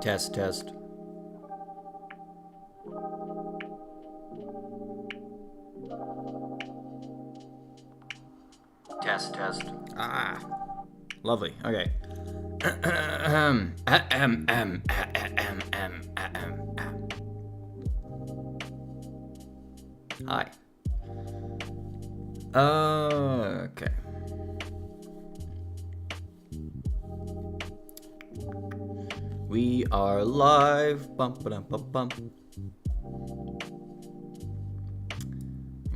Test, test. Test, test. Ah, lovely. Okay. Hi. Okay. We are live. Bump, ba-dum, bump, bump. I'm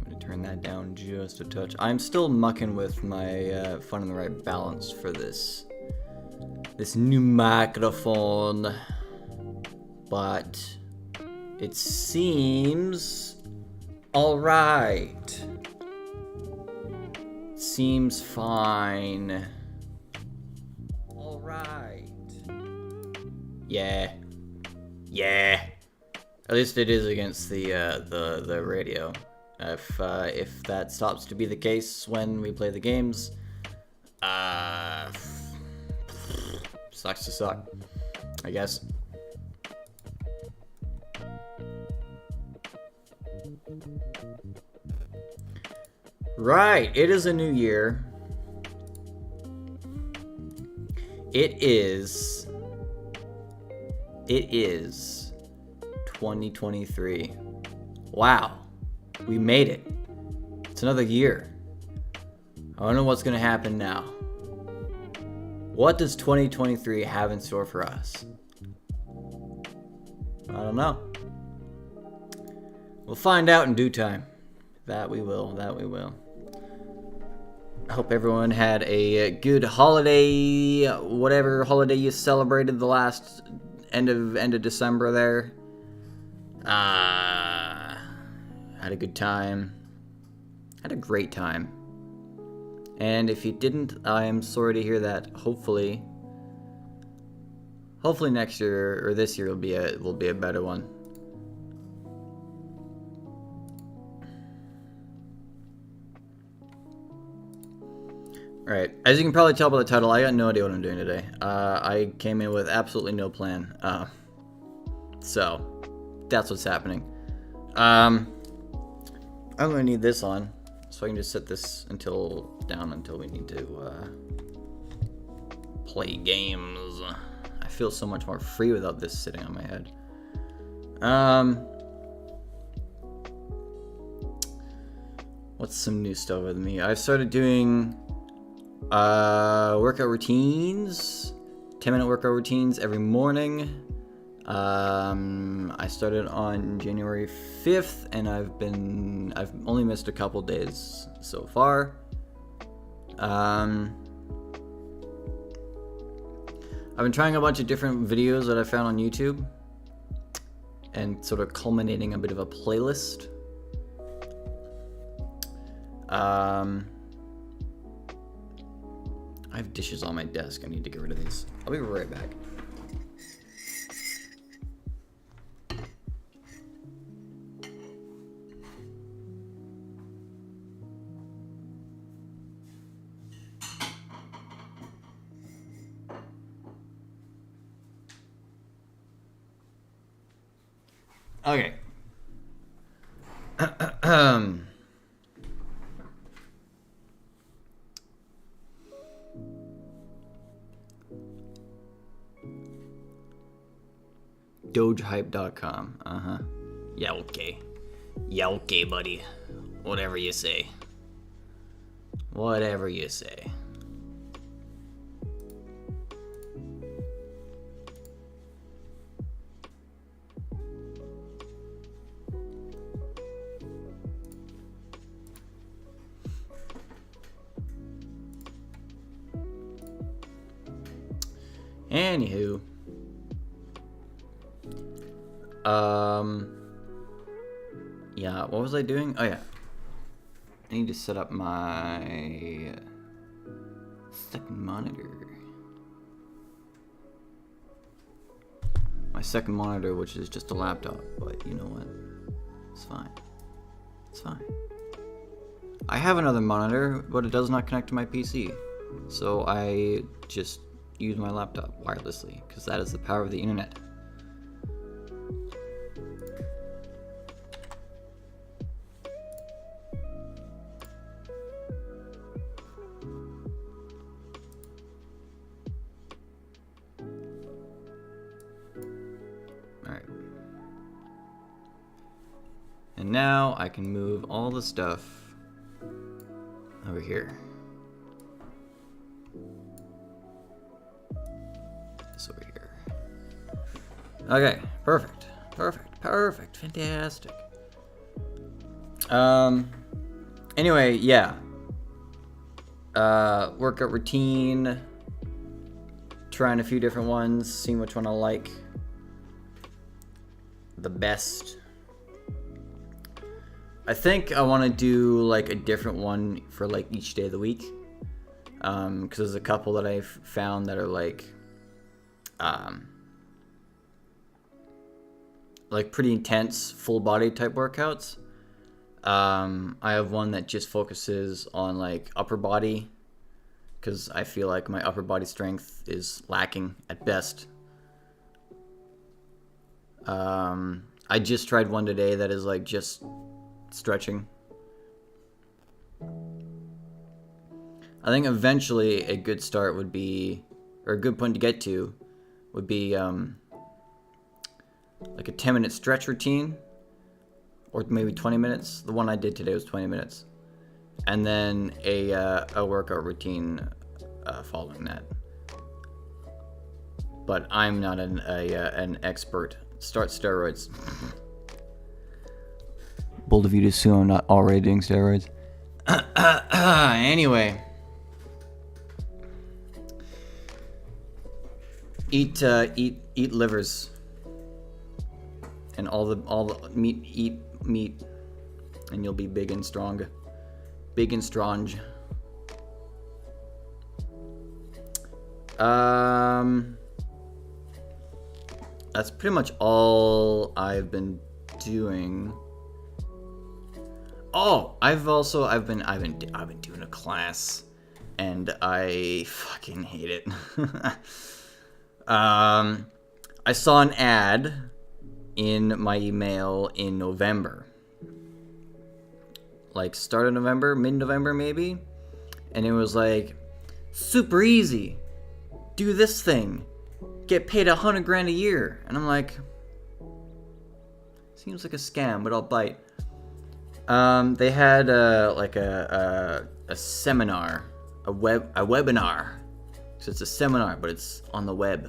gonna turn that down just a touch. I'm still mucking with my finding the right balance for this new microphone, but it seems all right. Seems fine. All right. Yeah. Yeah. At least it is against the radio. If that stops to be the case when we play the games, sucks to suck, I guess. Right, it is a new year. It is 2023. Wow, we made it. It's another year. I don't know what's gonna happen now. What does 2023 have in store for us? I don't know. We'll find out in due time. That we will, that we will. I hope everyone had a good holiday, whatever holiday you celebrated the last end of December there. Had a good time. Had a great time. And if you didn't, I am sorry to hear that. Hopefully next year or this year will be a better one. Alright, as you can probably tell by the title, I got no idea what I'm doing today. I came in with absolutely no plan. So, that's what's happening. I'm gonna need this on, so I can just set this down until we need to play games. I feel so much more free without this sitting on my head. What's some new stuff with me? I've started doing workout routines, 10-minute workout routines every morning. I started on January 5th, and I've only missed a couple days so far. I've been trying a bunch of different videos that I found on YouTube, and sort of culminating a bit of a playlist. I have dishes on my desk. I need to get rid of these. I'll be right back. Okay. Dogehype.com. Yeah, okay. Yeah, okay, buddy. Whatever you say. Whatever you say. Anywho. Yeah, what was I doing? Oh yeah. I need to set up my second monitor. My second monitor, which is just a laptop, but you know what? It's fine. It's fine. I have another monitor, but it does not connect to my PC. So I just use my laptop wirelessly, because that is the power of the internet. Alright. And now I can move all the stuff over here. This over here. Okay, perfect. Perfect. Fantastic. Anyway, yeah. Workout routine. Trying a few different ones, seeing which one I like the best. I think I want to do like a different one for like each day of the week, because there's a couple that I've found that are like pretty intense full body type workouts. I have one that just focuses on like upper body, because I feel like my upper body strength is lacking at best. I just tried one today that is like just stretching. I think eventually a good start would be, or a good point to get to, would be like a 10-minute stretch routine, or maybe 20 minutes. The one I did today was 20 minutes, and then a workout routine following that. But I'm not an expert. Start steroids. Bold of you to assume I'm not already doing steroids. Anyway, eat livers and all the meat. Eat meat, and you'll be big and strong. Big and strong. That's pretty much all I've been doing. Oh, I've been doing a class, and I fucking hate it. I saw an ad in my email in November, like start of November, mid-November maybe, and it was like, super easy, do this thing, get paid $100,000 a year, and I'm like, seems like a scam, but I'll bite. They had like a seminar, a webinar. So it's a seminar, but it's on the web.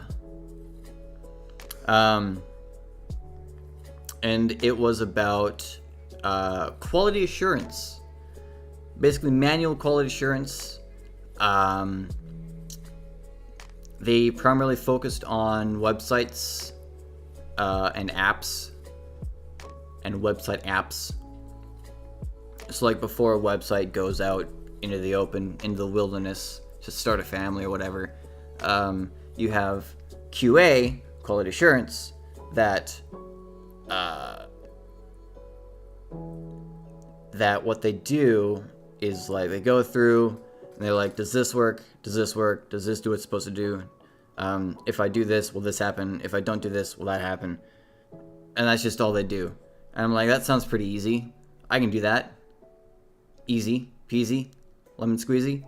And it was about quality assurance, basically manual quality assurance. They primarily focused on websites and apps and website apps. So like before a website goes out into the open, into the wilderness to start a family or whatever, you have QA, quality assurance, that what they do is like they go through and they're like, does this work? Does this work? Does this do what it's supposed to do? If I do this, will this happen? If I don't do this, will that happen? And that's just all they do. And I'm like, that sounds pretty easy. I can do that. Easy peasy, lemon squeezy,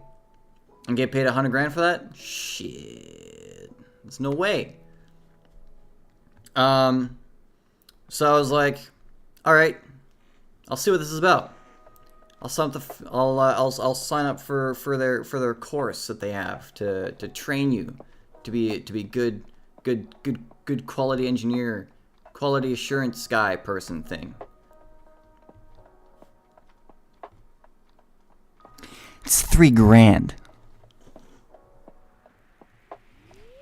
and get paid $100,000 for that? Shit, there's no way. So I was like, all right, I'll see what this is about. I'll sign up for their course that they have to train you to be good quality engineer, quality assurance guy person thing. It's $3,000.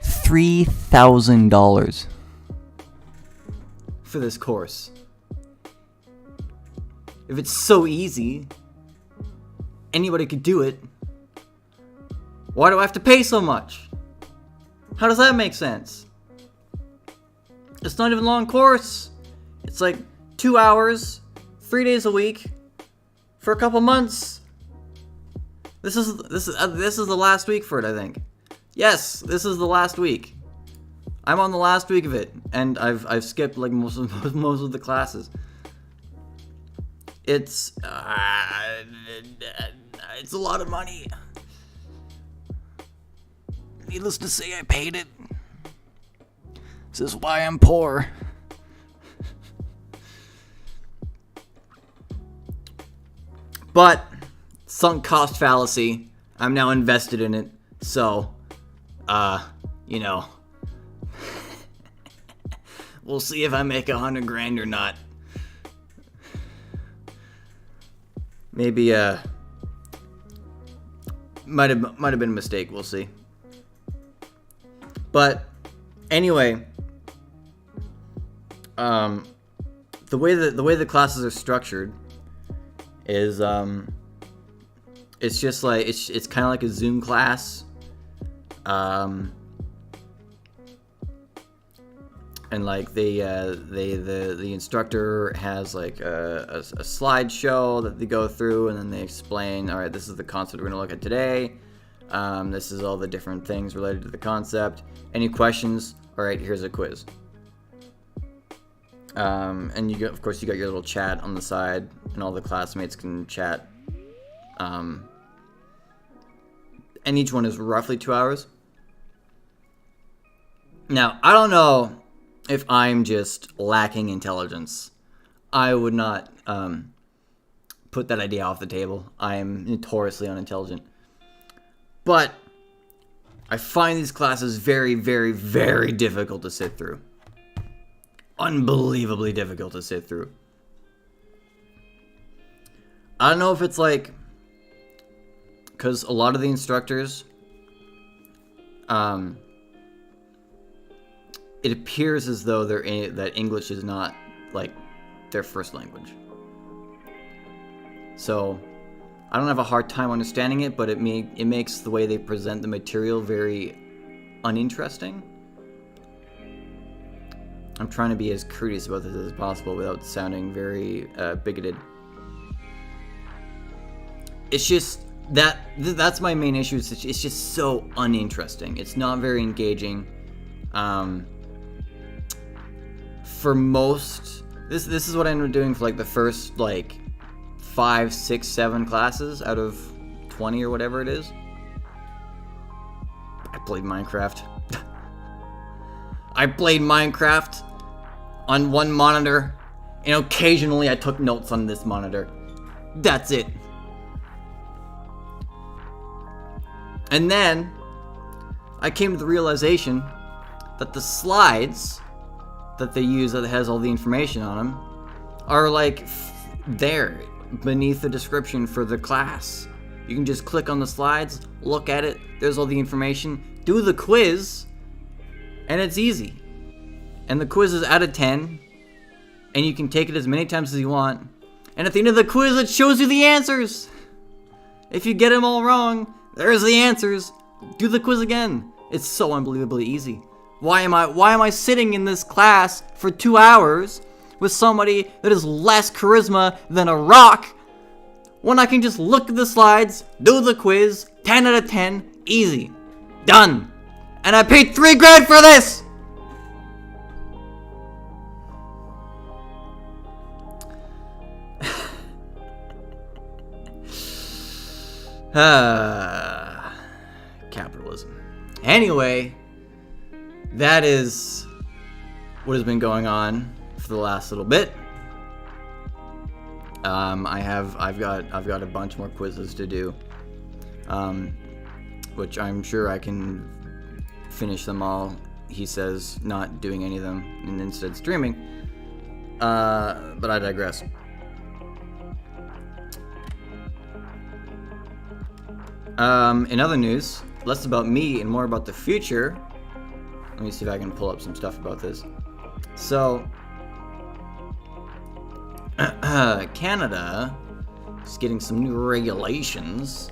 $3,000 for this course. If it's so easy, anybody could do it, why do I have to pay so much? How does that make sense? It's not even a long course. It's like 2 hours, 3 days a week, for a couple months. This is the last week for it, I think. Yes, this is the last week. I'm on the last week of it, and I've skipped like most of the classes. It's a lot of money. Needless to say, I paid it. This is why I'm poor. But sunk cost fallacy. I'm now invested in it, so you know, we'll see if I make $100 grand or not. Maybe might have been a mistake. We'll see. But anyway, the way the classes are structured is it's just like it's kind of like a Zoom class. And like the instructor has like a slideshow that they go through, and then they explain, all right, this is the concept we're going to look at today. This is all the different things related to the concept. Any questions? All right, here's a quiz. And of course you got your little chat on the side, and all the classmates can chat. And each one is roughly 2 hours. Now, I don't know if I'm just lacking intelligence. I would not put that idea off the table. I am notoriously unintelligent. But I find these classes very, very, very difficult to sit through. Unbelievably difficult to sit through. I don't know if it's like, because a lot of the instructors, it appears as though that English is not like their first language. So I don't have a hard time understanding it, but it makes the way they present the material very uninteresting. I'm trying to be as courteous about this as possible without sounding very bigoted. It's just that's my main issue. It's just so uninteresting. It's not very engaging. For most, this is what I ended up doing for like the first like 5, 6, 7 classes out of 20 or whatever it is. I played Minecraft. I played Minecraft on one monitor, and occasionally I took notes on this monitor. That's it. And then I came to the realization that the slides that they use that has all the information on them are like there beneath the description for the class. You can just click on the slides, look at it, there's all the information, do the quiz, and it's easy. And the quiz is out of 10, and you can take it as many times as you want. And at the end of the quiz, it shows you the answers. If you get them all wrong, there's the answers. Do the quiz again. It's so unbelievably easy. Why am I sitting in this class for 2 hours with somebody that has less charisma than a rock when I can just look at the slides, do the quiz, 10 out of 10, easy, done. And I paid $3 grand for this. Capitalism. Anyway, that is what has been going on for the last little bit. I've got a bunch more quizzes to do, which I'm sure I can finish them all. He says not doing any of them and instead streaming. But I digress. In other news, less about me and more about the future. Let me see if I can pull up some stuff about this. So, Canada is getting some new regulations.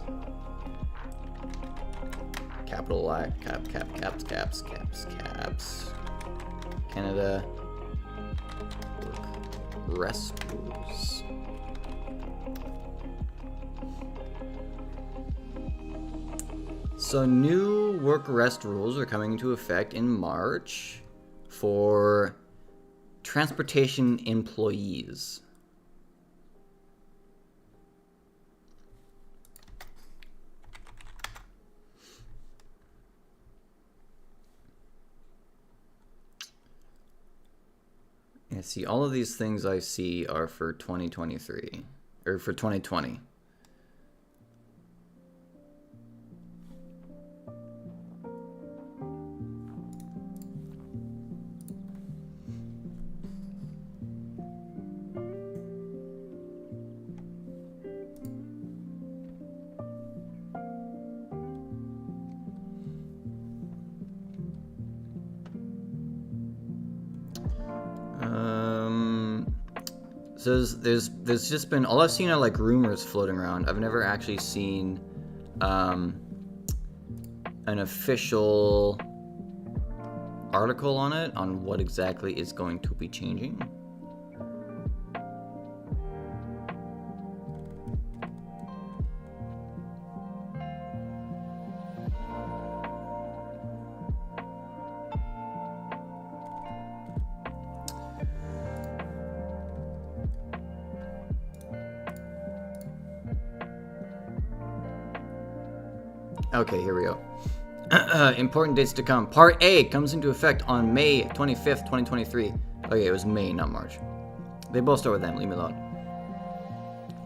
Capital I, caps. Canada work rest rules. So new work arrest rules are coming into effect in March for transportation employees. Yeah, see, all of these things I see are for 2023, or for 2020. So there's just been, all I've seen are like rumors floating around. I've never actually seen an official article on it, on what exactly is going to be changing. Okay, here we go. Important dates to come. Part A comes into effect on May 25th, 2023. Okay, it was May, not March. They both start with M, leave me alone.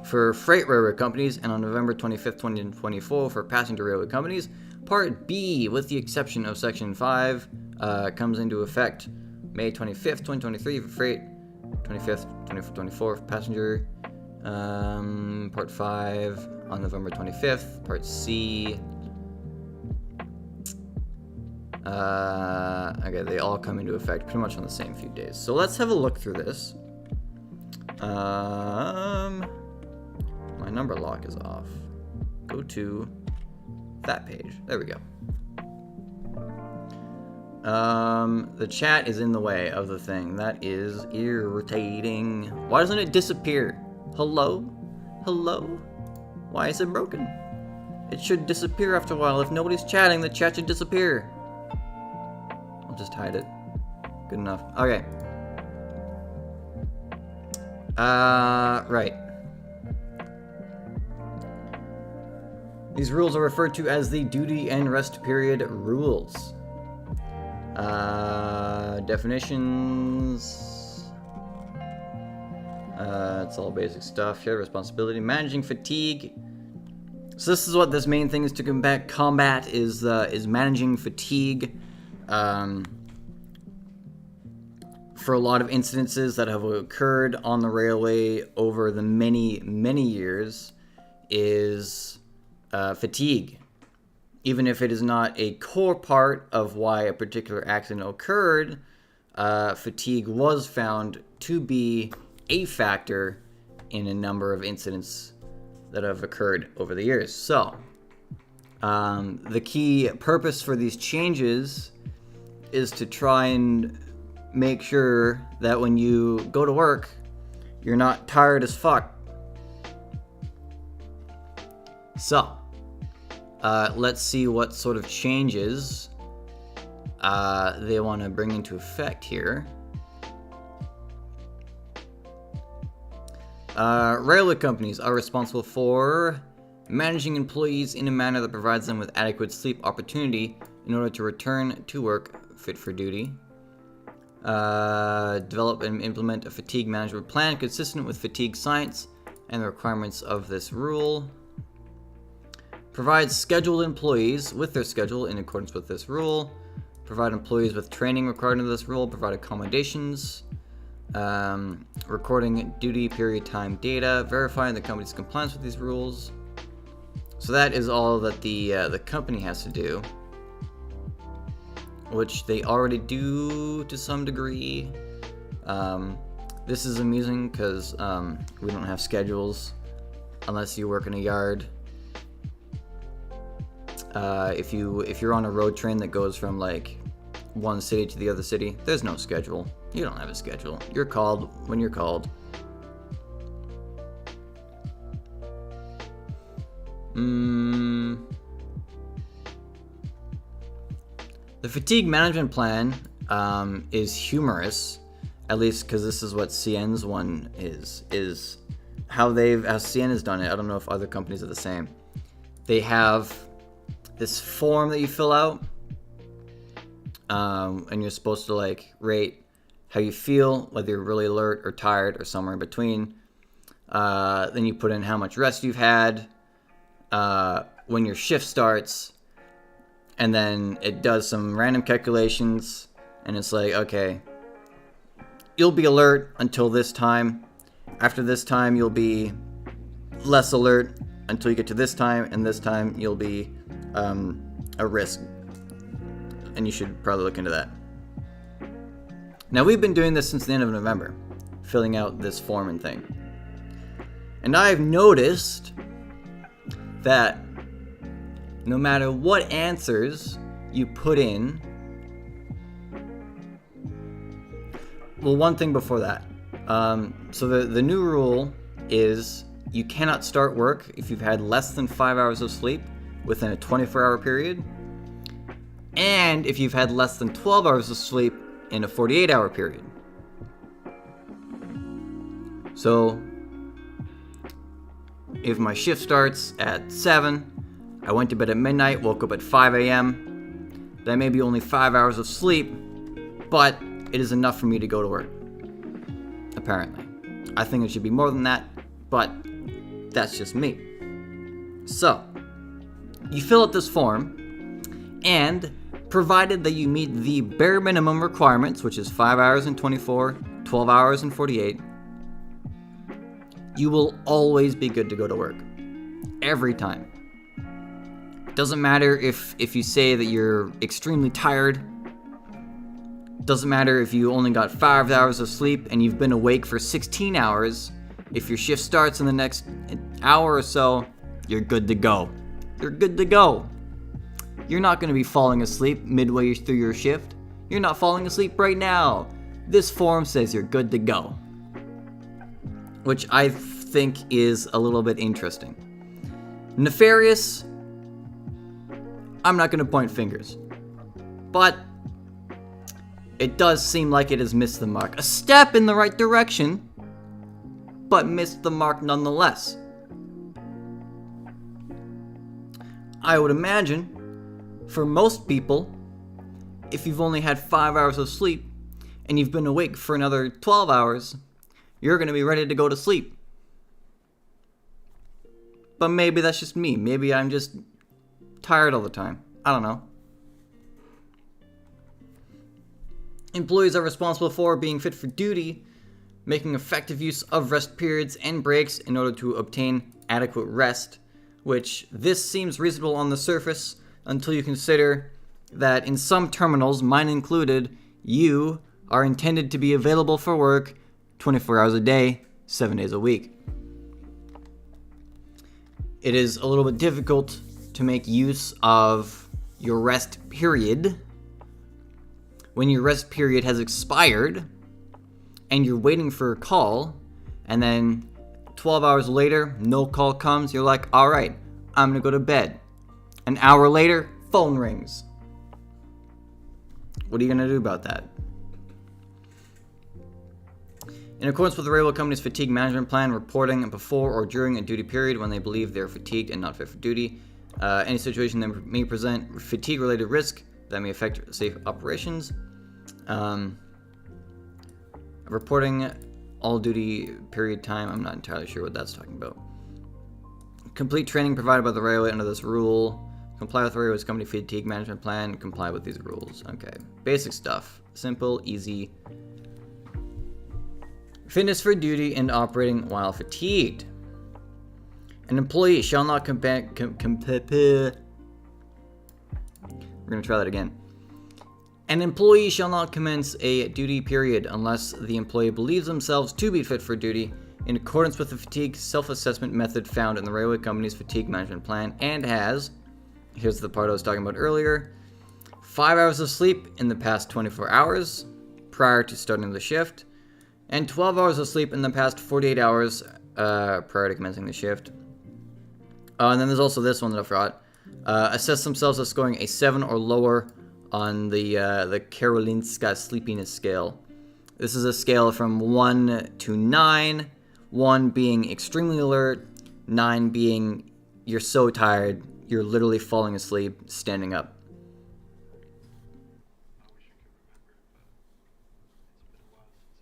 For freight railway companies, and on November 25th, 2024 for passenger railway companies. Part B, with the exception of Section 5, comes into effect May 25th, 2023 for freight, 25th, 2024 for passenger. Part 5 on November 25th. Part C. Okay, they all come into effect pretty much on the same few days. So let's have a look through this. My number lock is off. Go to that page. There we go. The chat is in the way of the thing. That is irritating. Why doesn't it disappear? Hello? Hello? Why is it broken? It should disappear after a while. If nobody's chatting, the chat should disappear. I'll just hide it. Good enough. Okay. Right. These rules are referred to as the duty and rest period rules. Definitions. It's all basic stuff. Shared responsibility. Managing fatigue. So this is what this main thing is to combat is managing fatigue. For a lot of incidences that have occurred on the railway over the many years is fatigue. Even if it is not a core part of why a particular accident occurred, fatigue was found to be a factor in a number of incidents that have occurred over the years. So, the key purpose for these changes is to try and make sure that when you go to work, you're not tired as fuck. So, let's see what sort of changes they want to bring into effect here. Railway companies are responsible for managing employees in a manner that provides them with adequate sleep opportunity in order to return to work fit for duty. Develop and implement a fatigue management plan consistent with fatigue science and the requirements of this rule. Provide scheduled employees with their schedule in accordance with this rule. Provide employees with training required under this rule. Provide accommodations. Recording duty period time data. Verifying the company's compliance with these rules. So that is all that the company has to do, which they already do to some degree. This is amusing because we don't have schedules unless you work in a yard. If you're on a road train that goes from like one city to the other city, there's no schedule. You don't have a schedule. You're called when you're called. The fatigue management plan is humorous, at least because this is what CN's one is how CN has done it. I don't know if other companies are the same. They have this form that you fill out, and you're supposed to like rate how you feel, whether you're really alert or tired or somewhere in between. Then you put in how much rest you've had, when your shift starts, and then it does some random calculations, and it's like, okay, you'll be alert until this time. After this time, you'll be less alert until you get to this time, and this time you'll be a risk. And you should probably look into that. Now, we've been doing this since the end of November, filling out this form and thing. And I've noticed that no matter what answers you put in, well, one thing before that. So the new rule is you cannot start work if you've had less than 5 hours of sleep within a 24-hour period, and if you've had less than 12 hours of sleep in a 48-hour period. So if my shift starts at 7, I went to bed at midnight, woke up at 5 a.m., that may be only 5 hours of sleep, but it is enough for me to go to work, apparently. I think it should be more than that, but that's just me. So, you fill out this form, and provided that you meet the bare minimum requirements, which is 5 hours in 24, 12 hours in 48, you will always be good to go to work. Every time. Doesn't matter if you say that you're extremely tired. Doesn't matter if you only got 5 hours of sleep and you've been awake for 16 hours. If your shift starts in the next hour or so, you're good to go. You're good to go. You're not going to be falling asleep midway through your shift. You're not falling asleep right now. This form says you're good to go. Which I think is a little bit interesting. Nefarious, I'm not going to point fingers. But it does seem like it has missed the mark. A step in the right direction, but missed the mark nonetheless. I would imagine, for most people, if you've only had 5 hours of sleep and you've been awake for another 12 hours, you're going to be ready to go to sleep. But maybe that's just me. Maybe I'm just tired all the time. I don't know. Employees are responsible for being fit for duty, making effective use of rest periods and breaks in order to obtain adequate rest, which this seems reasonable on the surface until you consider that in some terminals, mine included, you are intended to be available for work 24 hours a day, 7 days a week. It is a little bit difficult to make use of your rest period when your rest period has expired and you're waiting for a call, and then 12 hours later, no call comes, you're like, all right, I'm gonna go to bed. An hour later, phone rings. What are you gonna do about that? In accordance with the railway company's fatigue management plan, reporting before or during a duty period when they believe they're fatigued and not fit for duty, any situation that may present fatigue-related risk that may affect safe operations. Reporting all duty period time, I'm not entirely sure what that's talking about. Complete training provided by the railway under this rule. Comply with the railway's company fatigue management plan. Comply with these rules. Okay. Basic stuff. Simple, easy. Fitness for duty and operating while fatigued. An employee shall not we're going to try that again. An employee shall not commence a duty period unless the employee believes themselves to be fit for duty in accordance with the fatigue self-assessment method found in the railway company's fatigue management plan and has, here's the part I was talking about earlier, 5 hours of sleep in the past 24 hours prior to starting the shift, and 12 hours of sleep in the past 48 hours prior to commencing the shift. And then there's also this one that I forgot. Assess themselves as scoring a 7 or lower on the Karolinska sleepiness scale. This is a scale from 1 to 9, 1 being extremely alert, 9 being you're so tired, you're literally falling asleep, standing up.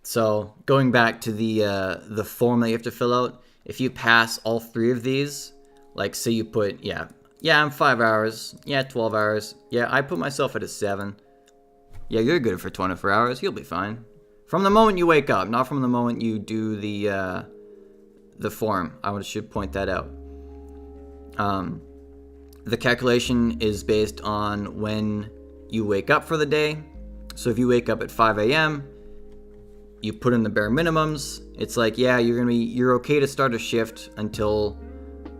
So going back to the form that you have to fill out, if you pass all 3 of these, like say you put, yeah, I'm 5 hours, yeah, 12 hours, yeah, I put myself at a 7. Yeah, you're good for 24 hours, you'll be fine. From the moment you wake up, not from the moment you do the form. I should point that out. The calculation is based on when you wake up for the day. So if you wake up at 5 a.m., you put in the bare minimums. It's like, yeah, you're okay to start a shift until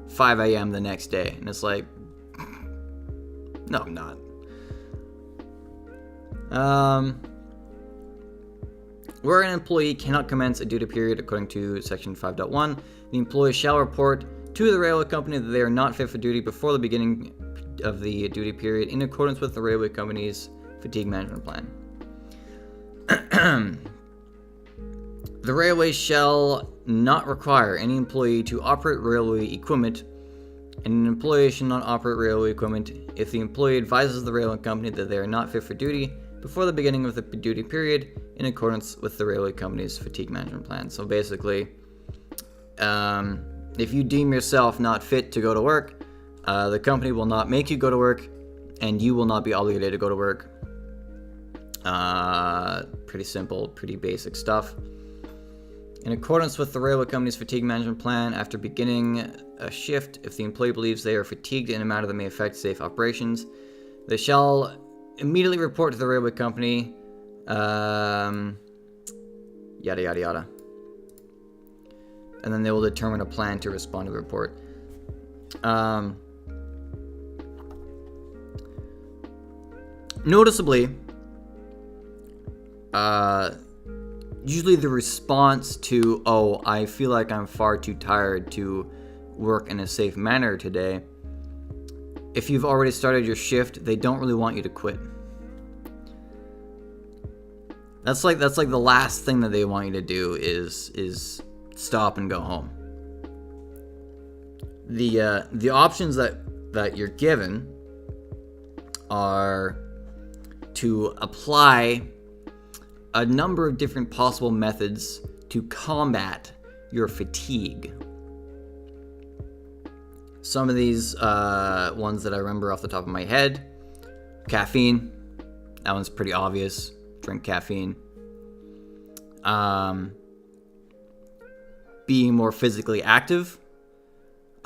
5 a.m. the next day. And it's like, no, I'm not. Where an employee cannot commence a duty period according to section 5.1, the employee shall report to the railway company that they are not fit for duty before the beginning of the duty period in accordance with the railway company's fatigue management plan. The railway shall not require any employee to operate railway equipment, and an employee shall not operate railway equipment if the employee advises the railway company that they are not fit for duty before the beginning of the duty period in accordance with the railway company's fatigue management plan. So basically, if you deem yourself not fit to go to work, the company will not make you go to work, and you will not be obligated to go to work. Pretty simple, pretty basic stuff. In accordance with the railway company's fatigue management plan, after beginning a shift, if the employee believes they are fatigued in a manner that may affect safe operations, they shall immediately report to the railway company, yada yada yada. And then they will determine a plan to respond to the report. Noticeably, usually the response to, oh, I feel like I'm far too tired to work in a safe manner today, if you've already started your shift, they don't really want you to quit. That's like the last thing that they want you to do is stop and go home. The options that you're given are to apply a number of different possible methods to combat your fatigue. Some of these ones that I remember off the top of my head: caffeine. That one's pretty obvious. Drink caffeine. Being more physically active.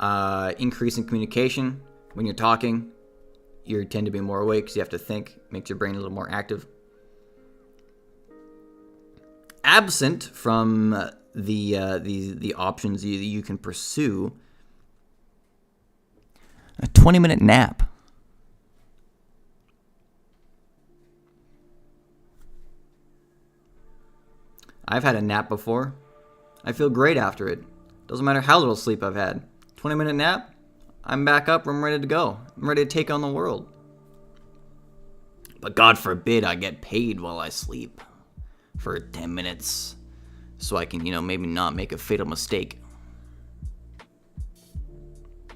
Increasing communication. When you're talking, you tend to be more awake because you have to think. Makes your brain a little more active. Absent from the options you can pursue, a 20-minute nap. I've had a nap before. I feel great after it. Doesn't matter how little sleep I've had. 20-minute nap, I'm back up, I'm ready to go. I'm ready to take on the world. But God forbid I get paid while I sleep for 10 minutes so I can, maybe not make a fatal mistake.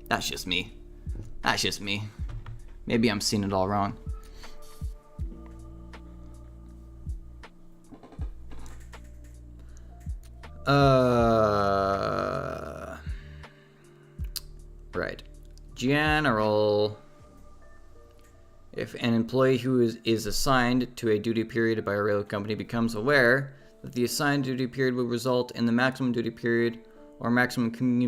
That's just me. Maybe I'm seeing it all wrong. Right. General. If an employee who is assigned to a duty period by a railway company becomes aware that the assigned duty period will result in the maximum duty period or maximum cumulative.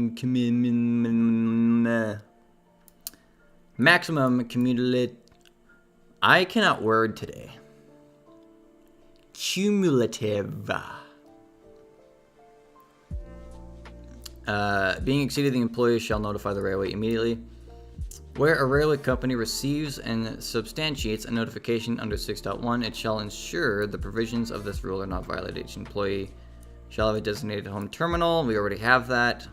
I cannot word today. Cumulative. Being exceeded, the employee shall notify the railway immediately. Where a railway company receives and substantiates a notification under 6.1, it shall ensure the provisions of this rule are not violated. Each employee shall have a designated home terminal. We already have that.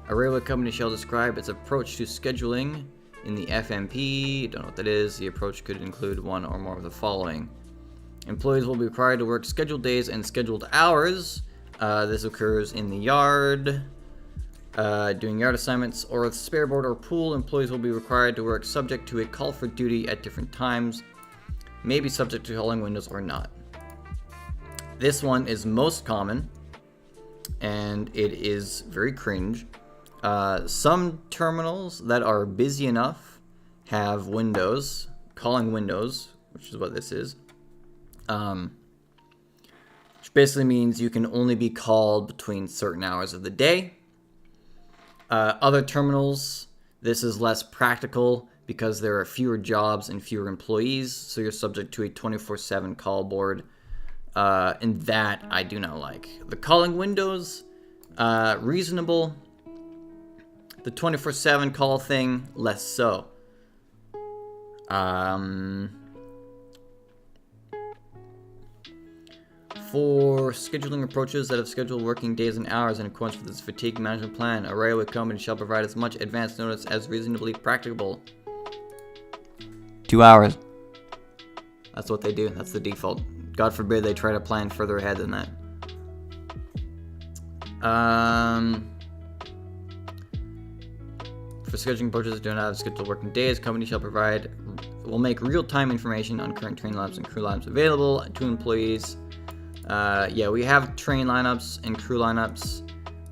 A railway company shall describe its approach to scheduling In the FMP, don't know what that is, the approach could include one or more of the following. Employees will be required to work scheduled days and scheduled hours. This occurs in the yard, doing yard assignments, or with spare board or pool. Employees will be required to work subject to a call for duty at different times, may be subject to calling windows or not. This one is most common, and it is very cringe. Some terminals that are busy enough have windows, calling windows, which is what this is. Which basically means you can only be called between certain hours of the day. Other terminals, this is less practical because there are fewer jobs and fewer employees, so you're subject to a 24/7 call board, and that I do not like. The calling windows, reasonable. The 24/7 call thing, less so. For scheduling approaches that have scheduled working days and hours in accordance with its fatigue management plan, a railway company shall provide as much advance notice as reasonably practicable. 2 hours. That's what they do. That's the default. God forbid they try to plan further ahead than that. For scheduling approaches that do not have scheduled working days, company will make real-time information on current train lineups and crew lineups available to employees. Yeah, we have train lineups and crew lineups.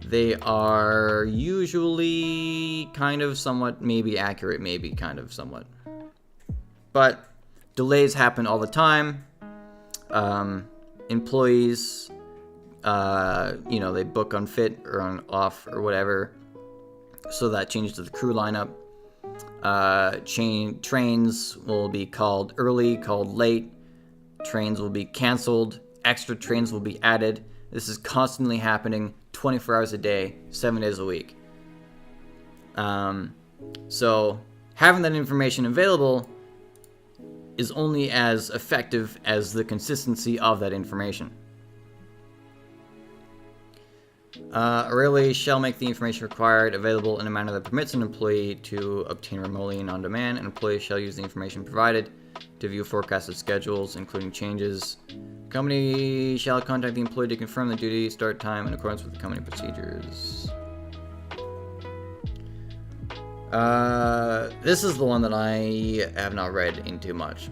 They are usually kind of somewhat, maybe accurate, maybe kind of somewhat. But delays happen all the time. Employees, they book unfit or on off or whatever. So that changes to the crew lineup. Trains will be called early, called late. Trains will be canceled. Extra trains will be added. This is constantly happening 24 hours a day, 7 days a week. So having that information available is only as effective as the consistency of that information. A railway shall make the information required available in a manner that permits an employee to obtain remotely and on demand. An employee shall use the information provided to view forecasted schedules, including changes. Company shall contact the employee to confirm the duty start time in accordance with the company procedures. This is the one that I have not read into much.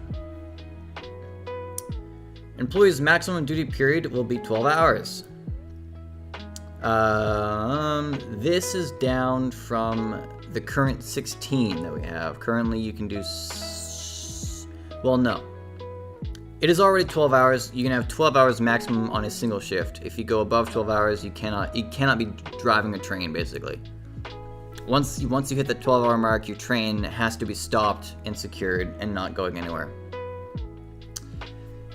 Employee's maximum duty period will be 12 hours. This is down from the current 16 that we have. Currently, you can do... Well, no. It is already 12 hours. You can have 12 hours maximum on a single shift. If you go above 12 hours, you cannot be driving a train, basically. Once you hit the 12-hour mark, your train has to be stopped and secured and not going anywhere.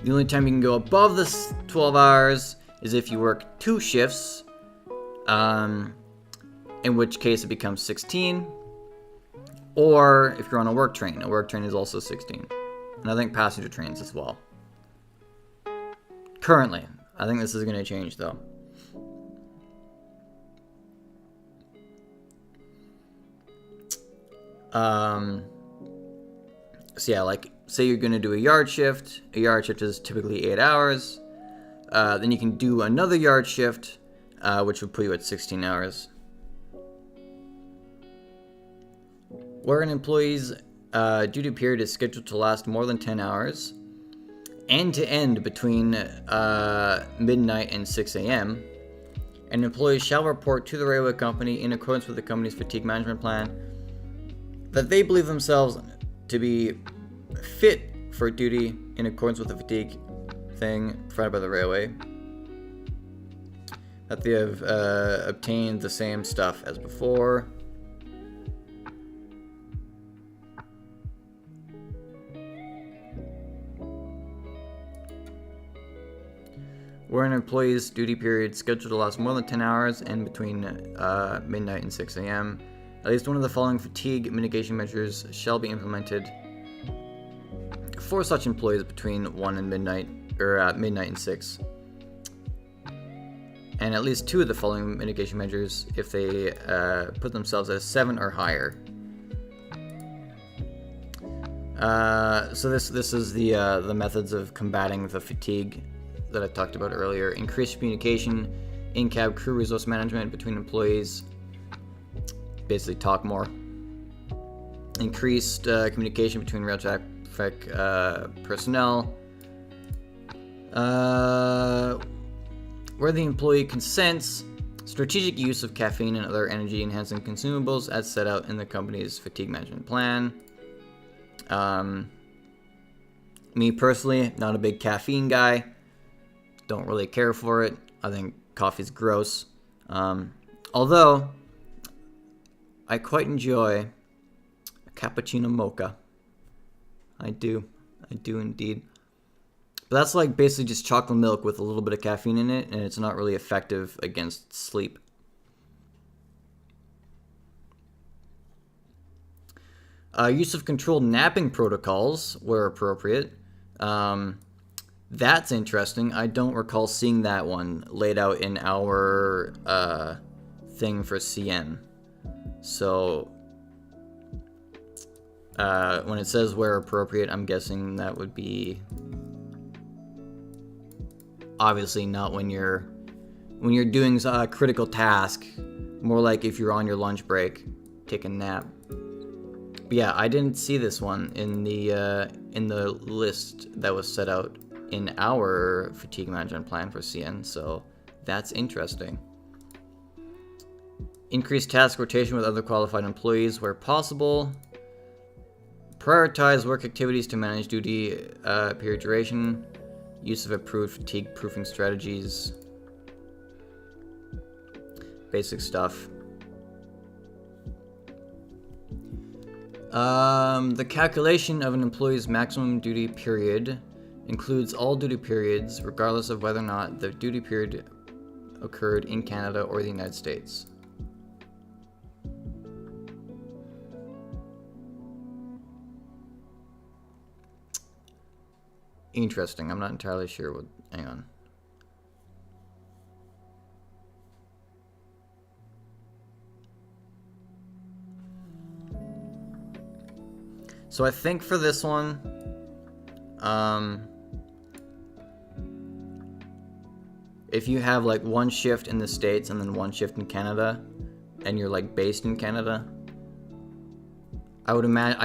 The only time you can go above this 12 hours is if you work 2 shifts, in which case it becomes 16, or if you're on a work train. A work train is also 16. And I think passenger trains as well. Currently. I think this is going to change, though. So yeah, like, say you're going to do a yard shift. A yard shift is typically 8 hours. Then you can do another yard shift, which would put you at 16 hours. Where an employee's duty period is scheduled to last more than 10 hours, end to end between midnight and 6 a.m., an employee shall report to the railway company in accordance with the company's fatigue management plan that they believe themselves to be fit for duty in accordance with the fatigue thing provided by the railway, that they have obtained the same stuff as before. Where an employee's duty period is scheduled to last more than 10 hours and between midnight and 6 a.m., at least one of the following fatigue mitigation measures shall be implemented for such employees between 1 and midnight, or midnight and 6. And at least 2 of the following mitigation measures if they put themselves as 7 or higher. So this is the methods of combating the fatigue that I talked about earlier. Increased communication, in-cab crew resource management between employees. Basically, talk more. Increased communication between rail traffic personnel. Where the employee consents, strategic use of caffeine and other energy-enhancing consumables as set out in the company's fatigue management plan. Me personally, not a big caffeine guy. Don't really care for it. I think coffee's gross. Although, I quite enjoy a cappuccino mocha. I do indeed. But that's like basically just chocolate milk with a little bit of caffeine in it, and it's not really effective against sleep. Use of controlled napping protocols where appropriate. That's interesting. I don't recall seeing that one laid out in our thing for CN. So when it says where appropriate, I'm guessing that would be obviously not when you're doing a critical task. More like if you're on your lunch break, take a nap. But yeah, I didn't see this one in the list that was set out in our fatigue management plan for CN, so that's interesting. Increase task rotation with other qualified employees where possible. Prioritize work activities to manage duty period duration. Use of approved fatigue proofing strategies. Basic stuff. The calculation of an employee's maximum duty period includes all duty periods, regardless of whether or not the duty period occurred in Canada or the United States. Interesting. I'm not entirely sure what... Hang on. So I think for this one, if you have like one shift in the States and then one shift in Canada, and you're like based in Canada, I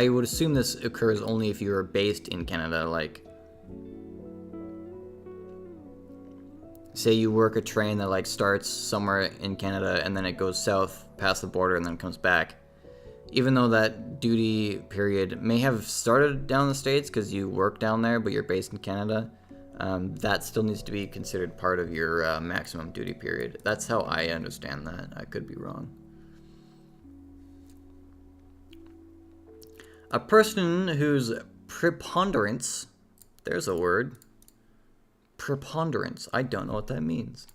would assume this occurs only if you are based in Canada. Like, say you work a train that like starts somewhere in Canada and then it goes south past the border and then comes back. Even though that duty period may have started down in the States because you work down there, but you're based in Canada, that still needs to be considered part of your maximum duty period. That's how I understand that. I could be wrong. A person whose preponderance, there's a word, preponderance, I don't know what that means.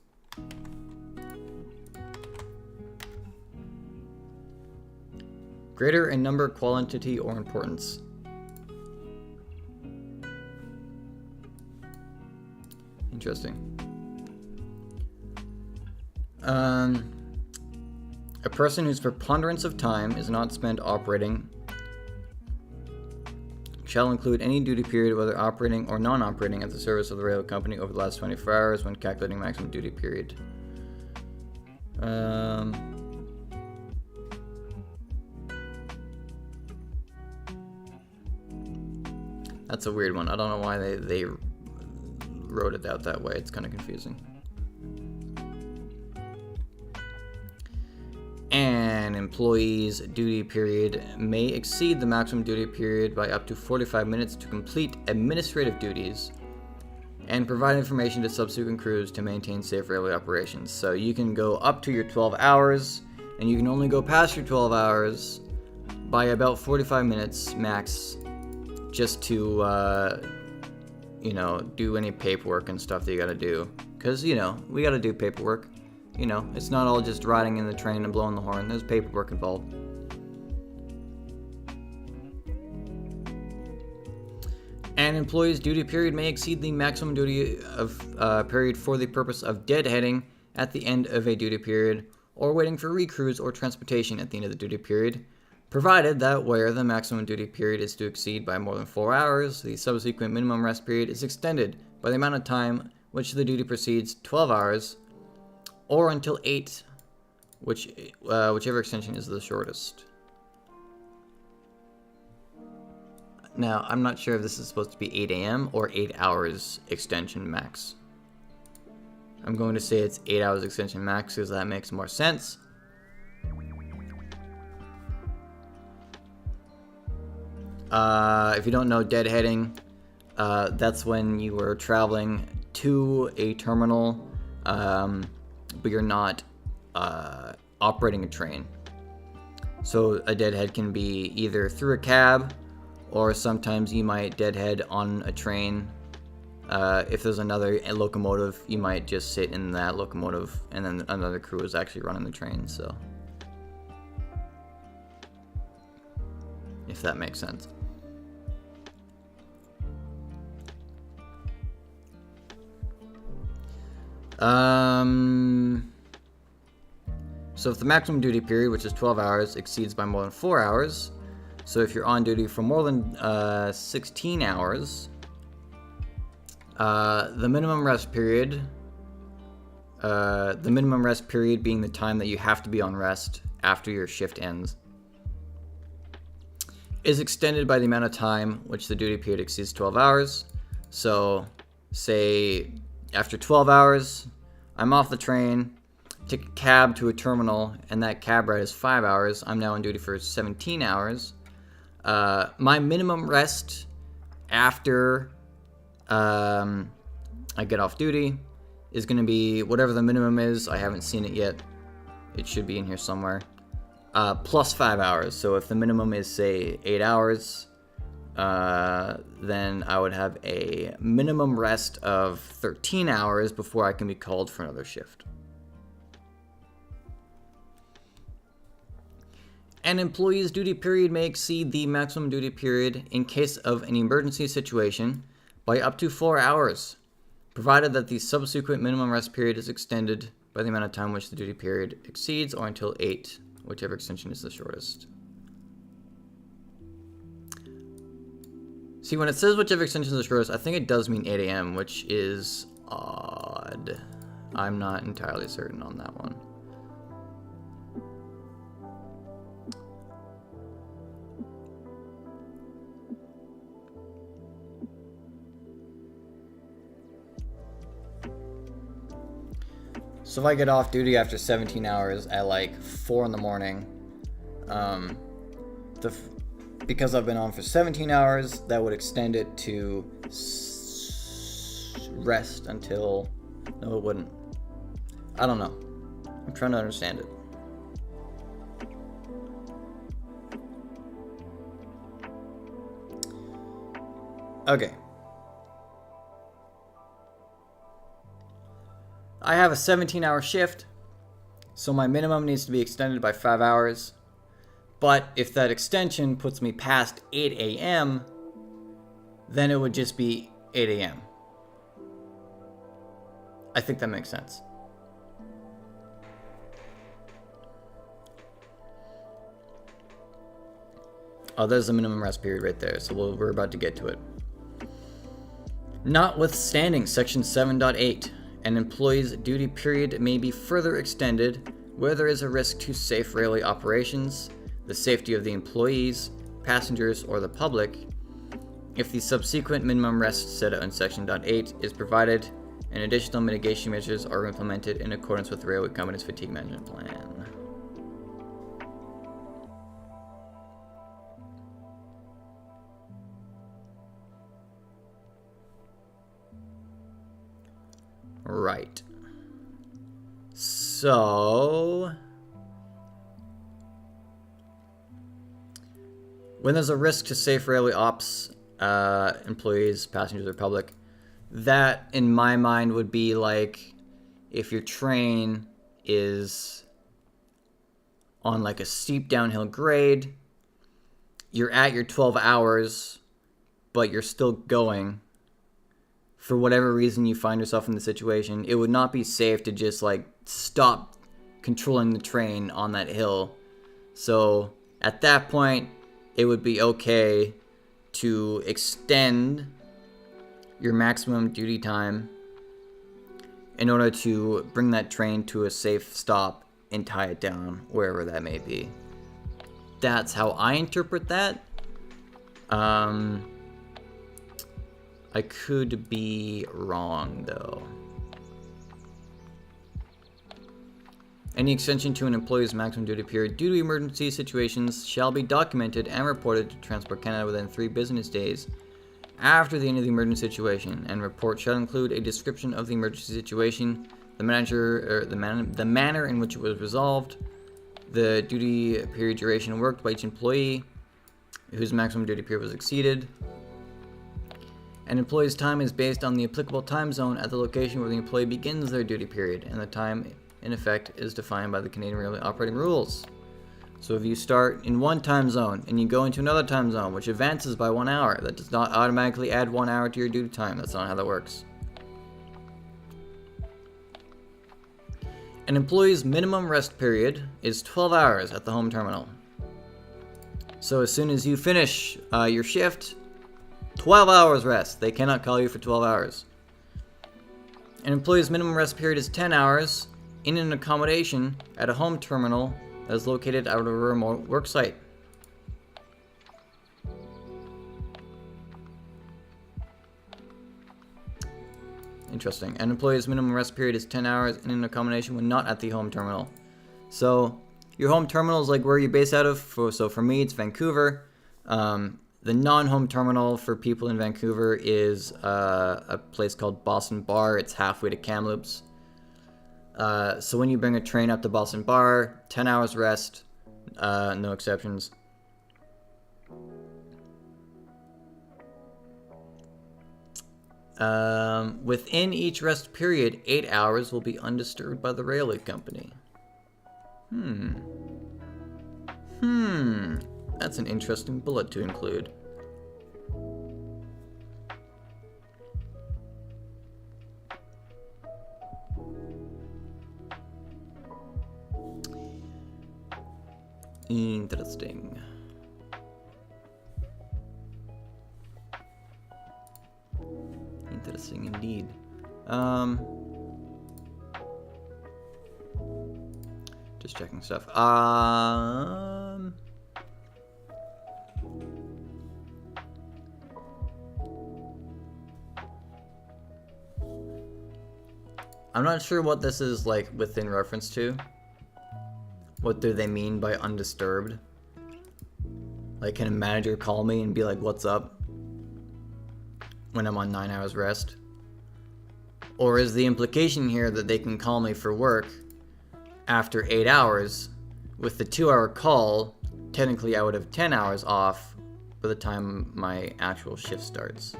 Greater in number, quantity, or importance. Interesting. A person whose preponderance of time is not spent operating shall include any duty period, whether operating or non-operating, at the service of the rail company over the last 24 hours when calculating maximum duty period. That's a weird one. I don't know why they wrote it out that way. It's kind of confusing. An employee's duty period may exceed the maximum duty period by up to 45 minutes to complete administrative duties and provide information to subsequent crews to maintain safe railway operations. So you can go up to your 12 hours, and you can only go past your 12 hours by about 45 minutes max, just to, you know, do any paperwork and stuff that you gotta do. Because, you know, we gotta do paperwork. You know, it's not all just riding in the train and blowing the horn. There's paperwork involved. An employee's duty period may exceed the maximum duty of period for the purpose of deadheading at the end of a duty period, or waiting for recrews or transportation at the end of the duty period, Provided that where the maximum duty period is to exceed by more than 4 hours, the subsequent minimum rest period is extended by the amount of time which the duty proceeds, 12 hours, or until 8, whichever extension is the shortest. Now, I'm not sure if this is supposed to be 8 a.m. or 8 hours extension max. I'm going to say it's 8 hours extension max because that makes more sense. If you don't know deadheading, that's when you are traveling to a terminal, but you're not operating a train. So a deadhead can be either through a cab, or sometimes you might deadhead on a train. If there's another locomotive, you might just sit in that locomotive, and then another crew is actually running the train, so. If that makes sense. So if the maximum duty period, which is 12 hours, exceeds by more than 4 hours, so if you're on duty for more than 16 hours, the minimum rest period being the time that you have to be on rest after your shift ends, is extended by the amount of time which the duty period exceeds 12 hours. So, say, after 12 hours, I'm off the train, take a cab to a terminal, and that cab ride is 5 hours. I'm now on duty for 17 hours. My minimum rest after I get off duty is going to be whatever the minimum is. I haven't seen it yet. It should be in here somewhere. Plus 5 hours. So if the minimum is, say, 8 hours, then I would have a minimum rest of 13 hours before I can be called for another shift. An employee's duty period may exceed the maximum duty period in case of an emergency situation by up to 4 hours, provided that the subsequent minimum rest period is extended by the amount of time which the duty period exceeds, or until 8, whichever extension is the shortest. See, when it says whichever extension is the shortest, I think it does mean 8 a.m., which is odd. I'm not entirely certain on that one. So if I get off duty after 17 hours at like 4 in the morning, because I've been on for 17 hours, that would extend it to rest until, no it wouldn't. I don't know. I'm trying to understand it. Okay. I have a 17-hour shift, so my minimum needs to be extended by 5 hours. But if that extension puts me past 8 a.m., then it would just be 8 a.m. I think that makes sense. Oh, there's the minimum rest period right there, so we're about to get to it. Notwithstanding Section 7.8, an employee's duty period may be further extended where there is a risk to safe railway operations, the safety of the employees, passengers, or the public, if the subsequent minimum rest set out in Section 8 is provided and additional mitigation measures are implemented in accordance with the railway company's fatigue management plan. Right. So, when there's a risk to safe railway ops, employees, passengers, or public, that in my mind would be like if your train is on like a steep downhill grade, you're at your 12 hours, but you're still going. For whatever reason you find yourself in the situation, it would not be safe to just like stop controlling the train on that hill. So At that point, it would be okay to extend your maximum duty time in order to bring that train to a safe stop and tie it down wherever that may be. That's how I interpret that. I could be wrong, though. Any extension to an employee's maximum duty period due to emergency situations shall be documented and reported to Transport Canada within 3 business days after the end of the emergency situation, and report shall include a description of the emergency situation, the manner in which it was resolved, the duty period duration worked by each employee whose maximum duty period was exceeded. An employee's time is based on the applicable time zone at the location where the employee begins their duty period, and the time in effect is defined by the Canadian Railway operating rules. So if you start in one time zone and you go into another time zone which advances by 1 hour, that does not automatically add 1 hour to your duty time. That's not how that works. An employee's minimum rest period is 12 hours at the home terminal. So as soon as you finish your shift, 12 hours rest. They cannot call you for 12 hours. An employee's minimum rest period is 10 hours in an accommodation at a home terminal that is located out of a remote work site. Interesting. An employee's minimum rest period is 10 hours in an accommodation when not at the home terminal. So your home terminal is like where you base out of. So for me, it's Vancouver. The non-home terminal for people in Vancouver is a place called Boston Bar. It's halfway to Kamloops. So when you bring a train up to Boston Bar, 10 hours rest, no exceptions. Within each rest period, 8 hours will be undisturbed by the railway company. That's an interesting bullet to include. Interesting. Interesting indeed. Just checking stuff. I'm not sure what this is like within reference to. What do they mean by undisturbed? Like, can a manager call me and be like, what's up? When I'm on 9 hours rest? Or is the implication here that they can call me for work after 8 hours, with the 2-hour call, technically I would have 10 hours off by the time my actual shift starts?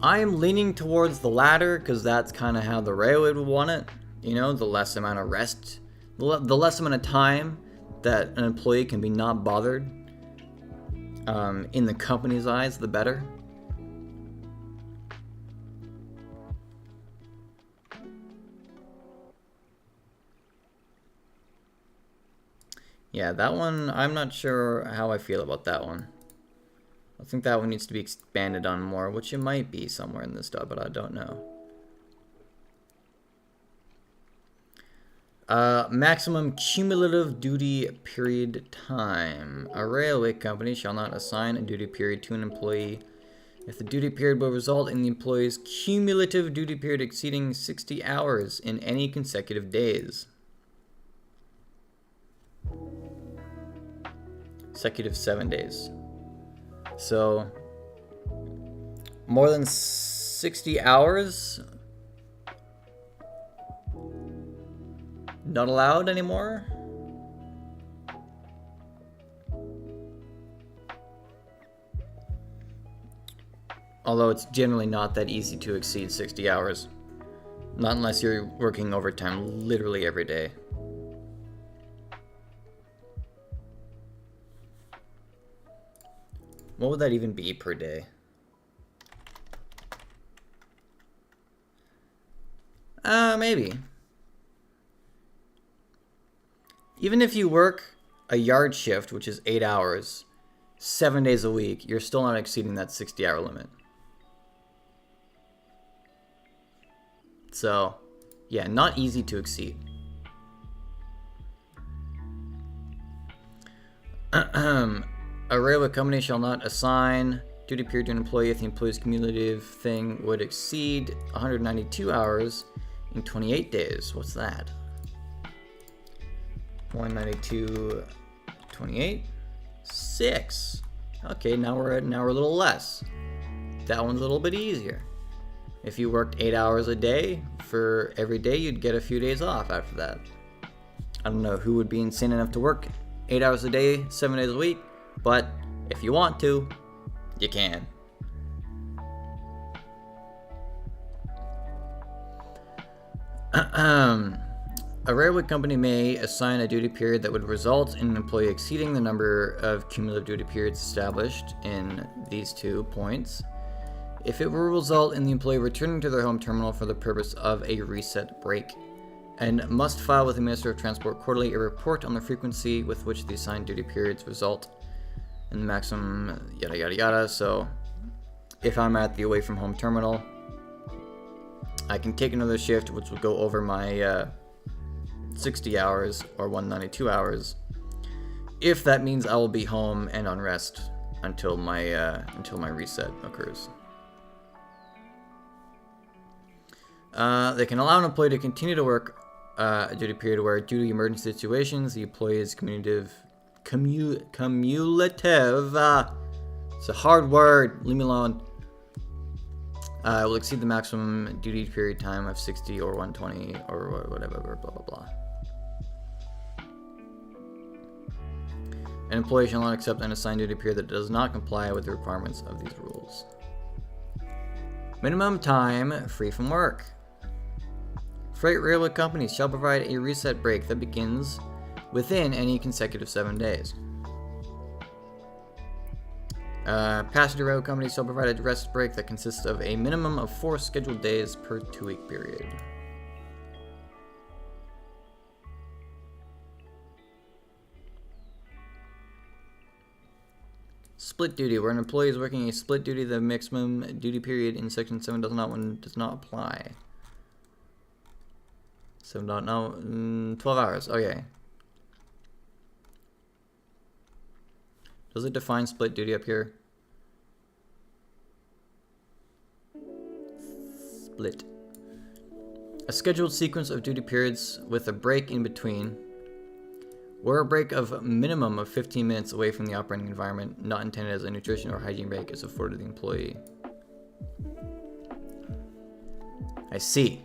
I am leaning towards the latter, because that's kind of how the railway would want it. You know, the less amount of rest, the less amount of time that an employee can be not bothered in the company's eyes, the better. Yeah, that one, I'm not sure how I feel about that one. I think that one needs to be expanded on more, which it might be somewhere in this stuff, but I don't know. Maximum cumulative duty period time. A railway company shall not assign a duty period to an employee if the duty period will result in the employee's cumulative duty period exceeding 60 hours in any consecutive days. Consecutive 7 days. So, more than 60 hours? Not allowed anymore? Although it's generally not that easy to exceed 60 hours. Not unless you're working overtime literally every day. What would that even be per day? Maybe. Even if you work a yard shift, which is 8 hours, 7 days a week, you're still not exceeding that 60-hour limit. So, yeah, not easy to exceed. A railway company shall not assign duty period to an employee if the employee's cumulative thing would exceed 192 hours in 28 days. What's that? 192, 28, 6. Okay, now we're a little less. That one's a little bit easier. If you worked 8 hours a day for every day, you'd get a few days off after that. I don't know who would be insane enough to work 8 hours a day, 7 days a week, but if you want to, you can. A railway company may assign a duty period that would result in an employee exceeding the number of cumulative duty periods established in these 2 points if it will result in the employee returning to their home terminal for the purpose of a reset break, and must file with the Minister of Transport quarterly a report on the frequency with which the assigned duty periods result in the maximum yada yada yada. So if I'm at the away from home terminal, I can take another shift which will go over my 60 hours or 192 hours, if that means I will be home and on rest until my reset occurs. They can allow an employee to continue to work a duty period where, due to emergency situations, the employee's cumulative. It's a hard word. Leave me alone. Will exceed the maximum duty period time of 60 or 120 or whatever. Blah blah blah. An employee shall not accept an assigned duty period that does not comply with the requirements of these rules. Minimum time free from work. Freight railway companies shall provide a reset break that begins within any consecutive 7 days. Passenger railway companies shall provide a rest break that consists of a minimum of 4 scheduled days per 2-week period. Split duty, where an employee is working a split duty, the maximum duty period in Section 7 does not apply. 12 hours. Okay. Does it define split duty up here? Split. A scheduled sequence of duty periods with a break in between, where a break of a minimum of 15 minutes away from the operating environment, not intended as a nutrition or hygiene break, is afforded to the employee. I see.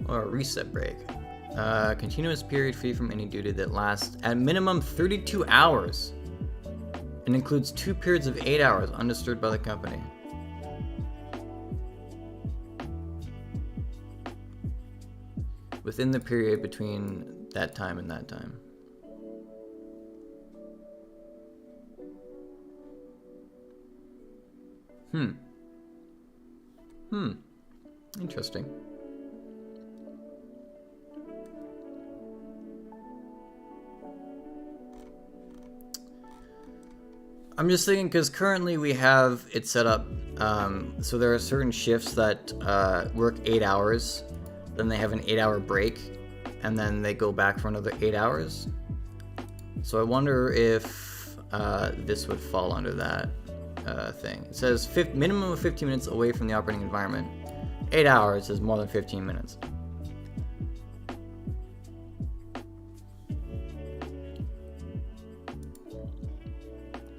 Or a reset break. Continuous period free from any duty that lasts at minimum 32 hours and includes 2 periods of 8 hours undisturbed by the company. Within the period between that time and that time. Interesting. I'm just thinking, because currently we have it set up, so there are certain shifts that work 8 hours, then they have an 8-hour break, and then they go back for another 8 hours. So I wonder if this would fall under that thing. It says minimum of 15 minutes away from the operating environment. 8 hours is more than 15 minutes.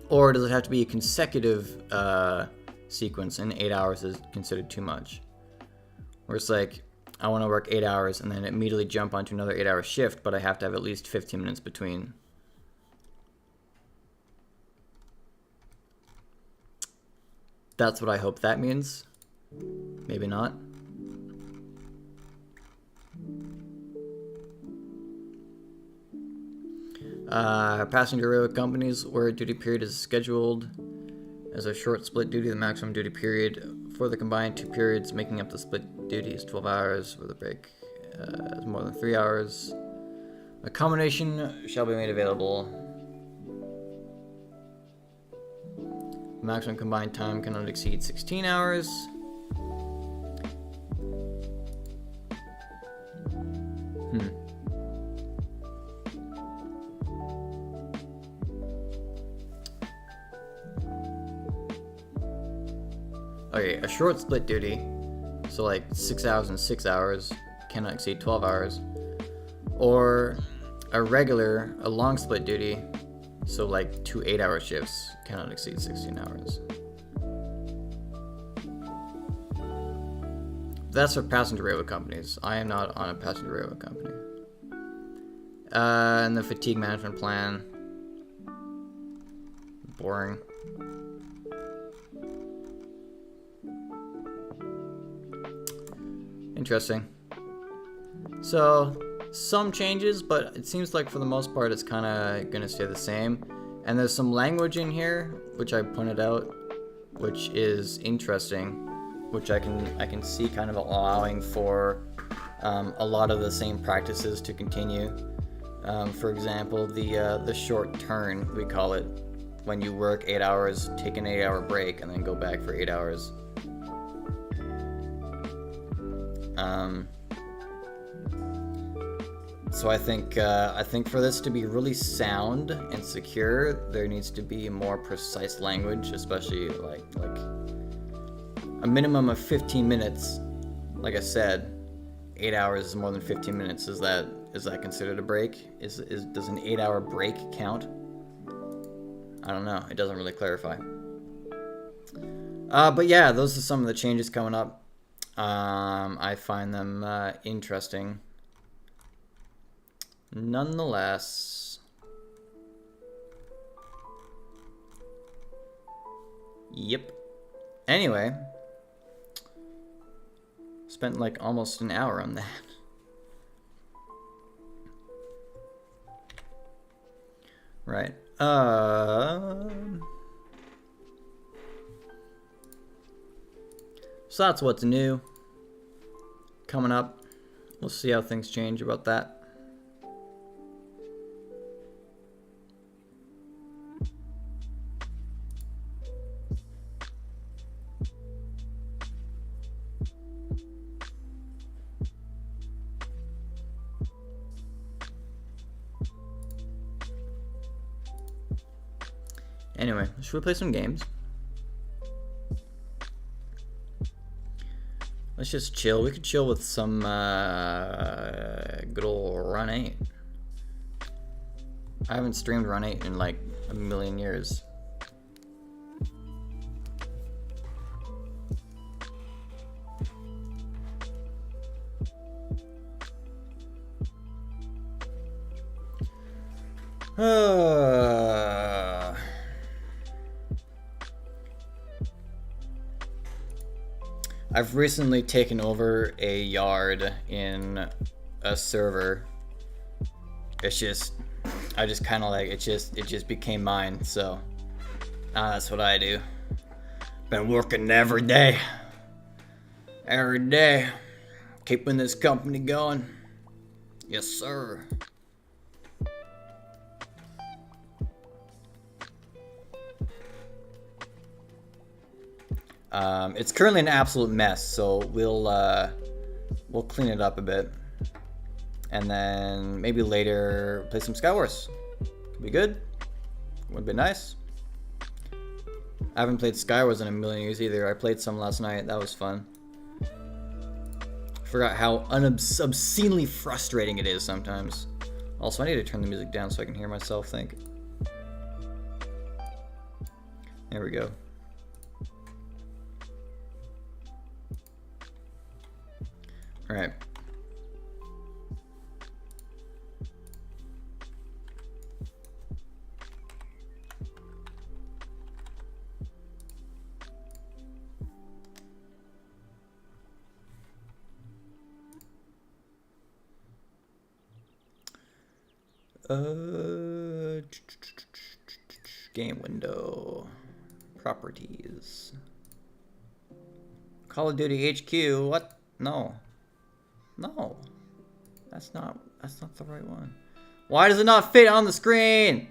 Or does it have to be a consecutive sequence and 8 hours is considered too much? where it's like, I want to work 8 hours and then immediately jump onto another 8-hour shift, but I have to have at least 15 minutes between. That's what I hope that means. Maybe not. Passenger railway companies where duty period is scheduled as a short split duty. The maximum duty period for the combined 2 periods making up the split duty is 12 hours, where the break is more than 3 hours. Accommodation shall be made available. Maximum combined time cannot exceed 16 hours. Okay, a short split duty, so like 6 hours and 6 hours, cannot exceed 12 hours. Or a long split duty, so like 2 8-hour shifts, cannot exceed 16 hours. That's for passenger railway companies. I am not on a passenger railway company. And the fatigue management plan. Boring. Interesting. So, some changes, but it seems like for the most part it's kind of going to stay the same. And there's some language in here, which I pointed out, which is interesting, which I can see kind of allowing for a lot of the same practices to continue. For example, the short turn, we call it, when you work 8 hours, take an 8-hour break, and then go back for 8 hours. So I think for this to be really sound and secure, there needs to be more precise language, especially like a minimum of 15 minutes. Like I said, 8 hours is more than 15 minutes. Is that considered a break? Does an 8-hour break count? I don't know. It doesn't really clarify. But yeah, those are some of the changes coming up. I find them interesting. Nonetheless. Yep. Anyway. Spent like almost an hour on that. Right. So that's what's new. Coming up. We'll see how things change about that. Anyway, should we play some games? Let's just chill. We could chill with some good old Run 8. I haven't streamed Run 8 in like a million years. I've recently taken over a yard in a server. I just kind of like, it just became mine, so that's what I do. Been working every day, keeping this company going. Yes, sir. It's currently an absolute mess, so we'll clean it up a bit, and then maybe later play some Skywars. Could be good. Would be nice. I haven't played Skywars in a million years either. I played some last night. That was fun. Forgot how obscenely frustrating it is sometimes. Also, I need to turn the music down so I can hear myself think. There we go. Game window. Properties. Call of Duty HQ. What? No. No. That's not the right one. Why does it not fit on the screen?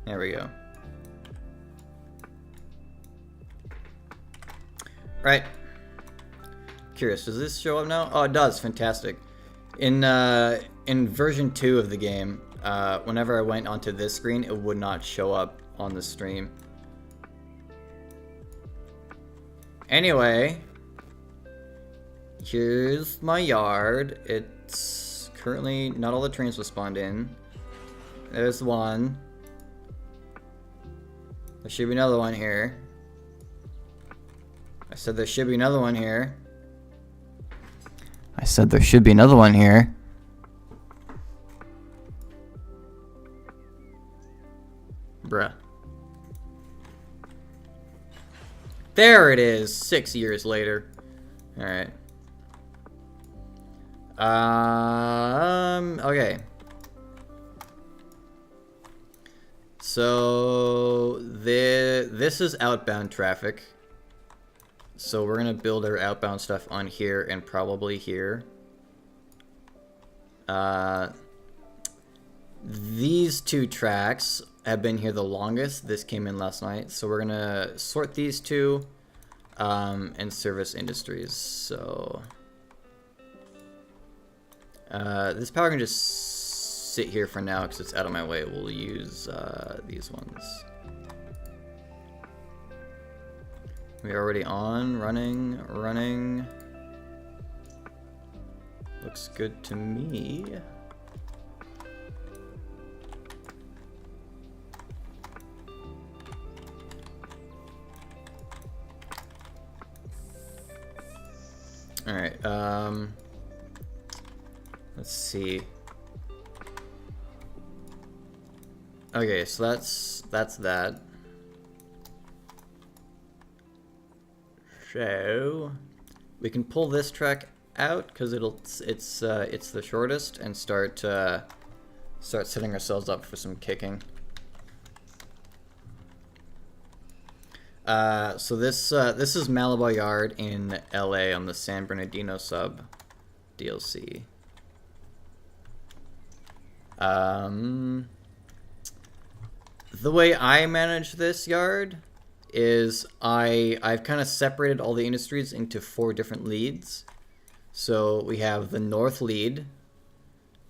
There we go. Right. Curious, does this show up now? Oh, it does. Fantastic. In version 2 of the game, whenever I went onto this screen, it would not show up on the stream. Anyway, here's my yard. It's currently not all the trains will spawn in. There's one. There should be another one here. I said there should be another one here. I said there should be another one here. Bruh. There it is, 6 years later. Alright. Okay. So, this is outbound traffic. So we're gonna build our outbound stuff on here and probably here. These two tracks have been here the longest. This came in last night. So we're gonna sort these two and service industries. So this power can just sit here for now because it's out of my way. We'll use these ones. We're already on, running. Looks good to me. Alright, let's see. Okay, so that's that. So we can pull this track out because it's the shortest and start setting ourselves up for some kicking. So this is Malabar Yard in LA on the San Bernardino sub DLC. The way I manage this yard is I've kind of separated all the industries into 4 different leads. So we have the north lead,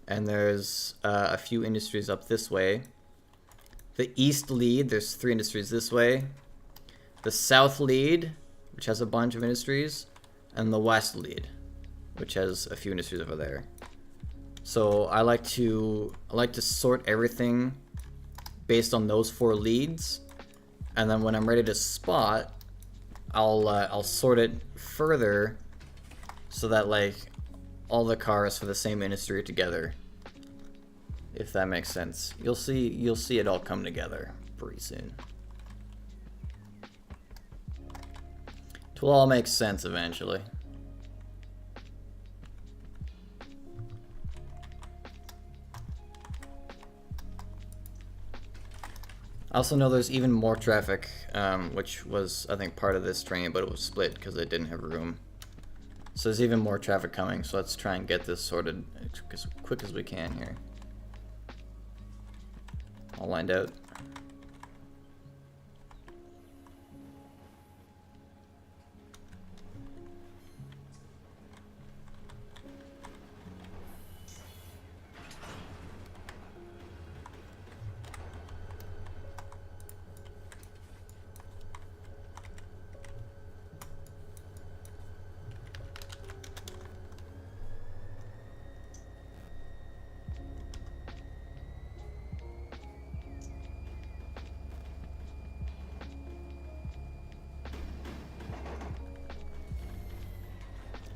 and there's a few industries up this way. The east lead, there's 3 industries this way. The south lead, which has a bunch of industries, and the west lead, which has a few industries over there. So I like to sort everything based on those 4 leads. And then when I'm ready to spot, I'll sort it further so that like all the cars for the same industry are together. If that makes sense. You'll see it all come together pretty soon. It will all make sense eventually. I also know there's even more traffic, which was, I think, part of this train, but it was split because it didn't have room. So there's even more traffic coming, so let's try and get this sorted as quick as we can here. All lined out.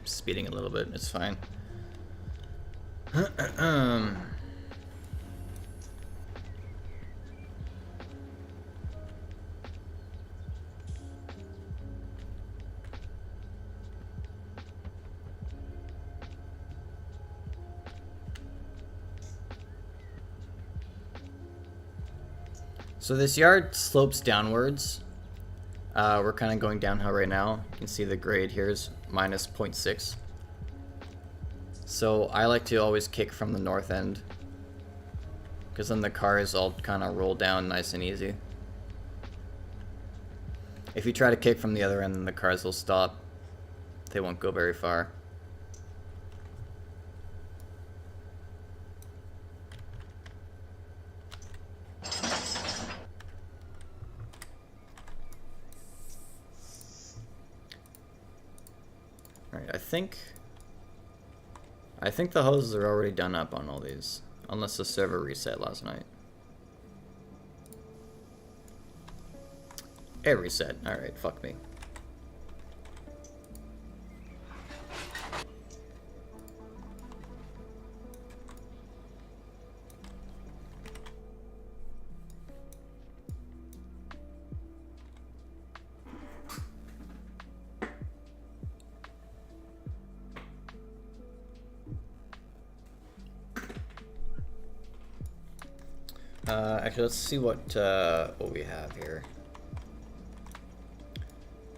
Speeding a little bit, it's fine. So this yard slopes downwards. We're kind of going downhill right now. You can see the grade here is minus 0.6. So I like to always kick from the north end, because then the cars all kind of roll down nice and easy. If you try to kick from the other end, then the cars will stop. They won't go very far. Alright, I think the hoses are already done up on all these, unless the server reset last night. It reset. Alright, fuck me. Actually, let's see what we have here.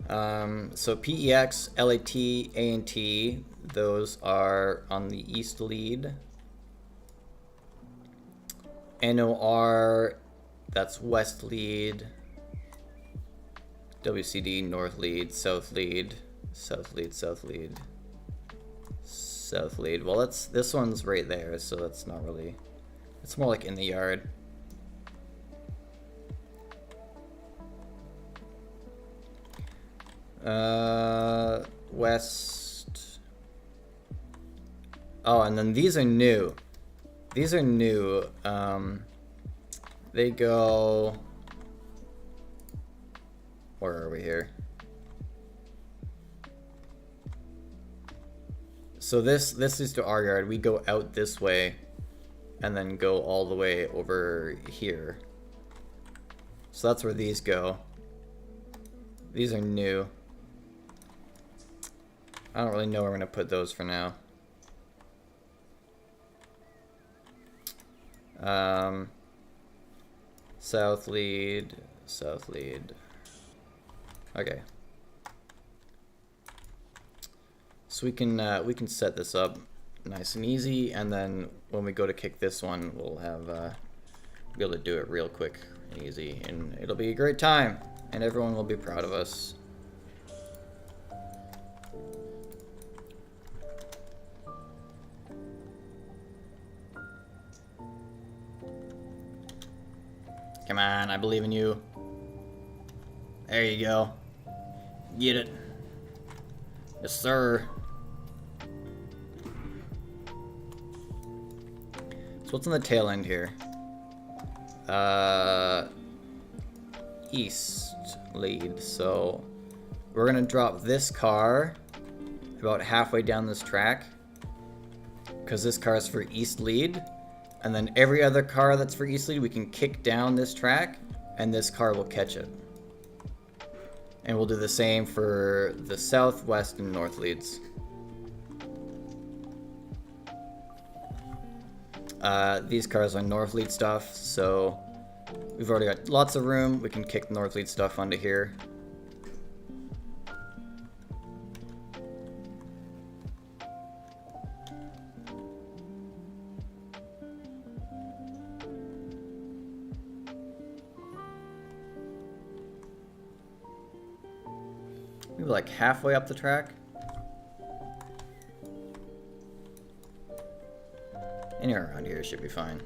So PEX, LAT, ANT, those are on the east lead. NOR, that's west lead. WCD, north lead, south lead, south lead, south lead, south lead. Well, this one's right there, so that's not really. It's more like in the yard. West. Oh, and then these are new. These are new. They go. Where are we here? So this is to our yard. We go out this way, and then go all the way over here. So that's where these go. These are new. I don't really know where we're gonna put those for now. South lead, south lead. Okay. So we can set this up nice and easy, and then when we go to kick this one, we'll have be able to do it real quick and easy, and it'll be a great time, and everyone will be proud of us. Come on, I believe in you. There you go. Get it. Yes, sir. So what's on the tail end here? East lead. So we're gonna drop this car about halfway down this track, because this car is for east lead. And then every other car that's for east lead, we can kick down this track, and this car will catch it. And we'll do the same for the south, west, and north leads. These cars are north lead stuff, so we've already got lots of room. We can kick the north lead stuff onto here. Maybe like halfway up the track. Anywhere around here should be fine.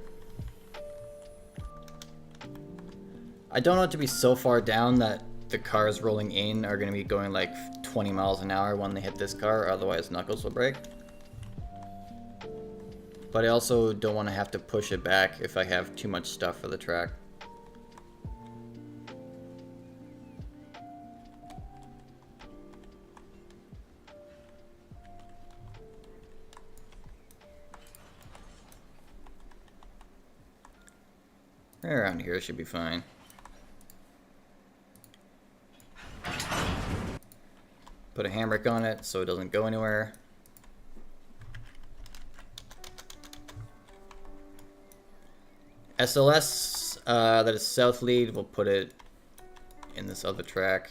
I don't want it to be so far down that the cars rolling in are going to be going like 20 miles an hour when they hit this car, otherwise knuckles will break. But I also don't want to have to push it back if I have too much stuff for the track. Right around here should be fine. Put a handbrake on it so it doesn't go anywhere. SLS, that is south lead. We'll put it in this other track.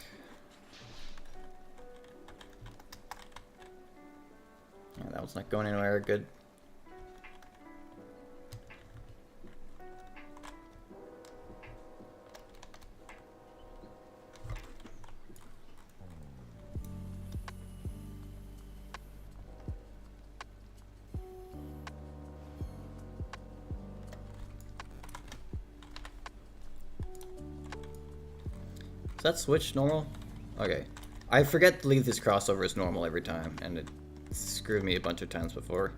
Yeah, that one's not going anywhere. Good. Is that switch normal? Okay. I forget to leave this crossover as normal every time, and it screwed me a bunch of times before.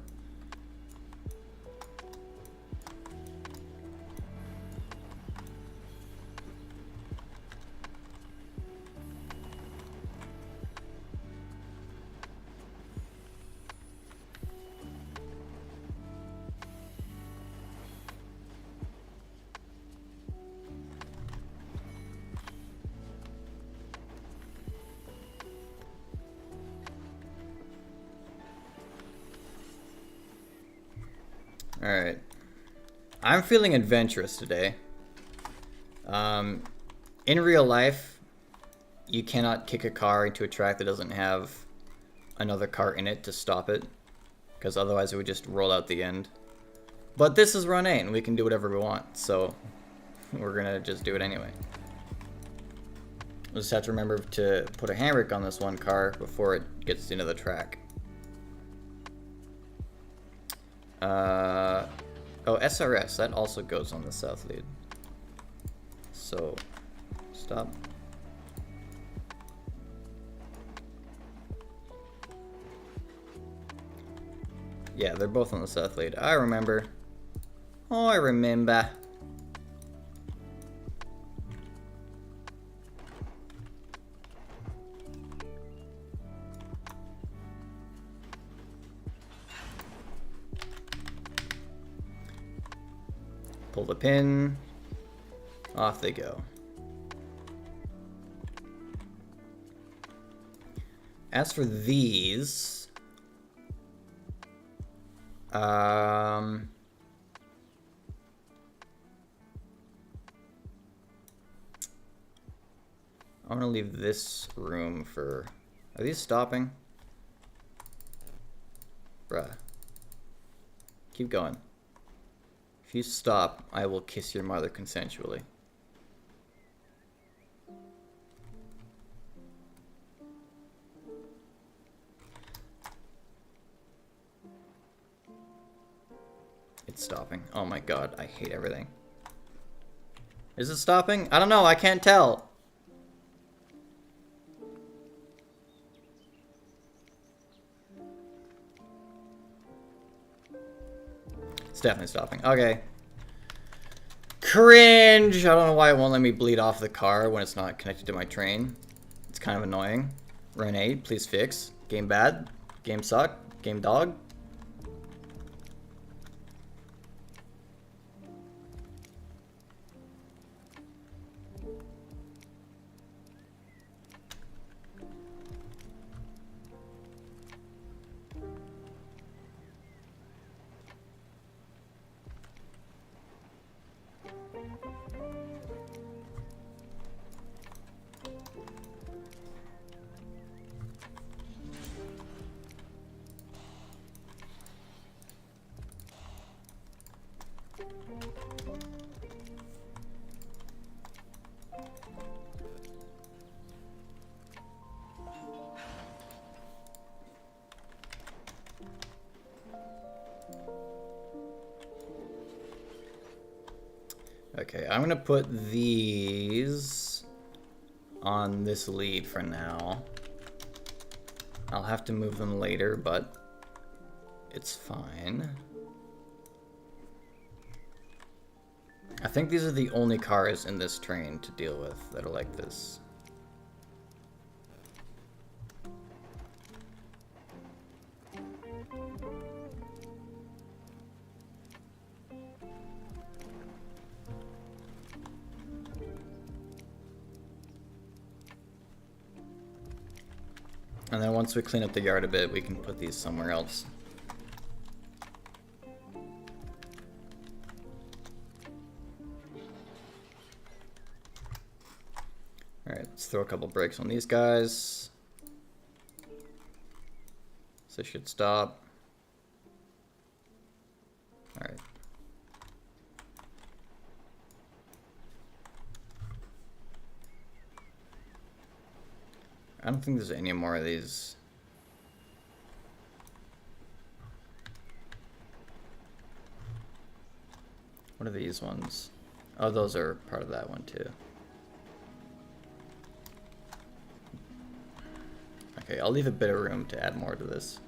Alright. I'm feeling adventurous today. In real life, you cannot kick a car into a track that doesn't have another car in it to stop it, because otherwise it would just roll out the end. But this is Run 8, and we can do whatever we want, so we're gonna just do it anyway. We'll just have to remember to put a handbrake on this one car before it gets into the track. Oh, SRS, that also goes on the south lead. So, stop. Yeah, they're both on the south lead. I remember. Oh, I remember. Pull the pin, off they go. As for these, I'm gonna leave this room for, are these stopping? Bruh. Keep going. If you stop, I will kiss your mother consensually. It's stopping. Oh my god, I hate everything. Is it stopping? I don't know, I can't tell. It's definitely stopping. Okay. Cringe! I don't know why it won't let me bleed off the car when it's not connected to my train. It's kind of annoying. Renee, please fix. Game bad. Game suck. Game dog. Okay, I'm gonna put these on this lead for now. I'll have to move them later, but it's fine. I think these are the only cars in this train to deal with that are like this. And then once we clean up the yard a bit, we can put these somewhere else. Let's throw a couple brakes on these guys. So they should stop. Alright. I don't think there's any more of these. What are these ones? Oh, those are part of that one too. Okay, I'll leave a bit of room to add more to this.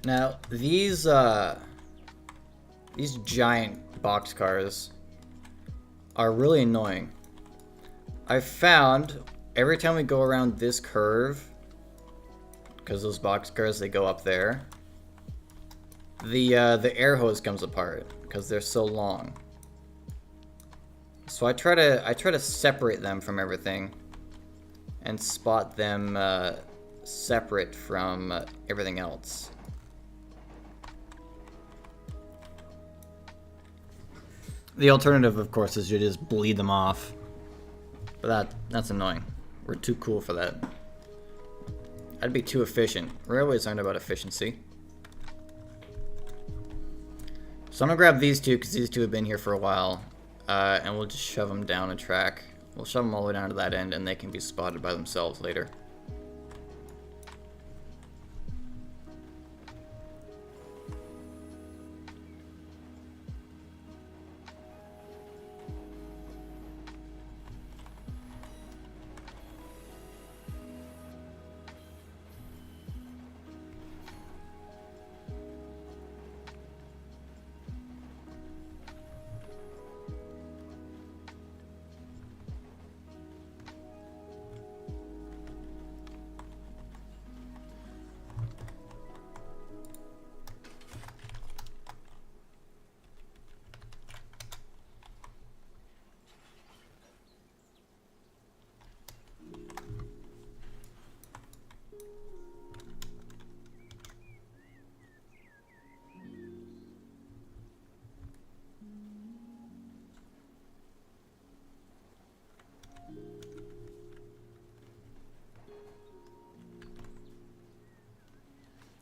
Now, these giant boxcars are really annoying. I've found every time we go around this curve, because those boxcars, they go up there, the air hose comes apart because they're so long. So I try to separate them from everything and spot them separate from everything else. The alternative, of course, is you just bleed them off. But that's annoying. We're too cool for that. I'd be too efficient. Railways aren't about efficiency. So I'm gonna grab these two because these two have been here for a while. And we'll just shove them down a track. We'll shove them all the way down to that end and they can be spotted by themselves later.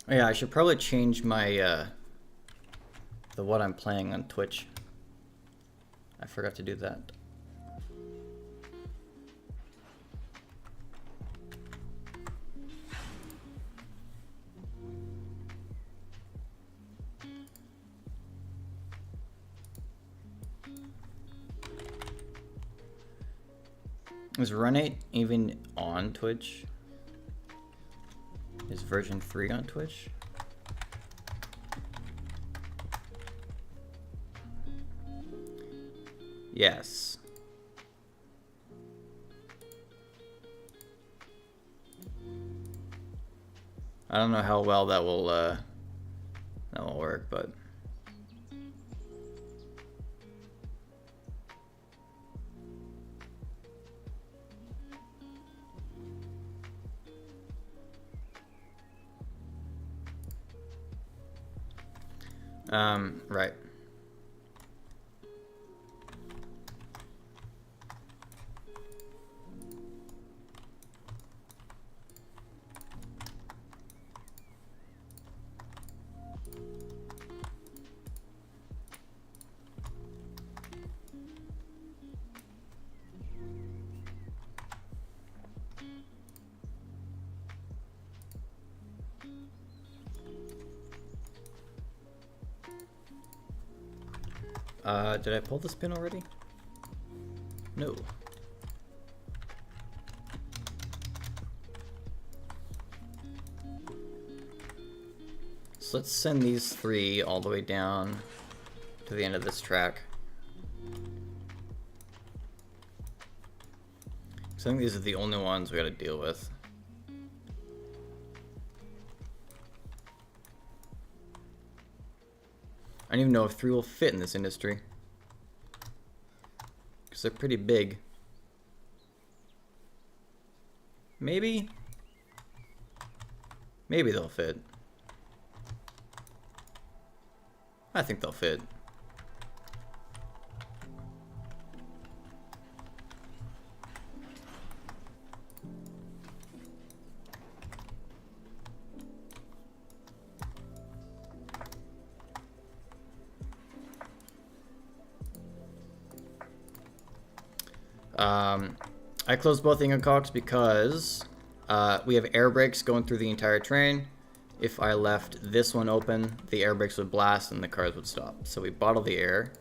Yeah, I should probably change my the what I'm playing on Twitch. I forgot to do that. Is Run 8 even on Twitch? Is version 3 on Twitch? Yes. I don't know how well that will work, but right. Did I pull this pin already? No. So let's send these three all the way down to the end of this track. So I think these are the only ones we gotta deal with. I don't even know if 3 will fit in this industry. Because they're pretty big. Maybe? Maybe they'll fit. I think they'll fit. I closed both ingot cocks because we have air brakes going through the entire train. If I left this one open, the air brakes would blast and the cars would stop. So we bottle the air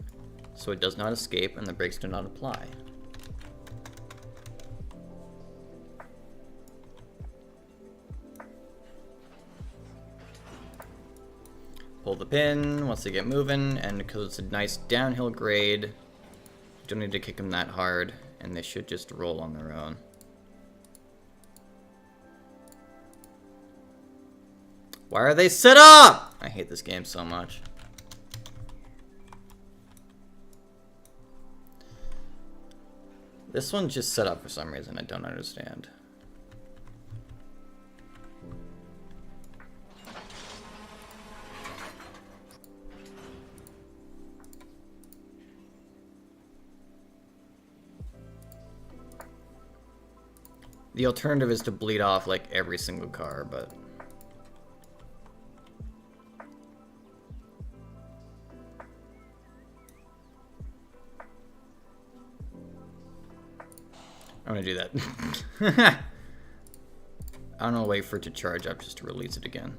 so it does not escape and the brakes do not apply. Pull the pin once they get moving, and because it's a nice downhill grade, you don't need to kick them that hard, and they should just roll on their own. Why are they set up? I hate this game so much. This one's just set up for some reason I don't understand. The alternative is to bleed off like every single car, but I'm gonna do that. I'm gonna wait for it to charge up just to release it again.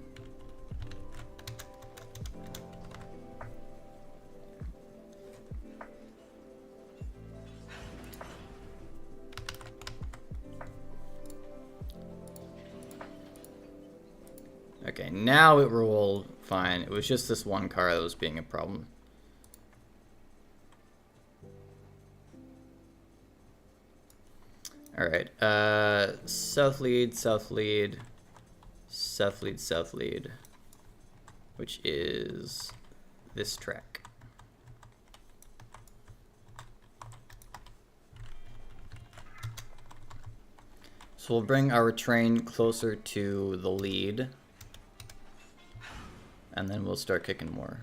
Okay, now it rolled fine. It was just this one car that was being a problem. Alright, south lead, south lead, south lead, south lead, which is this track. So we'll bring our train closer to the lead, and then we'll start kicking more.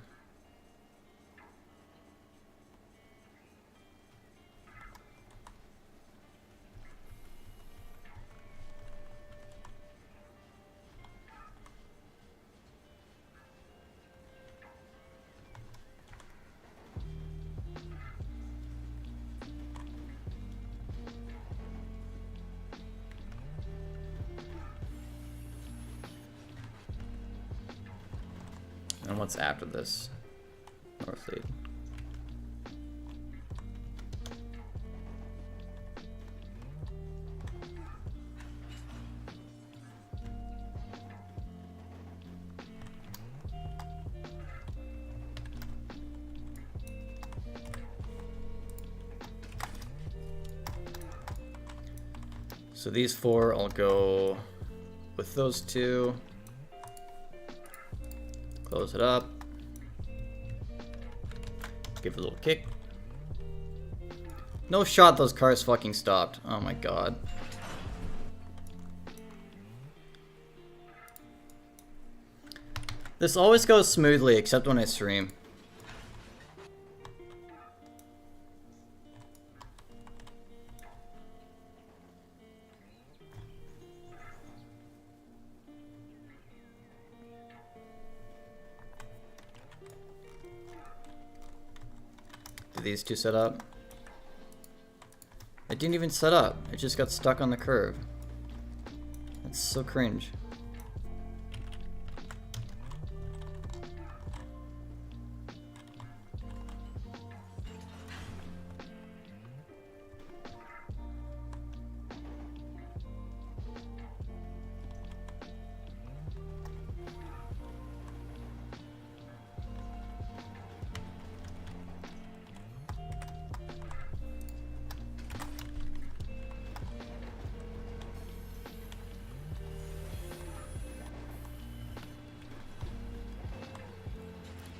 And what's after this? North lead. So these four, I'll go with those two. Close it up. Give it a little kick. No shot those cars fucking stopped. Oh my god. This always goes smoothly except when I stream. These two set up. It didn't even set up. It just got stuck on the curve. That's so cringe.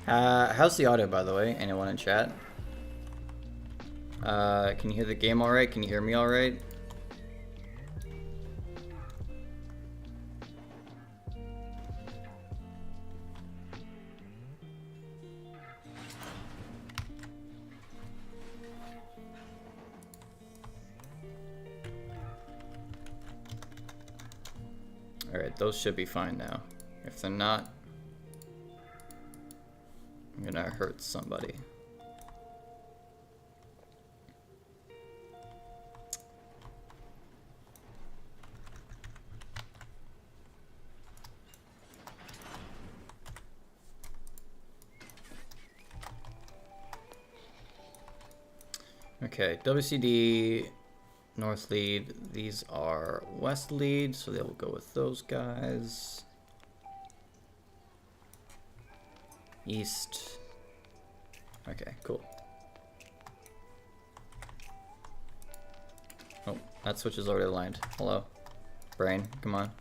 How's the audio, by the way? Anyone in chat? Can you hear the game all right? Can you hear me all right? All right, those should be fine now. If they're not, I'm gonna hurt somebody. Okay, WCD, North lead. These are West lead, so they will go with those guys. East. Okay, cool. Oh, that switch is already aligned. Hello. Brain, come on.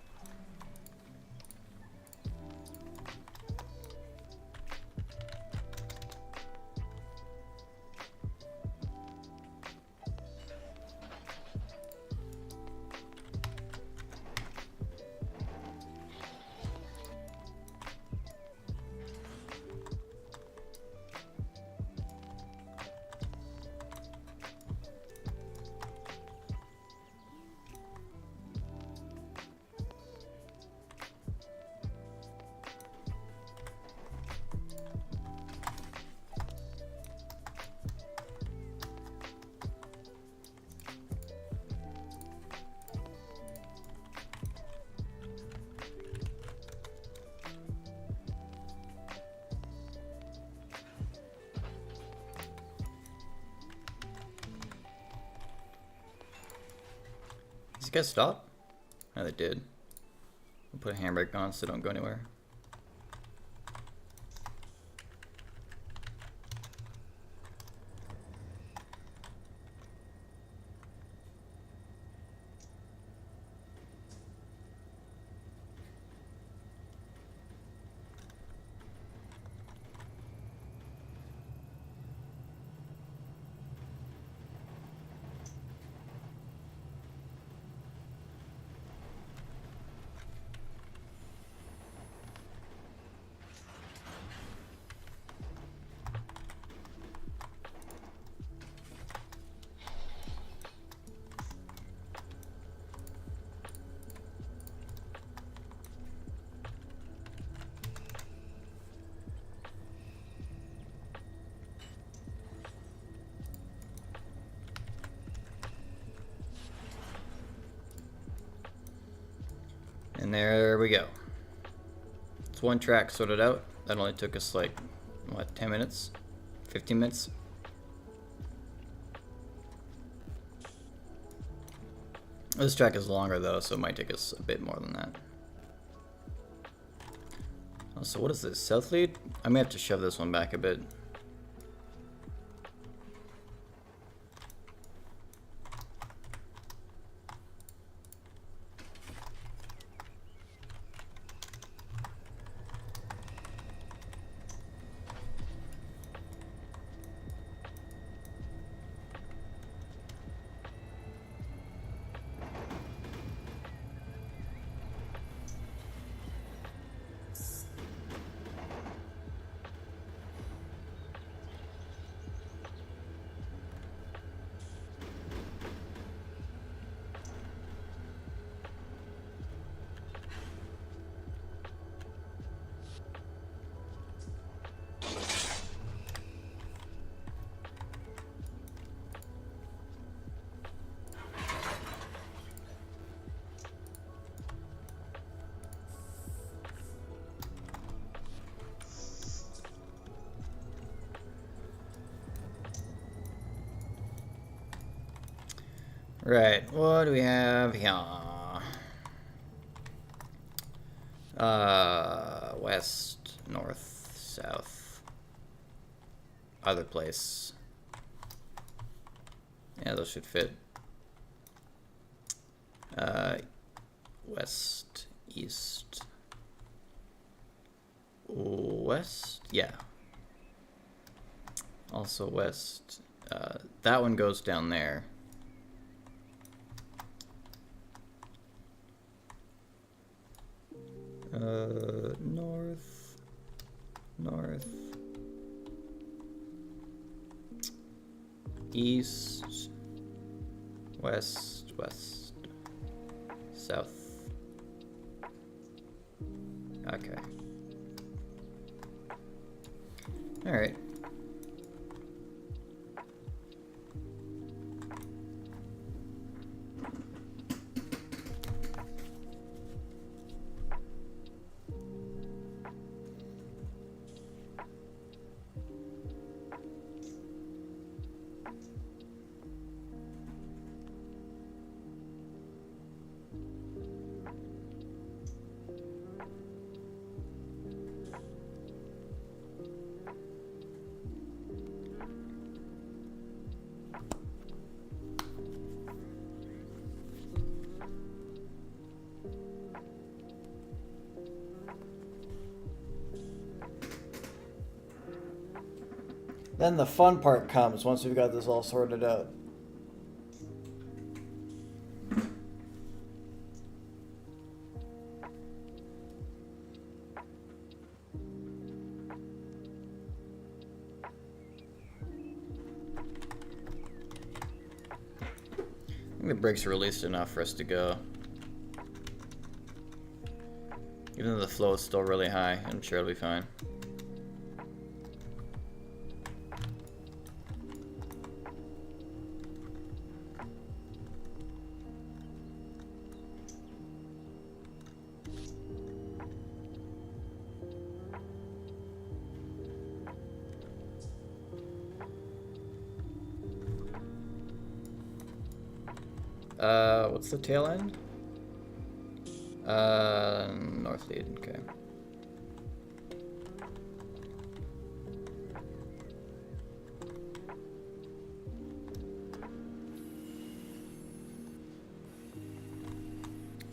These guys stop? No, they did. We'll put a handbrake on so they don't go anywhere. And there we go. It's one track sorted out. That only took us like, what, 10 minutes? 15 minutes? This track is longer though, so it might take us a bit more than that. Oh, so what is this, south lead? I may have to shove this one back a bit. Right, what do we have here? West, north, south. Other place. Yeah, those should fit. West, east. West? Yeah. Also west. That one goes down there. North. North. East. West. West. South. Okay. Alright. Then the fun part comes once we've got this all sorted out. I think the brakes are released enough for us to go. Even though the flow is still really high, I'm sure it'll be fine. What's the tail end? North lead, okay.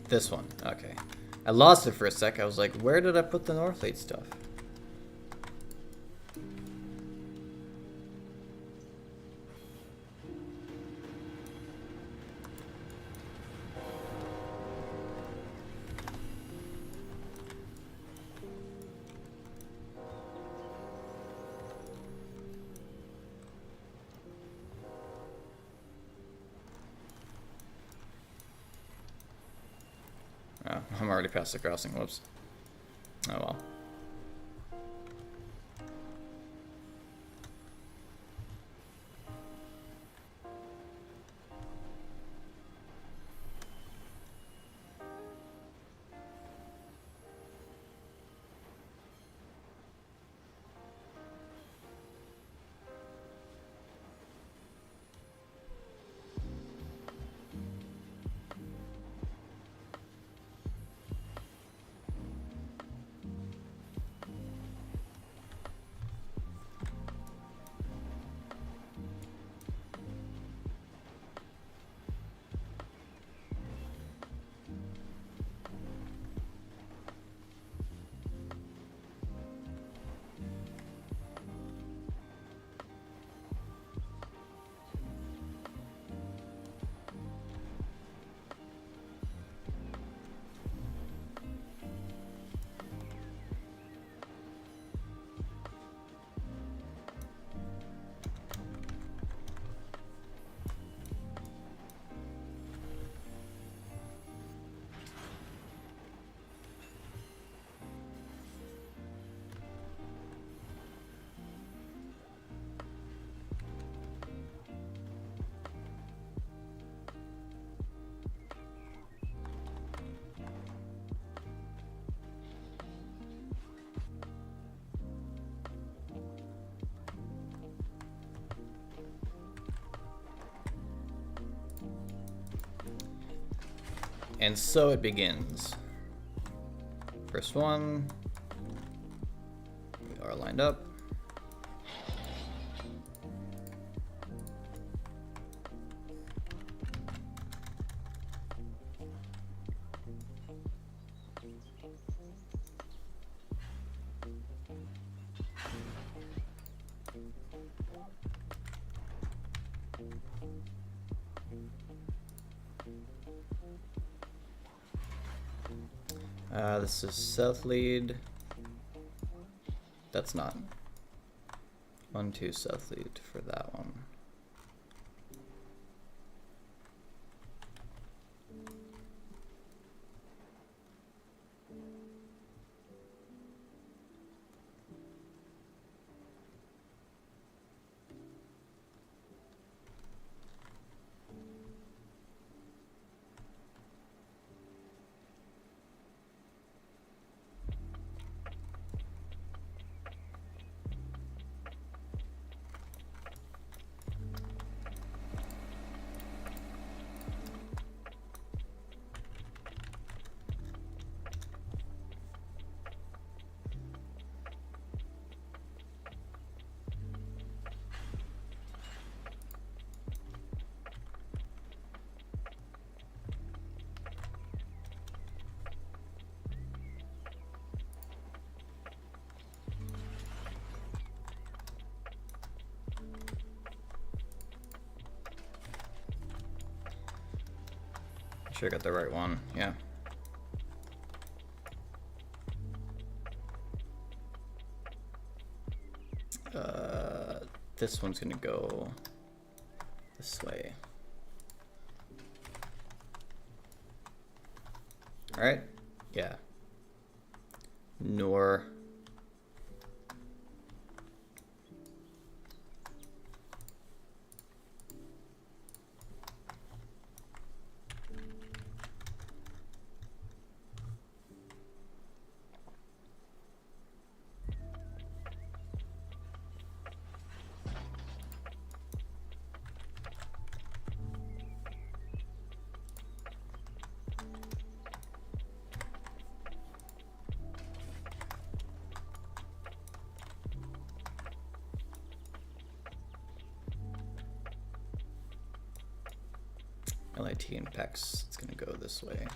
This one, okay. I lost it for a sec. I was like, where did I put the north lead stuff? Oh, I'm already past the crossing, whoops. Oh well. And so it begins. First one. We are lined up. This is south lead. That's not. 1, 2 south lead for that one. Sure I got the right one, yeah. This one's gonna go this way. All right, yeah. Nor. LIT and PEX, it's gonna go this way.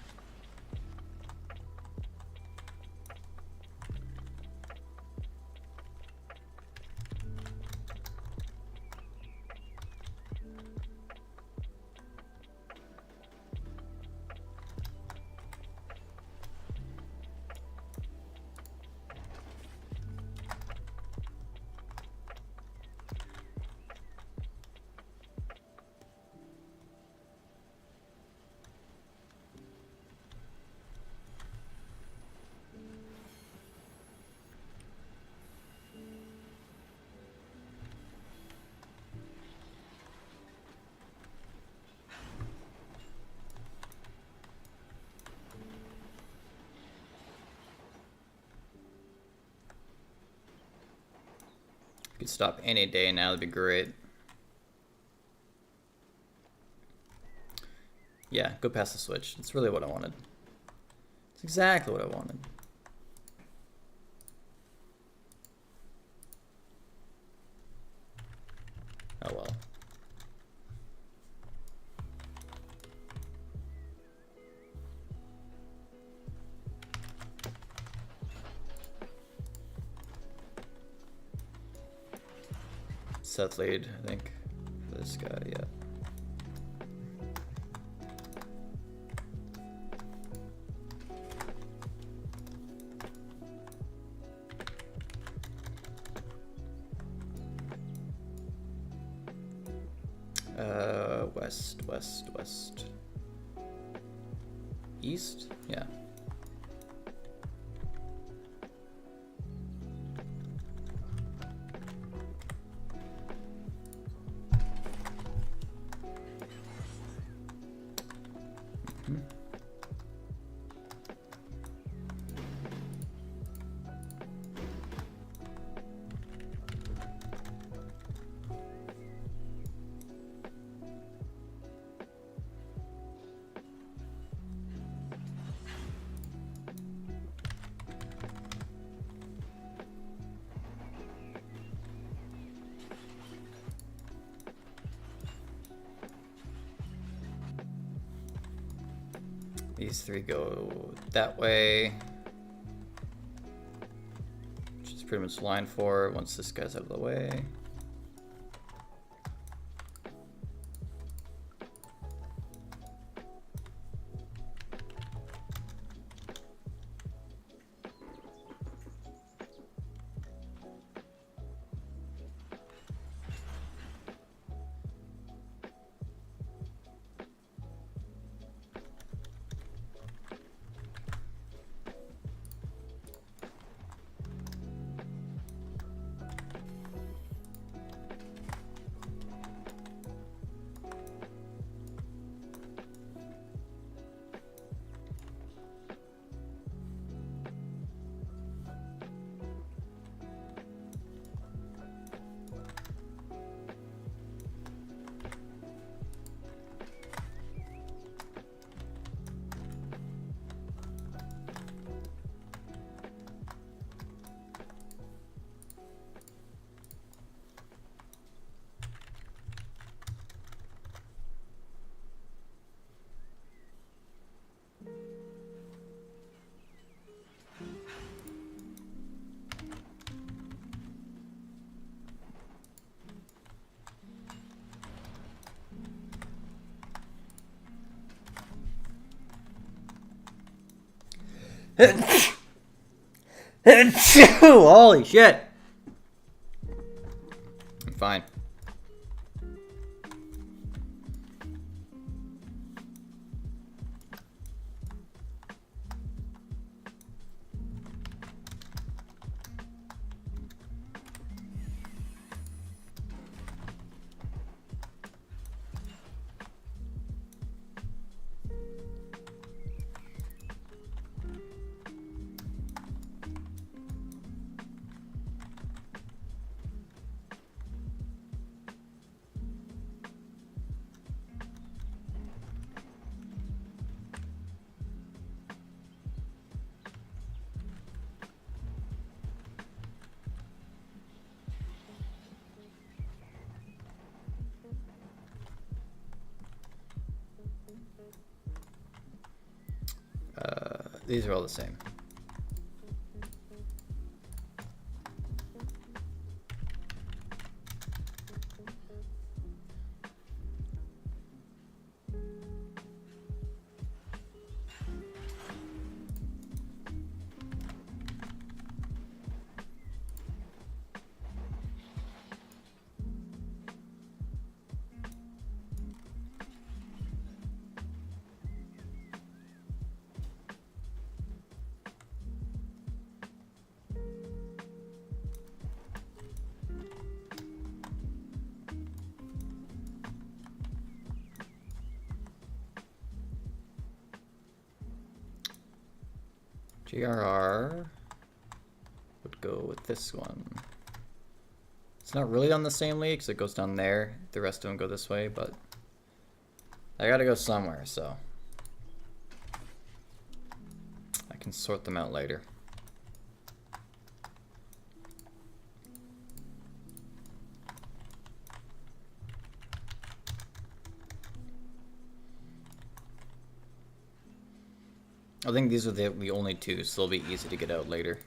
Could stop any day now, that'd be great. Yeah, go past the switch. It's really what I wanted. It's exactly what I wanted. Oh well. South lead, I think, for this guy, yeah. West. East? Yeah. These three go that way, which is pretty much line 4 once this guy's out of the way. Holy shit! I'm fine. These are all the same. GRR would go with this one. It's not really on the same lead because it goes down there. The rest of them go this way, but I gotta go somewhere, so I can sort them out later. I think these are the only two, so they'll be easy to get out later.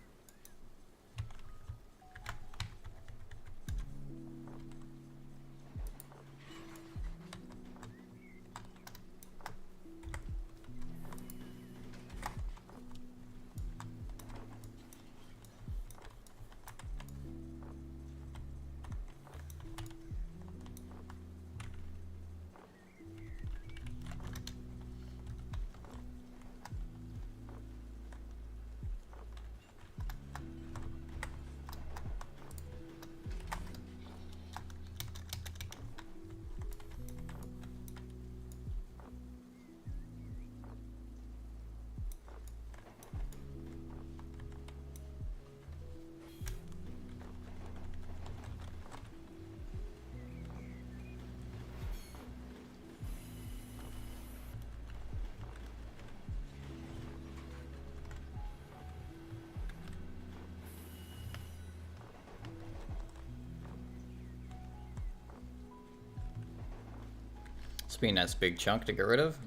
This being a nice big chunk to get rid of.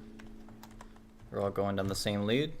We're all going down the same lead.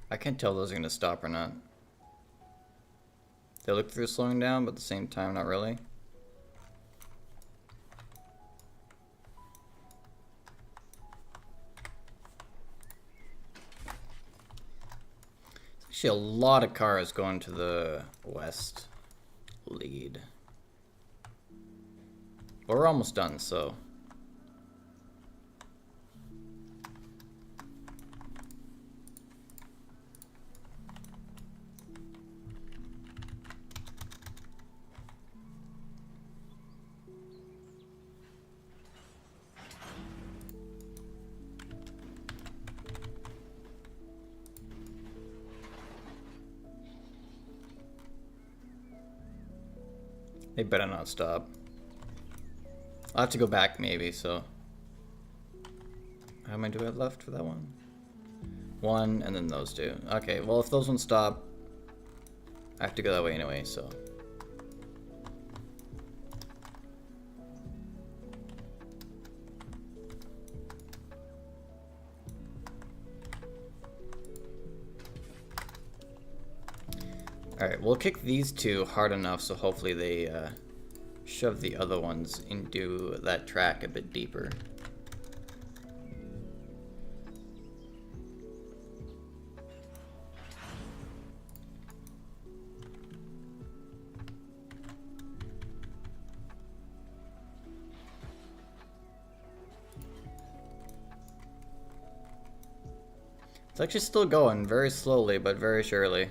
I can't tell if those are going to stop or not. They look through slowing down, but at the same time, not really. There's actually a lot of cars going to the west lead. But we're almost done, so... They better not stop. I'll have to go back maybe, so. How many do I have left for that one? One, and then those two. Okay, well if those ones stop, I have to go that way anyway, so. Alright, we'll kick these two hard enough so hopefully they shove the other ones into that track a bit deeper. It's actually still going, very slowly, but very surely.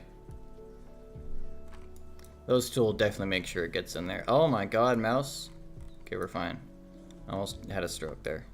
Those two will definitely make sure it gets in there. Oh my god, mouse. Okay, we're fine. I almost had a stroke there.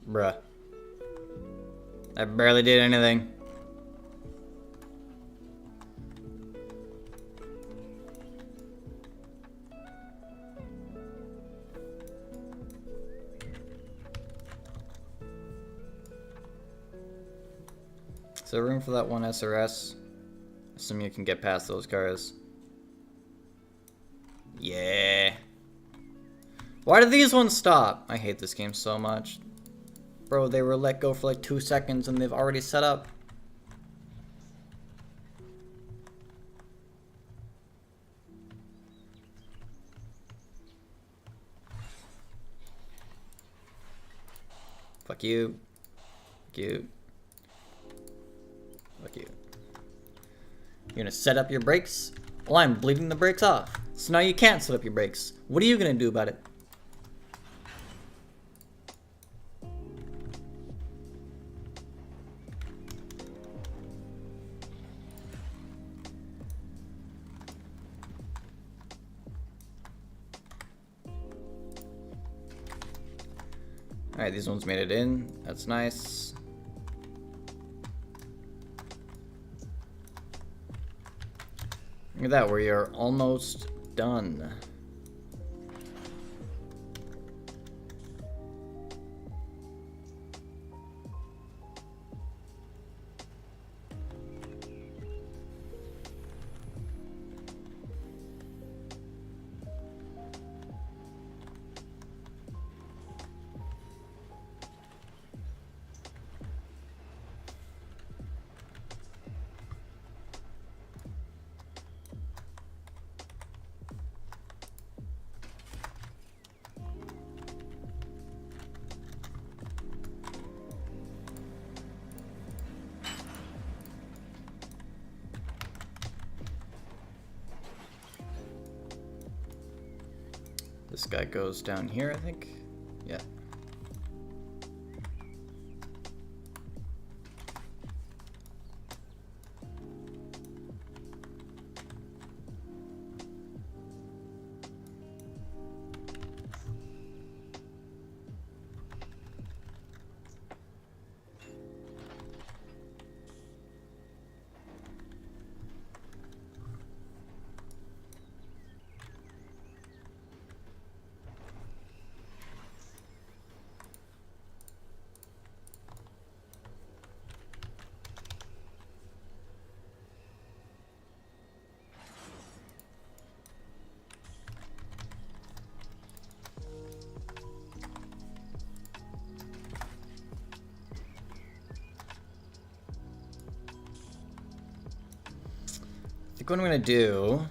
Bruh. I barely did anything. Is there room for that one SRS? Assuming you can get past those cars. Yeah. Why did these ones stop? I hate this game so much. Bro, they were let go for like 2 seconds and they've already set up. Fuck you. Fuck you. Fuck you. You're gonna set up your brakes? Well, I'm bleeding the brakes off. So now you can't set up your brakes. What are you gonna do about it? Alright, these ones made it in. That's nice. Look at that, we are almost done. This guy goes down here, I think. Yeah. I think what I'm gonna do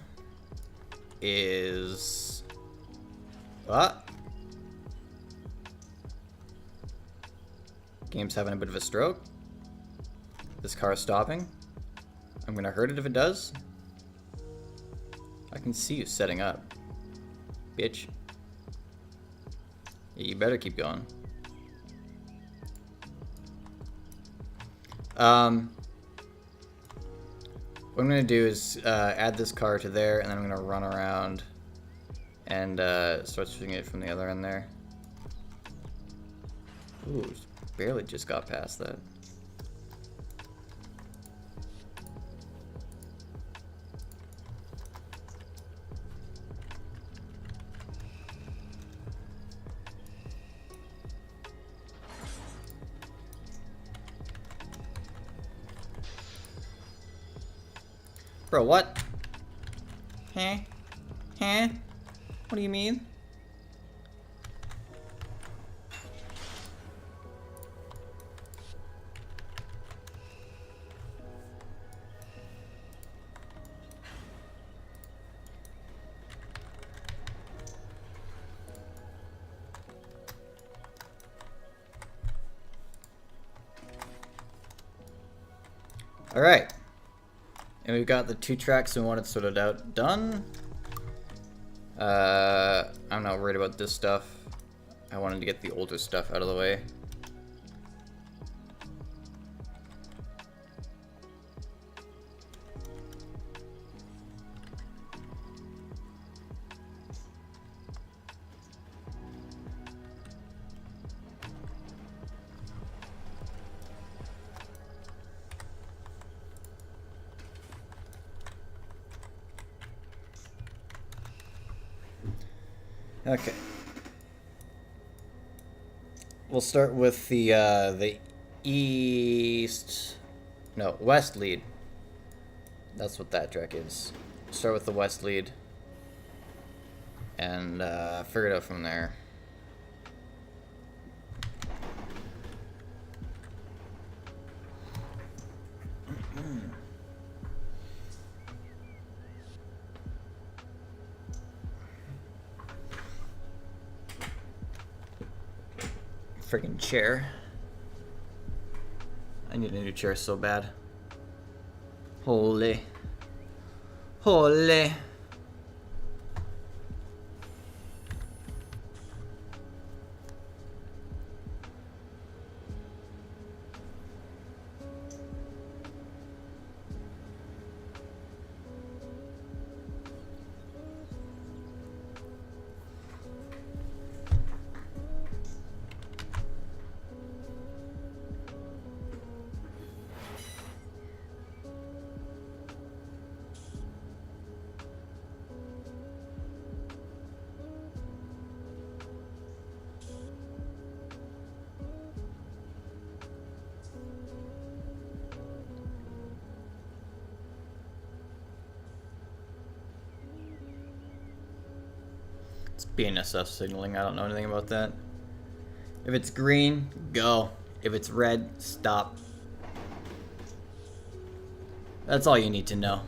is game's having a bit of a stroke. This car is stopping. I'm gonna hurt it if it does. I can see you setting up, bitch. Yeah, you better keep going. What I'm gonna do is add this car to there, and then I'm gonna run around and start swinging it from the other end there. Ooh, barely just got past that. Bro, what? Huh? Huh? What do you mean? All right. And we've got the 2 tracks we wanted sorted out done. I'm not worried about this stuff. I wanted to get the older stuff out of the way. Okay. We'll start with the west lead. That's what that track is. Start with the west lead and figure it out from there. Freaking chair. I need a new chair so bad. Holy. Holy. It's BNSF signaling. I don't know anything about that. If it's green, go. If it's red, stop. That's all you need to know.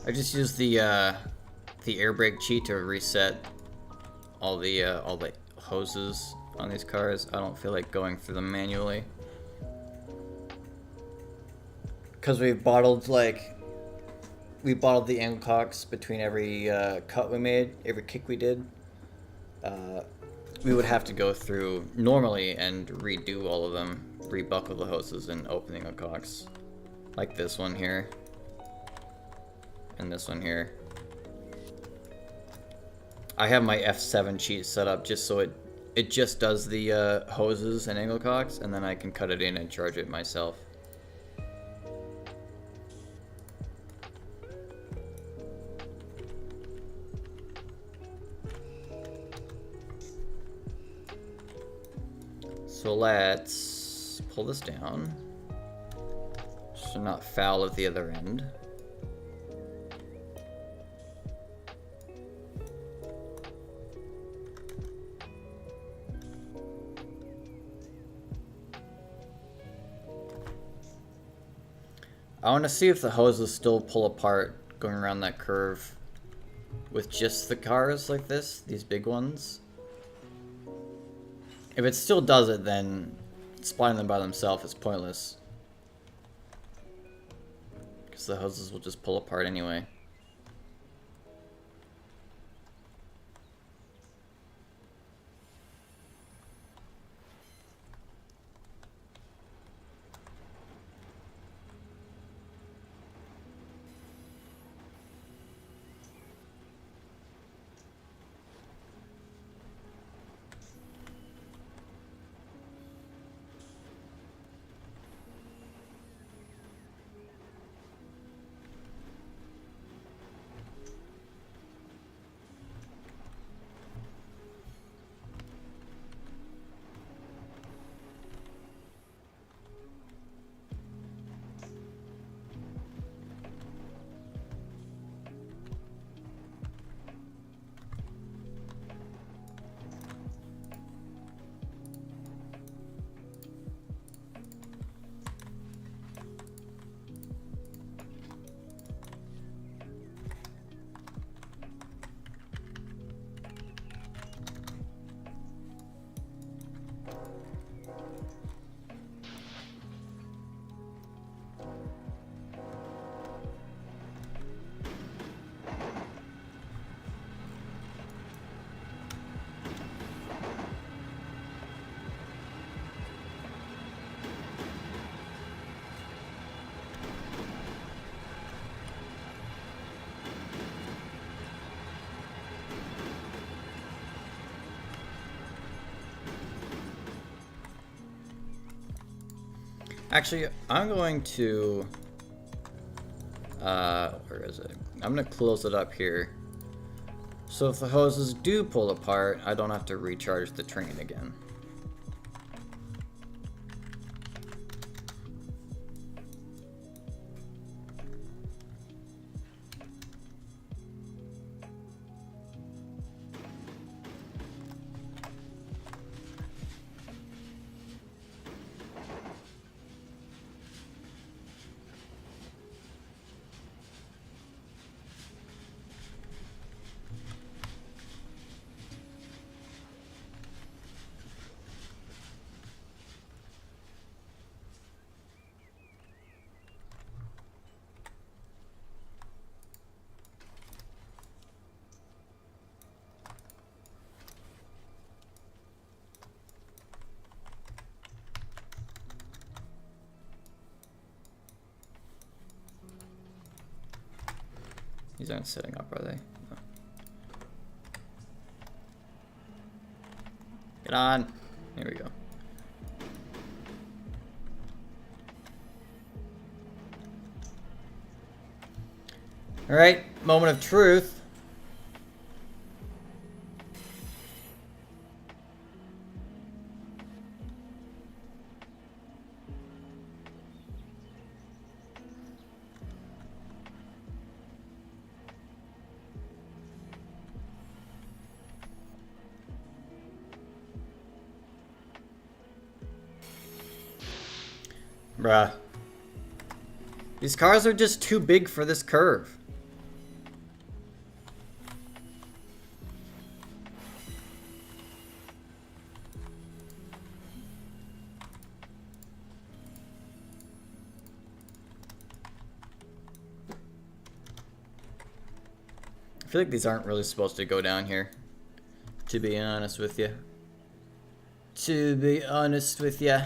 I just used the air brake cheat to reset all the hoses on these cars. I don't feel like going through them manually. Because we bottled the angle cocks between every cut we made, every kick we did. We would have to go through normally and redo all of them, rebuckle the hoses and open the angle cocks. Like this one here. And this one here. I have my F7 cheat set up just so it just does the hoses and angle cocks, and then I can cut it in and charge it myself. So let's pull this down so not foul at the other end. I want to see if the hoses still pull apart going around that curve with just the cars like this, these big ones. If it still does it, then splitting them by themselves is pointless. Because the hoses will just pull apart anyway. Actually, I'm going to, where is it? I'm going to close it up here. So if the hoses do pull apart, I don't have to recharge the train again. These aren't setting up, are they? No. Get on. Here we go. All right, moment of truth. Bruh. These cars are just too big for this curve. feel like these aren't really supposed to go down here, to be honest with you. To be honest with you.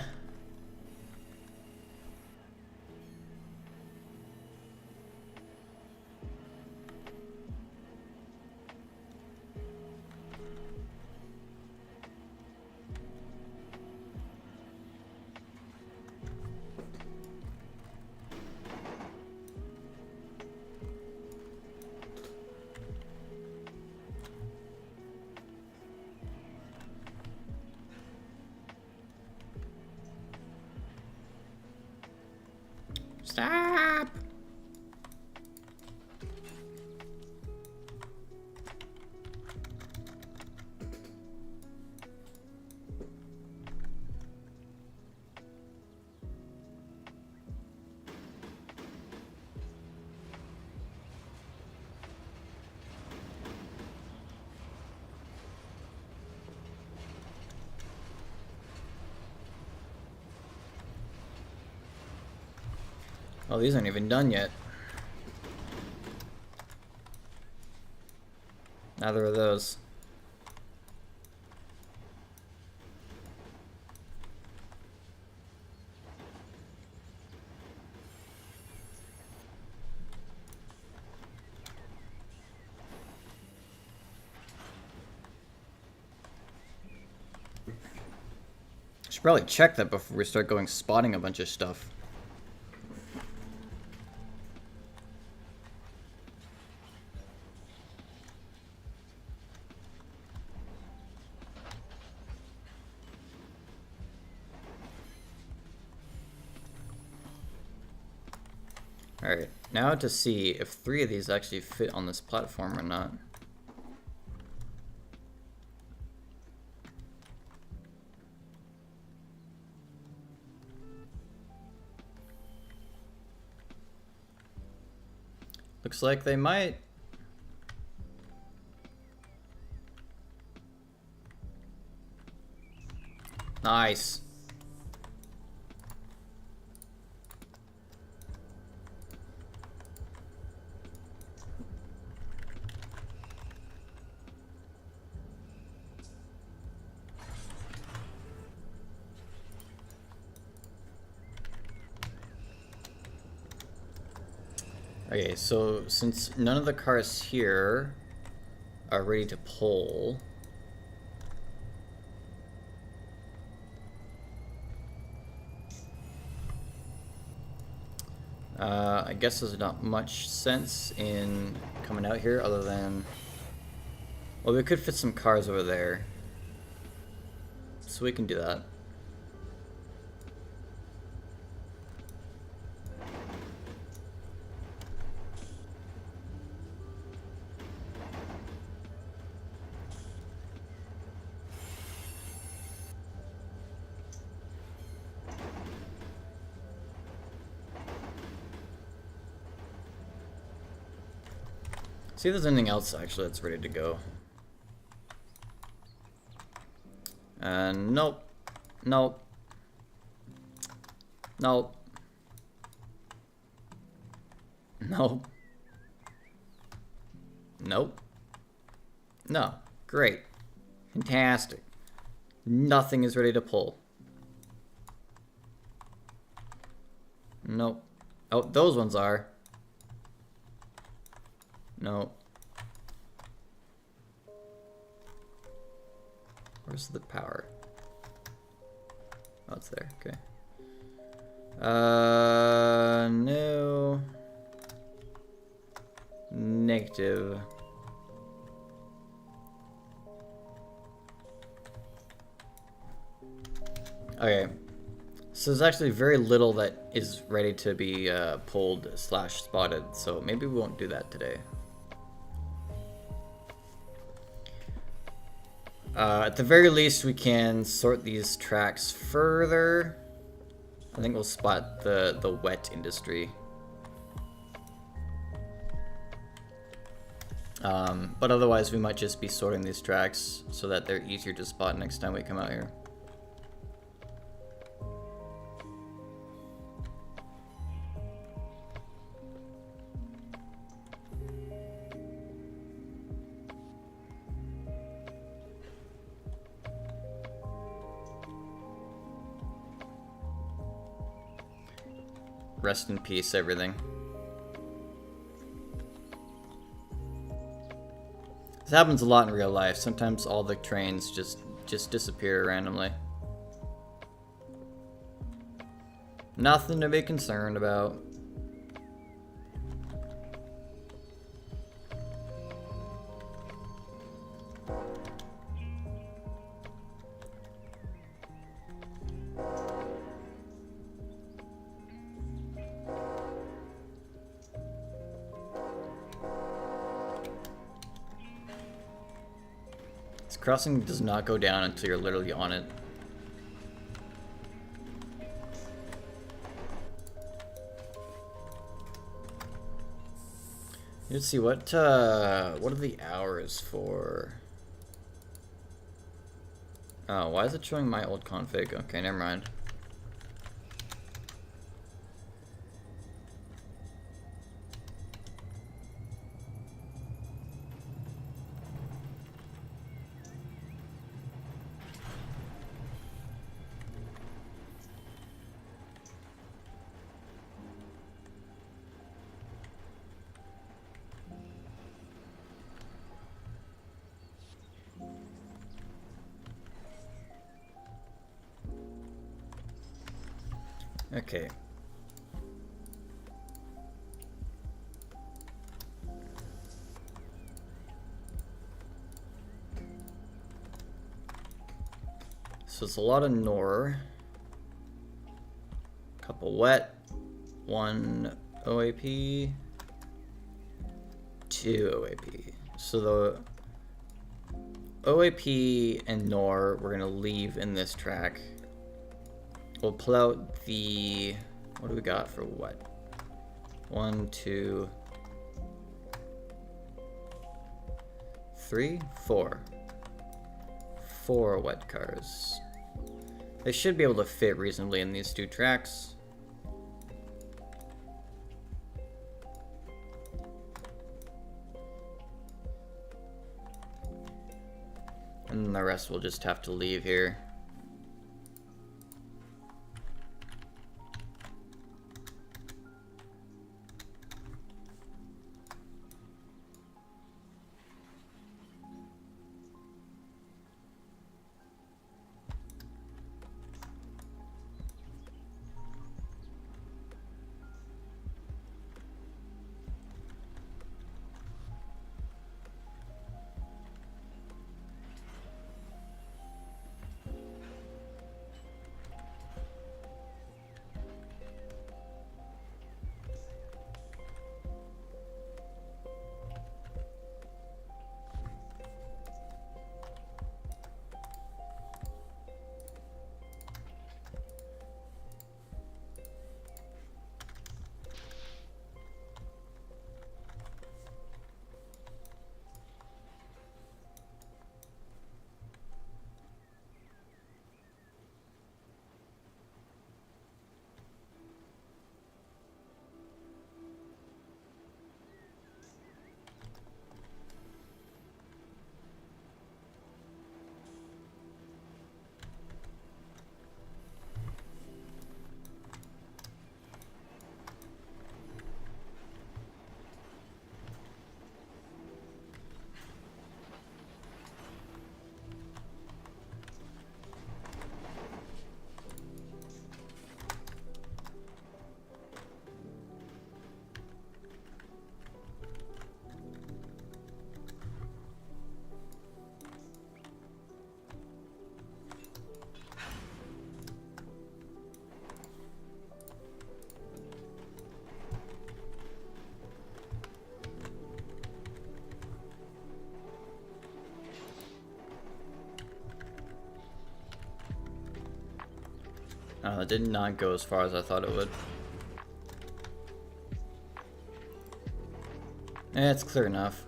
Stop! Oh, these aren't even done yet. Neither of those. Should probably check that before we start going spotting a bunch of stuff. Alright, now to see if 3 of these actually fit on this platform or not. Looks like they might. Nice. Okay, so since none of the cars here are ready to pull, I guess there's not much sense in coming out here other than, well, we could fit some cars over there, so we can do that. See if there's anything else actually that's ready to go. Nope. Nope. Nope. Nope. Nope. No. Great. Fantastic. Nothing is ready to pull. Nope. Oh, those ones are. No. Where's the power? Oh, it's there. Okay. No. Negative. Okay. So there's actually very little that is ready to be pulled / spotted, so maybe we won't do that today. At the very least, we can sort these tracks further. I think we'll spot the wet industry. But otherwise, we might just be sorting these tracks so that they're easier to spot next time we come out here. Rest in peace, everything. This happens a lot in real life. Sometimes all the trains just disappear randomly. Nothing to be concerned about. This crossing does not go down until you're literally on it. Let's see, what are the hours for? Oh, why is it showing my old config? Okay, never mind. Okay. So it's a lot of Nor. Couple wet. 1 OAP. 2 OAP. So the OAP and Nor we're gonna leave in this track. We'll pull out the, what do we got for what? 1, 2, 3, 4. 4 wet cars. They should be able to fit reasonably in these 2 tracks. And the rest will just have to leave here. Oh, it did not go as far as I thought it would. Yeah, it's clear enough.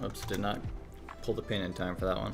Oops, did not pull the pin in time for that one.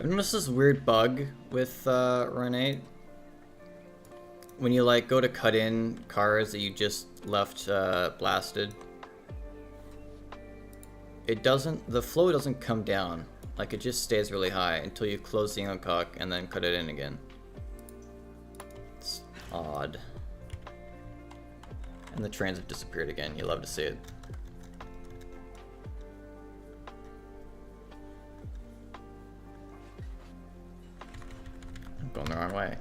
I've noticed this weird bug with Run 8. When you like go to cut in cars that you just left blasted, it doesn't, the flow doesn't come down. Like it just stays really high until you close the uncock and then cut it in again. It's odd. And the trains have disappeared again. You love to see it. I'm going the wrong way.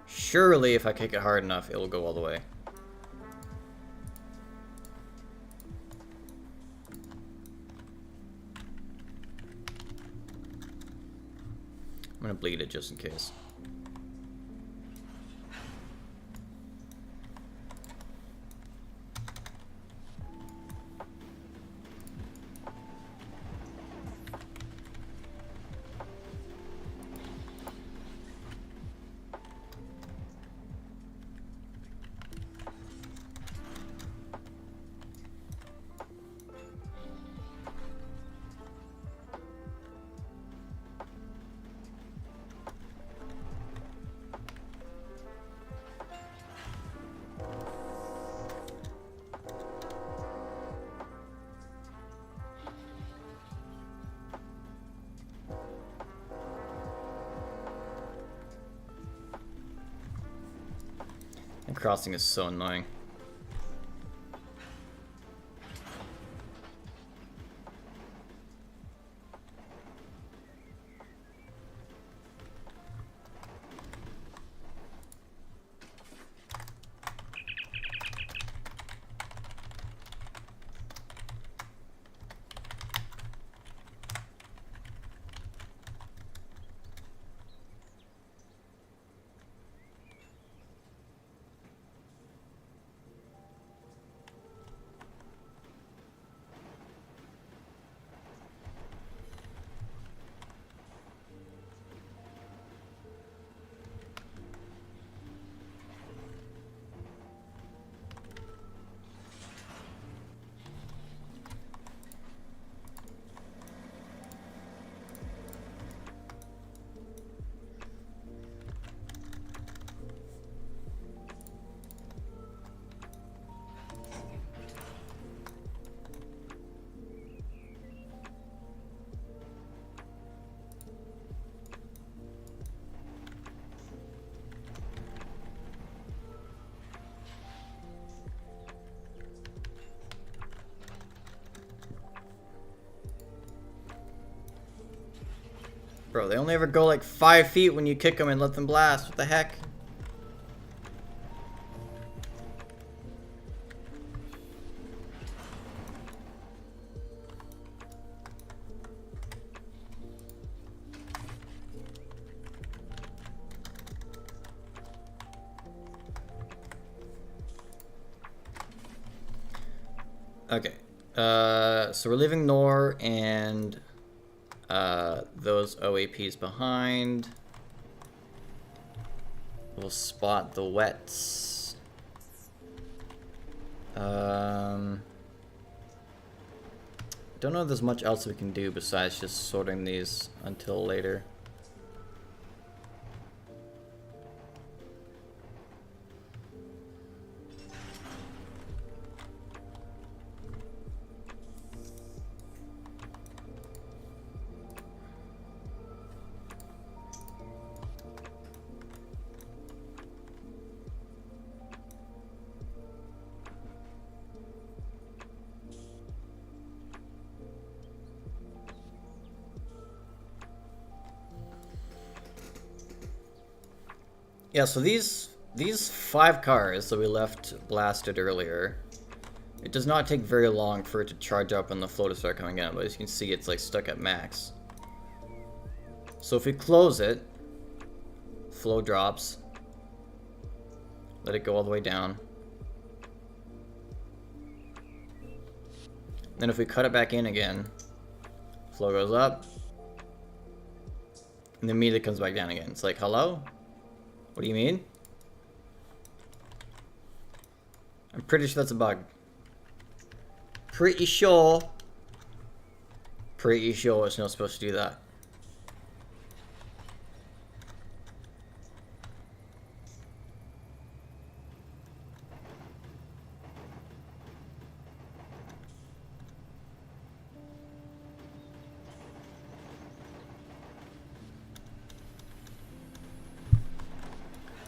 Surely if I kick it hard enough, it'll go all the way. I'm gonna bleed it just in case. crossing is so annoying. Bro, they only ever go like 5 feet when you kick them and let them blast. What the heck? Okay. So we're leaving Nor and those OAPs behind. We'll spot the wets. Don't know if there's much else we can do besides just sorting these until later. Yeah, so these 5 cars that we left blasted earlier, it does not take very long for it to charge up and the flow to start coming out, but as you can see, it's like stuck at max. So if we close it, flow drops, let it go all the way down. Then if we cut it back in again, flow goes up, and then immediately comes back down again. It's like, hello? What do you mean? I'm pretty sure that's a bug. Pretty sure it's not supposed to do that.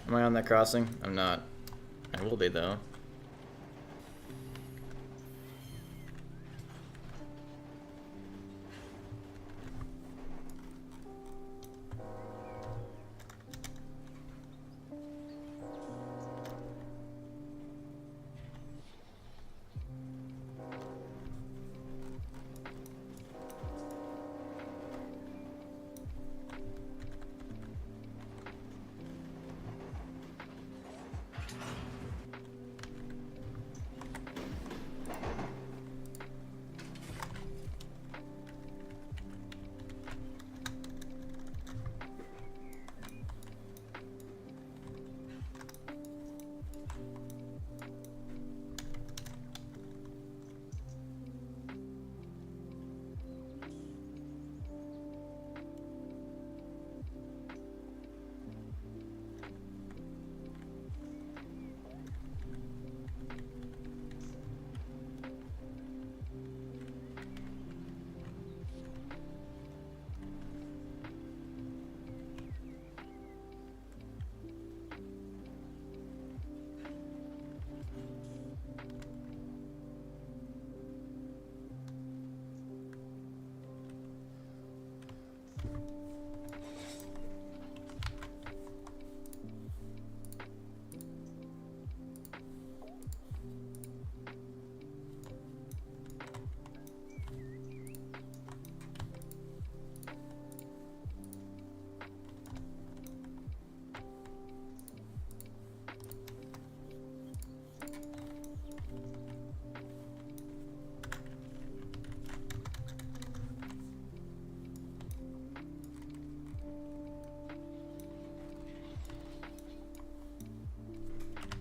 Am I on that crossing? I'm not. I will be though.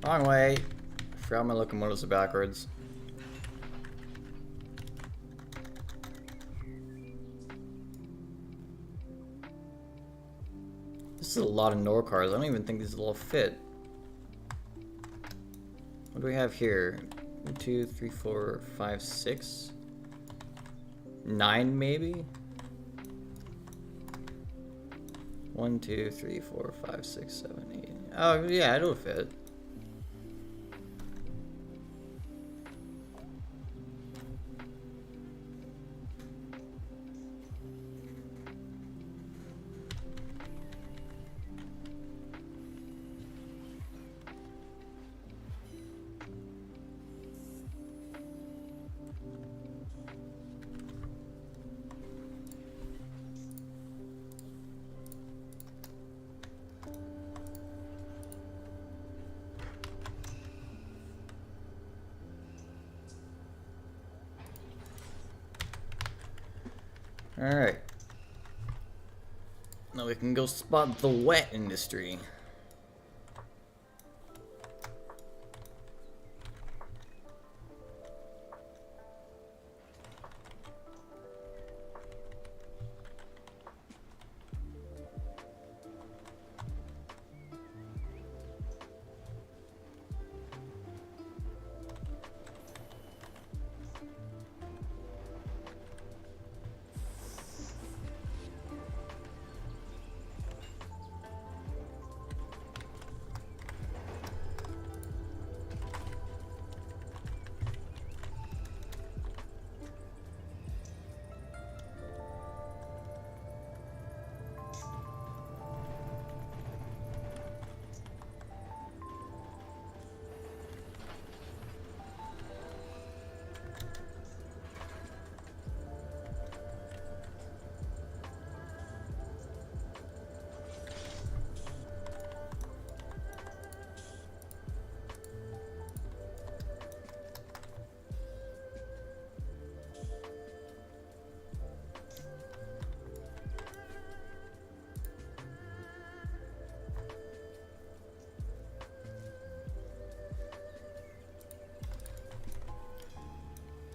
Wrong way. I forgot my locomotives are backwards. This is a lot of Nor cars. I don't even think these will all fit. What do we have here? 1, 2, 3, 4, 5, 6? 9 maybe? 1, 2, 3, 4, 5, 6, 7, 8. Oh yeah, it'll fit. Alright. Now we can go spot the wet industry.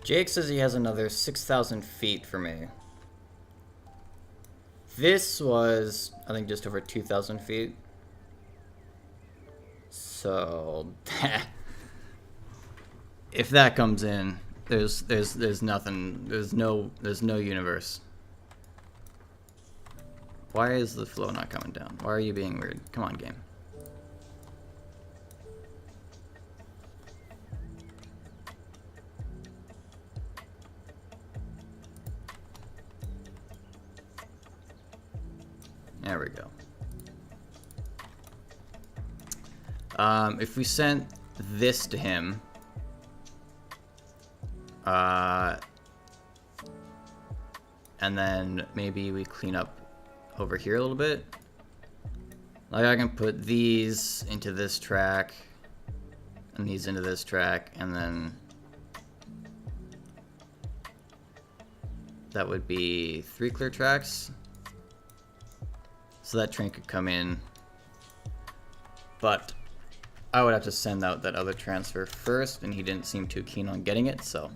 Jake says he has another 6,000 feet for me. This was, I think, just over 2,000 feet. So, if that comes in, there's nothing. There's no universe. Why is the flow not coming down? Why are you being weird? Come on, game. There we go. If we sent this to him, and then maybe we clean up over here a little bit. Like I can put these into this track, and these into this track, and then that would be 3 clear tracks. So that train could come in, but I would have to send out that other transfer first, and he didn't seem too keen on getting it, so.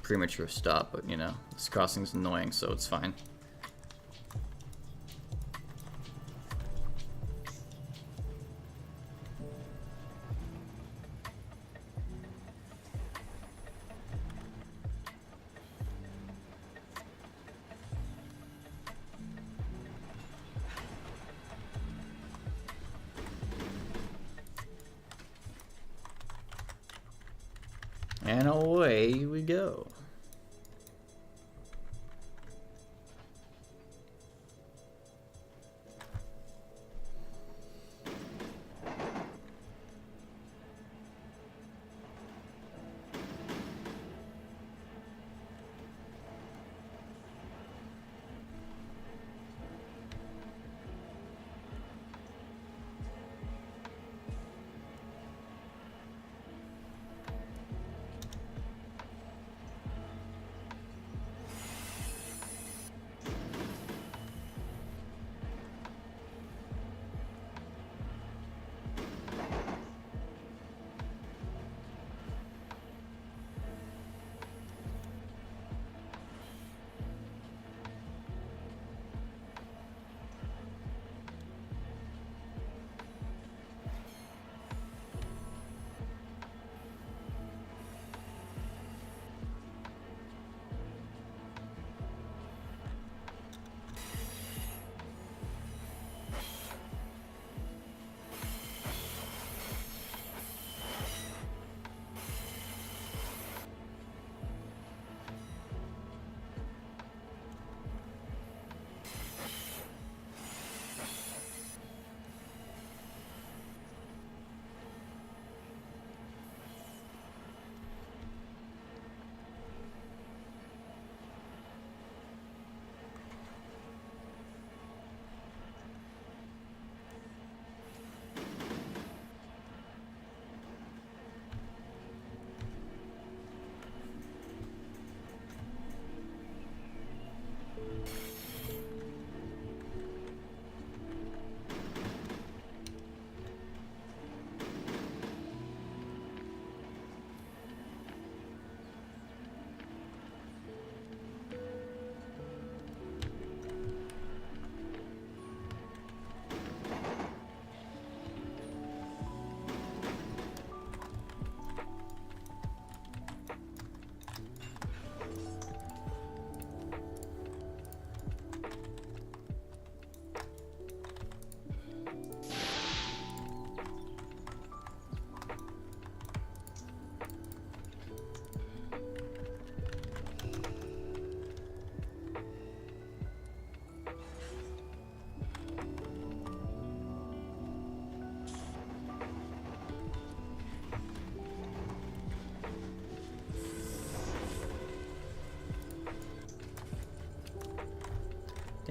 Premature stop, but you know, this crossing's annoying, so it's fine. And away we go.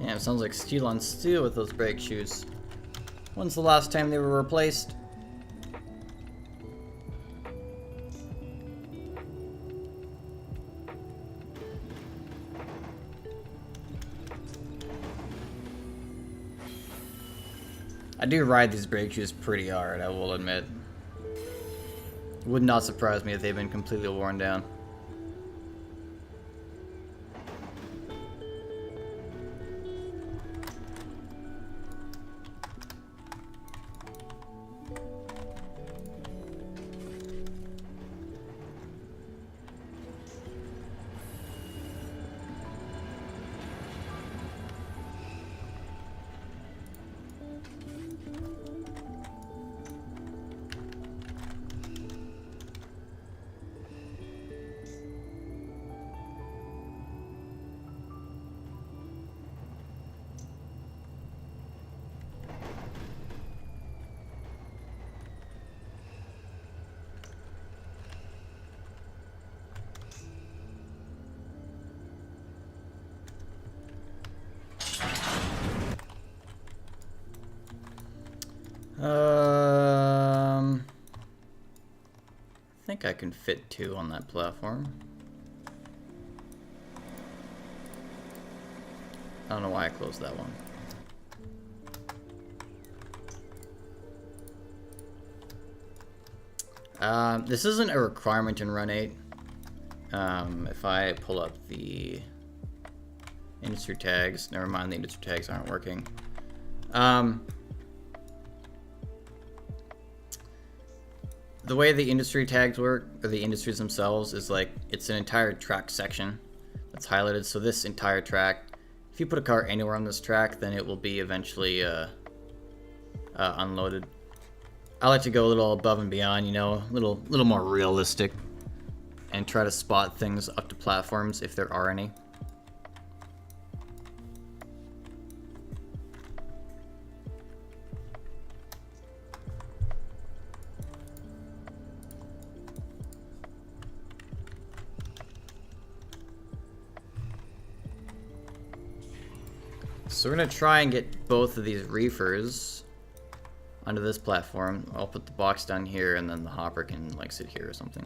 Yeah, it sounds like steel on steel with those brake shoes. When's the last time they were replaced? I do ride these brake shoes pretty hard, I will admit. Would not surprise me if they've been completely worn down. I think I can fit 2 on that platform. I don't know why I closed that one. This isn't a requirement in Run 8. If I pull up the industry tags, never mind, the industry tags aren't working. The way the industry tags work, or the industries themselves, is like it's an entire track section that's highlighted. So this entire track, if you put a car anywhere on this track, then it will be eventually unloaded. I like to go a little above and beyond, you know, a little more realistic, and try to spot things up to platforms if there are any. So we're gonna try and get both of these reefers onto this platform. I'll put the box down here, and then the hopper can like sit here or something.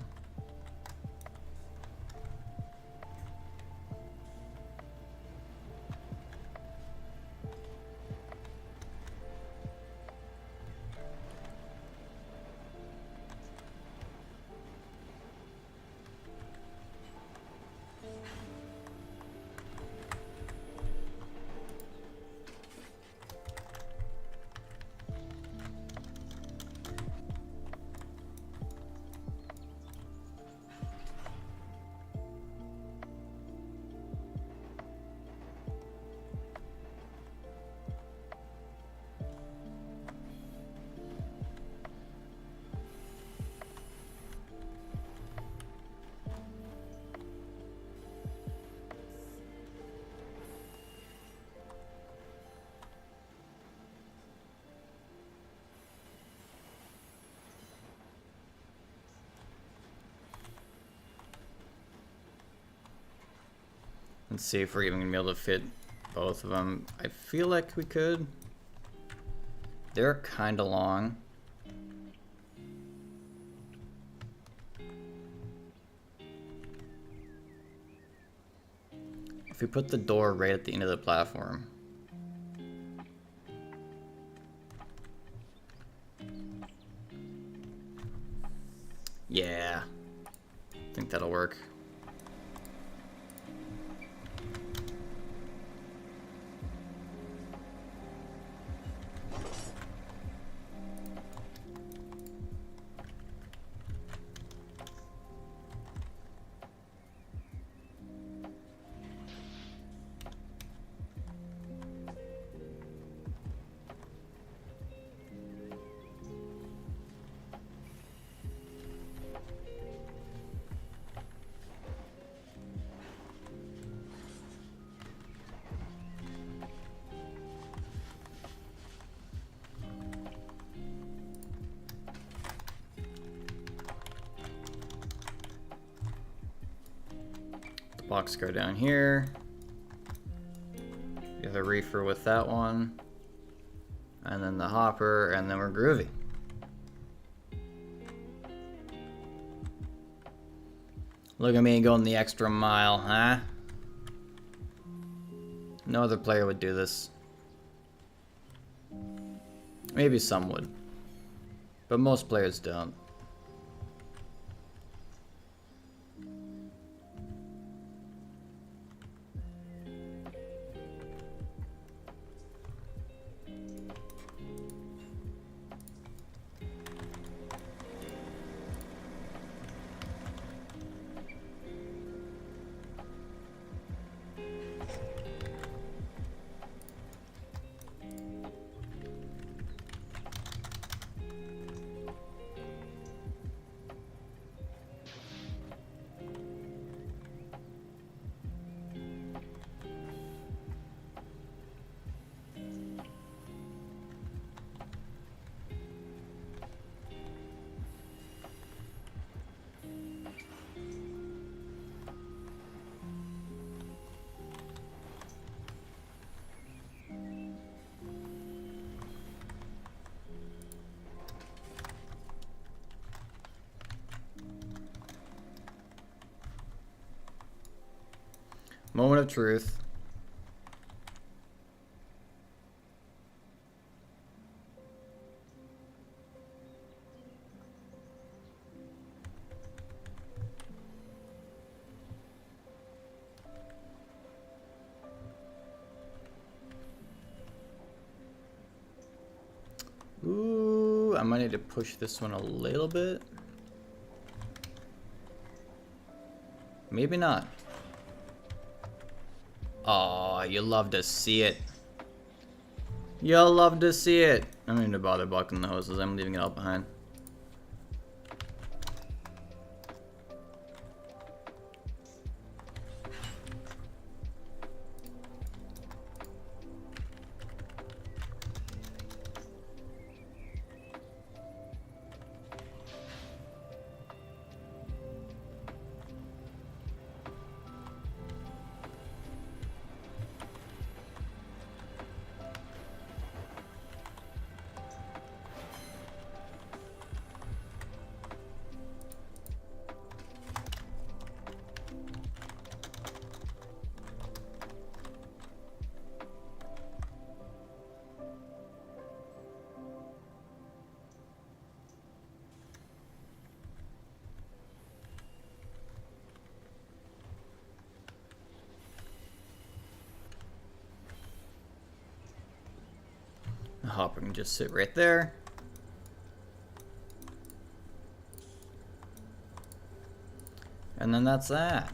Let's see if we're even gonna be able to fit both of them. I feel like we could. They're kind of long. If we put the door right at the end of the platform. Yeah, I think that'll work. Boxcar down here. Get the reefer with that one. And then the hopper, and then we're groovy. Look at me going the extra mile, huh? No other player would do this. Maybe some would. But most players don't. Moment of truth. Ooh, I might need to push this one a little bit. Maybe not. Oh, you love to see it. You'll love to see it. I don't need to bother bucking the hoses. I'm leaving it all behind. The hopper can just sit right there. And then that's that.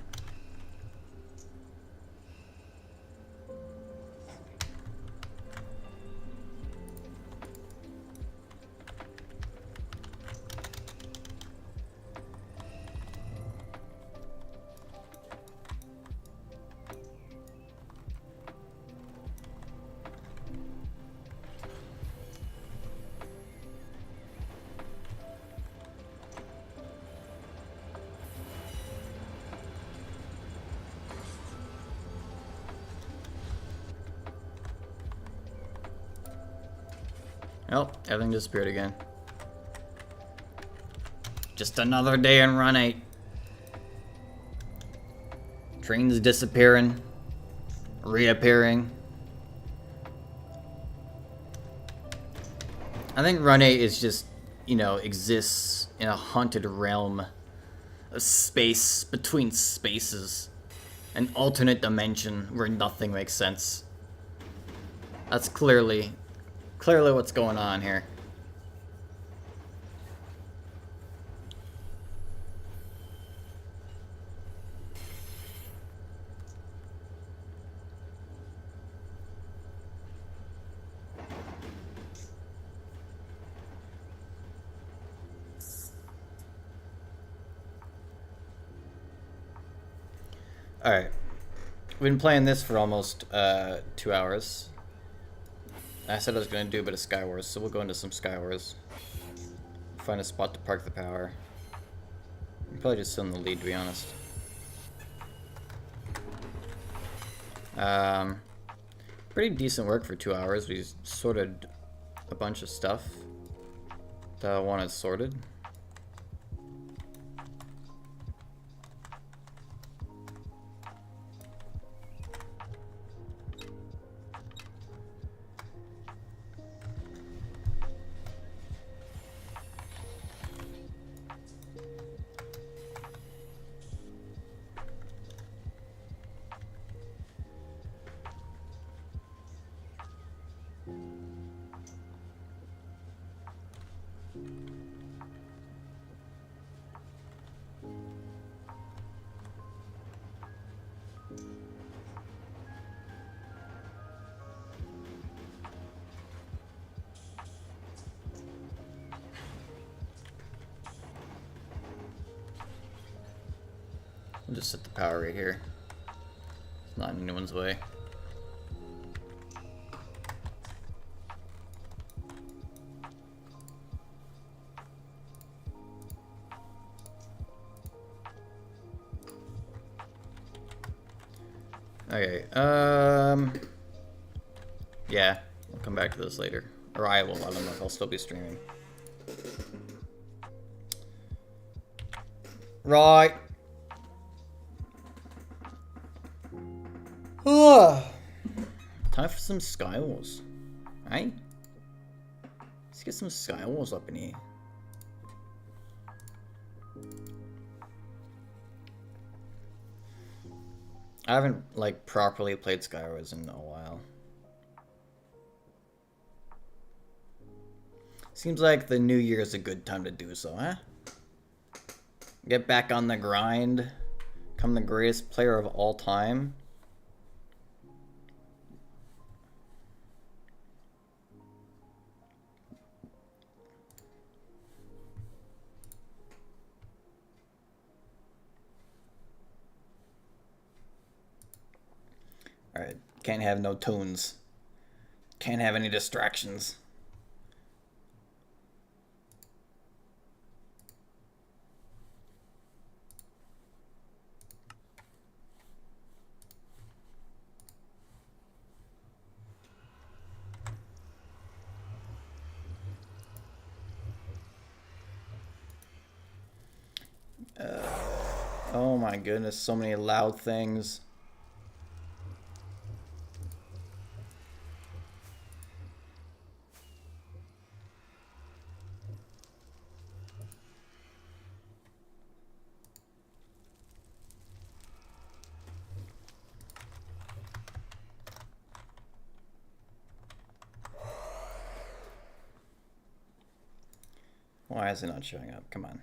Oh, everything disappeared again. Just another day in Run 8. Trains disappearing, reappearing. I think Run 8 is just, you know, exists in a haunted realm of space between spaces. An alternate dimension where nothing makes sense. That's clearly what's going on here. Alright. We've been playing this for almost 2 hours. I said I was going to do a bit of Skywars, so we'll go into some Skywars. Find a spot to park the power. I'm probably just still in the lead, to be honest. Pretty decent work for 2 hours. We sorted a bunch of stuff that I wanted sorted. I'll just set the power right here. It's not in anyone's way. Okay, yeah, I'll come back to this later. Or I don't know if I'll still be streaming. Right. Time for some Skywars, right? Let's get some Skywars up in here. I haven't, like, properly played Skywars in a while. Seems like the new year is a good time to do so, huh? Get back on the grind. Become the greatest player of all time. Alright, can't have no tunes. Can't have any distractions. Oh my goodness, so many loud things. Why is it not showing up? Come on.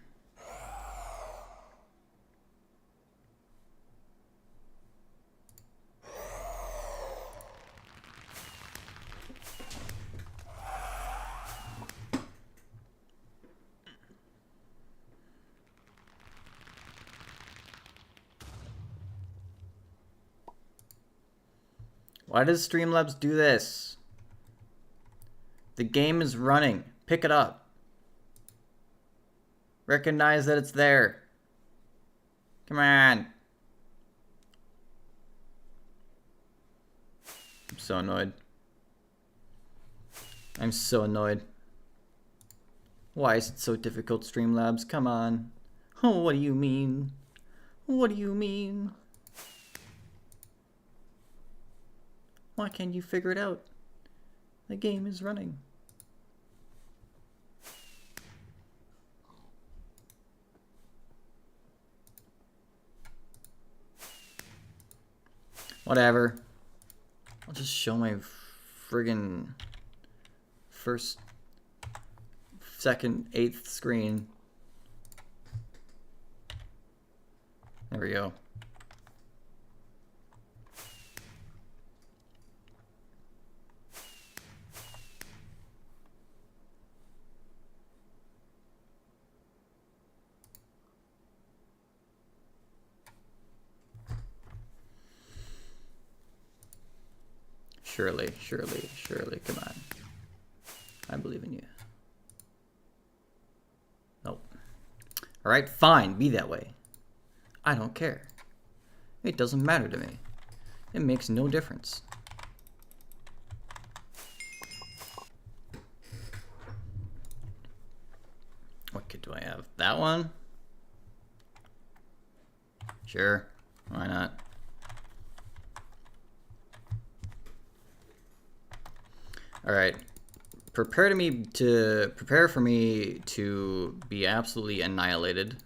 Why does Streamlabs do this? The game is running. Pick it up. Recognize that it's there. Come on. I'm so annoyed. I'm so annoyed. Why is it so difficult, Streamlabs? Come on. Oh, what do you mean? What do you mean? Why can't you figure it out? The game is running. Whatever. I'll just show my friggin' first, second, 8th screen. There we go. Surely, surely, surely, come on. I believe in you. Nope. Alright, fine, be that way. I don't care. It doesn't matter to me. It makes no difference. That one? Sure. Why not? Alright. Prepare for me to be absolutely annihilated.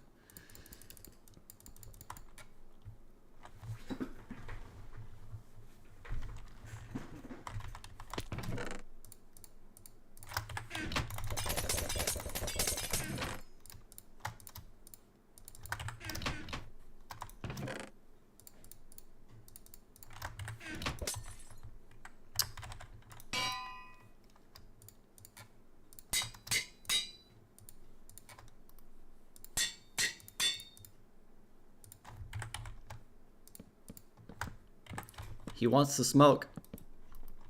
He wants the smoke.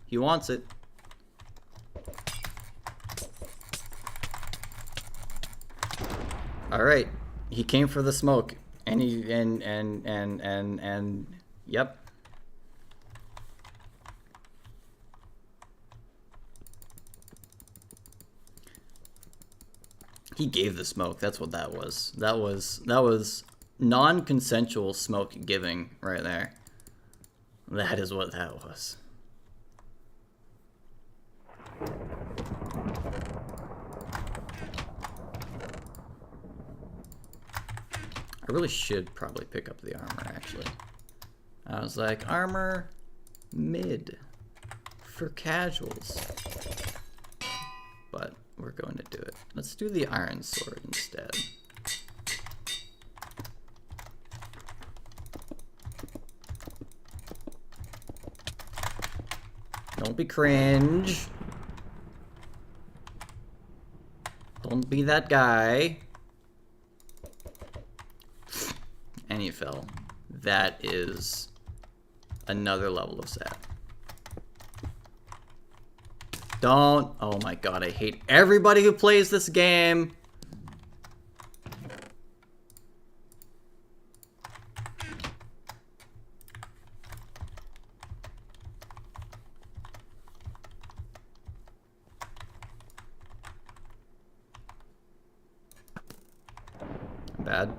He wants it. All right. He came for the smoke. And yep. He gave the smoke. That's what that was. That was non-consensual smoke giving right there. That is what that was. I really should probably pick up the armor, actually. I was like, armor mid for casuals. But we're going to do it. Let's do the iron sword instead. Don't be cringe. Don't be that guy. And he fell. That is another level of sad. Don't. Oh my god, I hate everybody who plays this game. Bad.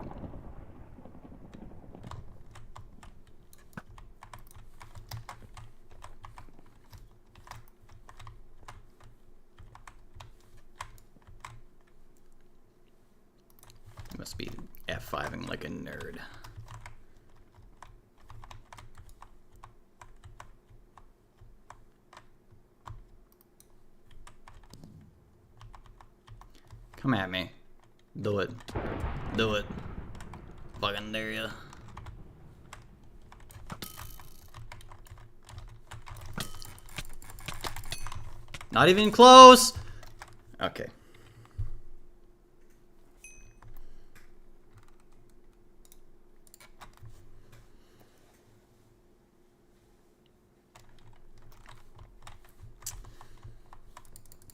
Must be F5ing like a nerd. Come at me. Do it. Do it. Fucking dare ya. Not even close! Okay.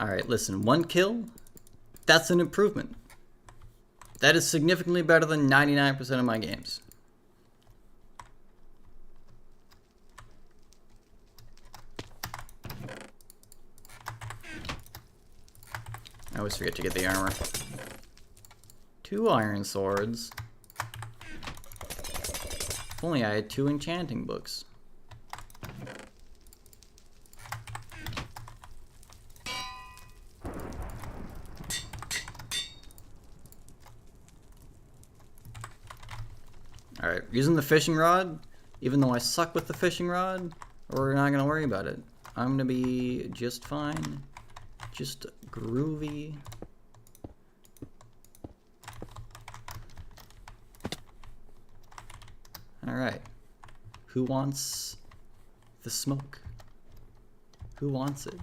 Alright, listen, 1 kill, that's an improvement. That is significantly better than 99% of my games. I always forget to get the armor. 2 iron swords. If only I had 2 enchanting books. Alright, using the fishing rod, even though I suck with the fishing rod, we're not going to worry about it. I'm going to be just fine. Just groovy. Alright. Who wants the smoke? Who wants it?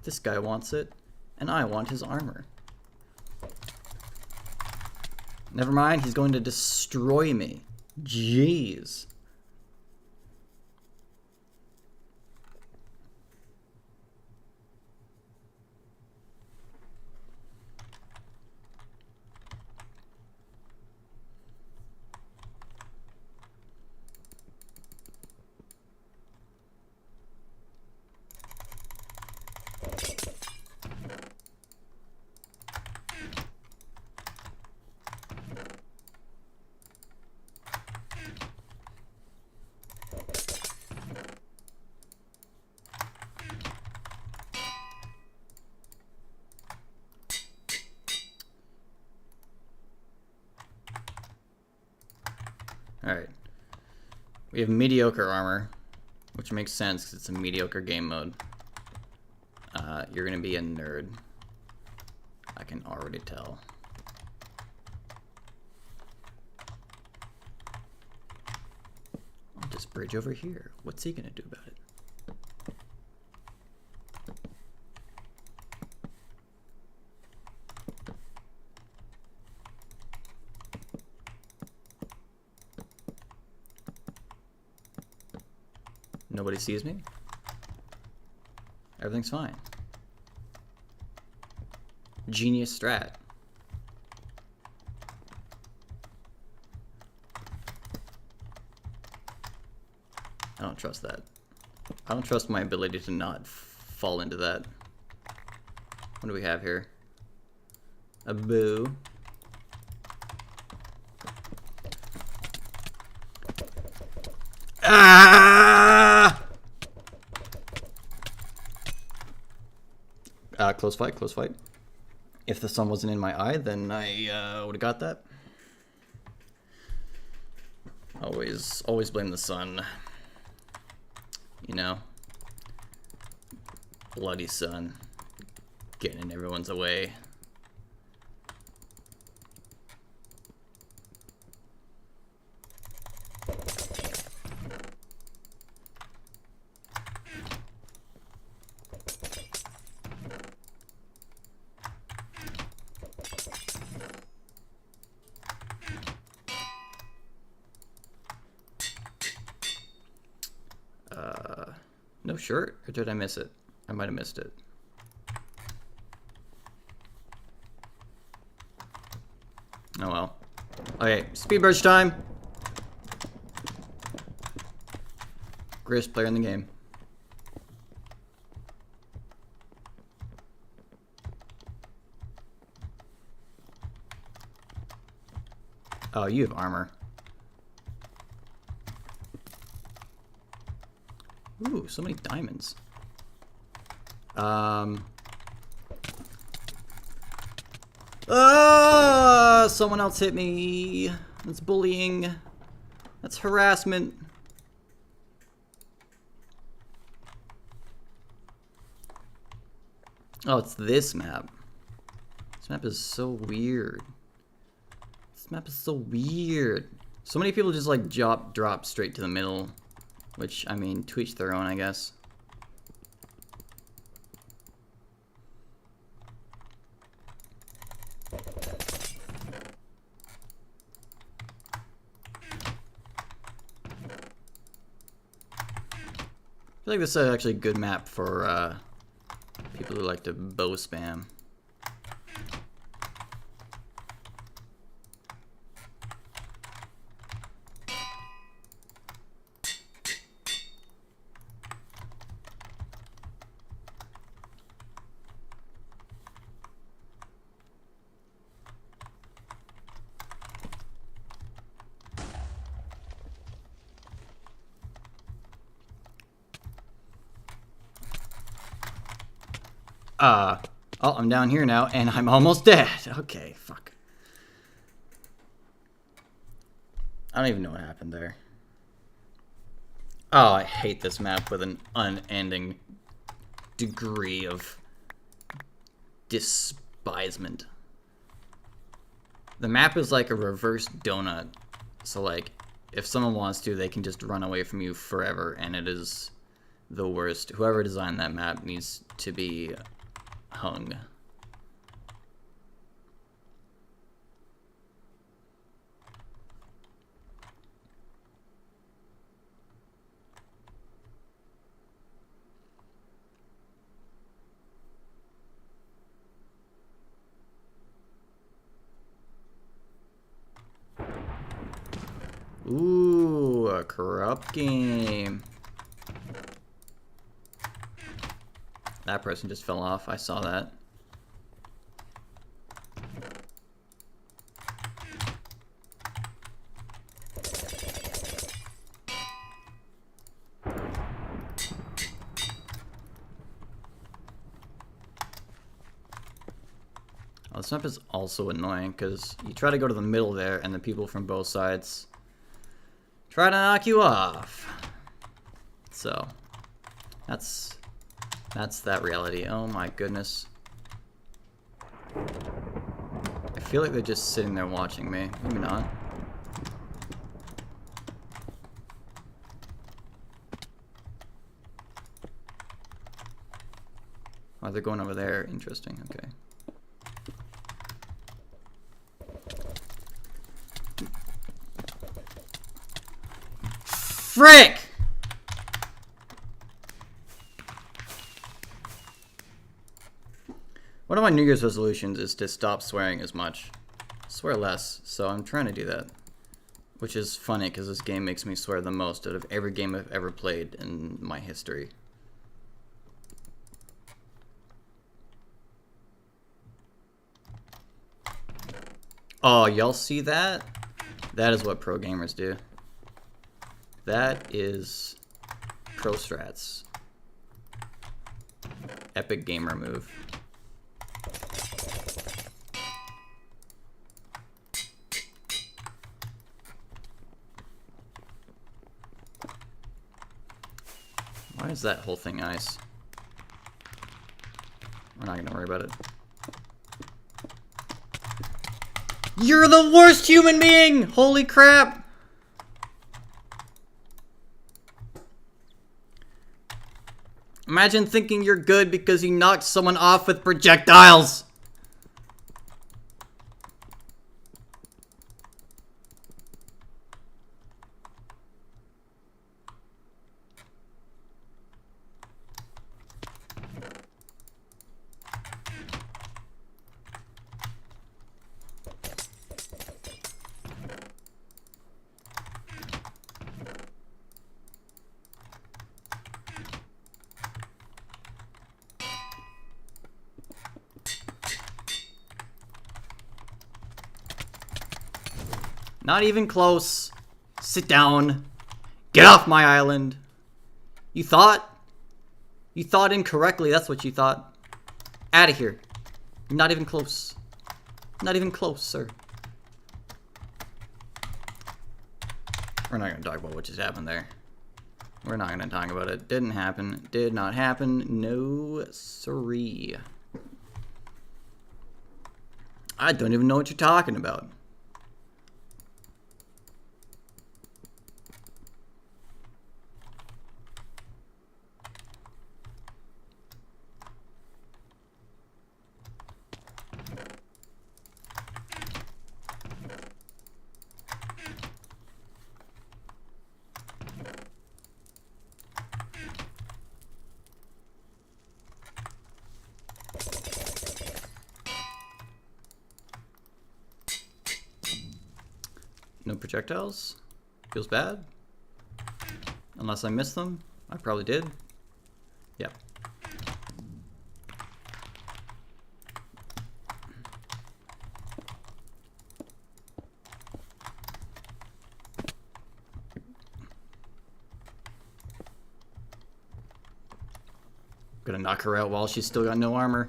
This guy wants it, and I want his armor. Never mind, he's going to destroy me. Jeez. We have mediocre armor, which makes sense because it's a mediocre game mode. You're gonna be a nerd. I can already tell. I'll just bridge over here. What's he gonna do about it? Nobody sees me? Everything's fine. Genius strat. I don't trust that. I don't trust my ability to not fall into that. What do we have here? A boo. Ah! Close fight, close fight. If the sun wasn't in my eye, then I would have got that. Always blame the sun. You know? Bloody sun. Getting in everyone's way. No shirt? Or did I miss it? I might have missed it. Oh well. Okay, speed bridge time! Greatest player in the game. Oh, you have armor. Ooh, so many diamonds. Someone else hit me. That's bullying. That's harassment. Oh, it's this map. This map is so weird. This map is so weird. So many people just like drop straight to the middle. Which, I mean, to each their own, I guess. I feel like this is actually a good map for people who like to bow spam. Oh, I'm down here now, and I'm almost dead. Okay, fuck. I don't even know what happened there. Oh, I hate this map with an unending degree of despisement. The map is like a reverse donut. So, like, if someone wants to, they can just run away from you forever, and it is the worst. Whoever designed that map needs to be hung. Ooh, a corrupt game. That person just fell off. I saw that. Oh, this map is also annoying because you try to go to the middle there and the people from both sides try to knock you off. So, that's that reality. Oh my goodness. I feel like they're just sitting there watching me. Maybe not. Oh, they're going over there. Interesting. Okay. Frick! One of my New Year's resolutions is to stop swearing as much. Swear less, so I'm trying to do that. Which is funny, because this game makes me swear the most out of every game I've ever played in my history. Oh, y'all see that? That is what pro gamers do. That is pro strats. Epic gamer move. Why is that whole thing ice? We're not gonna worry about it. You're the worst human being! Holy crap! Imagine thinking you're good because you knocked someone off with projectiles! Not even close. Sit down. Get off my island. You thought? You thought incorrectly, that's what you thought. Out of here. You're not even close. Not even close, sir. We're not gonna talk about what just happened there. We're not gonna talk about it. Didn't happen. Did not happen. No siree. I don't even know what you're talking about. No projectiles? Feels bad. Unless I missed them. I probably did. Yeah. Gonna knock her out while she's still got no armor.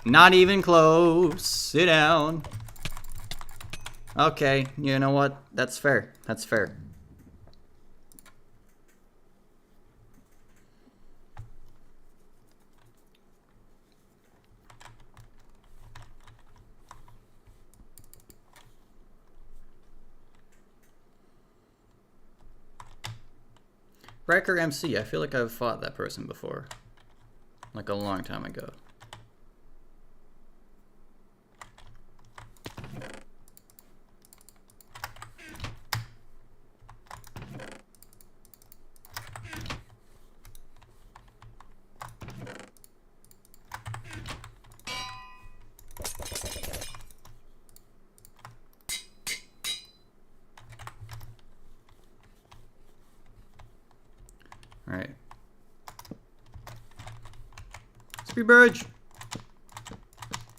Not even close. Sit down. Okay, you know what? That's fair. That's fair. Breaker MC. I feel like I've fought that person before. Like a long time ago. Alright. Speed bridge!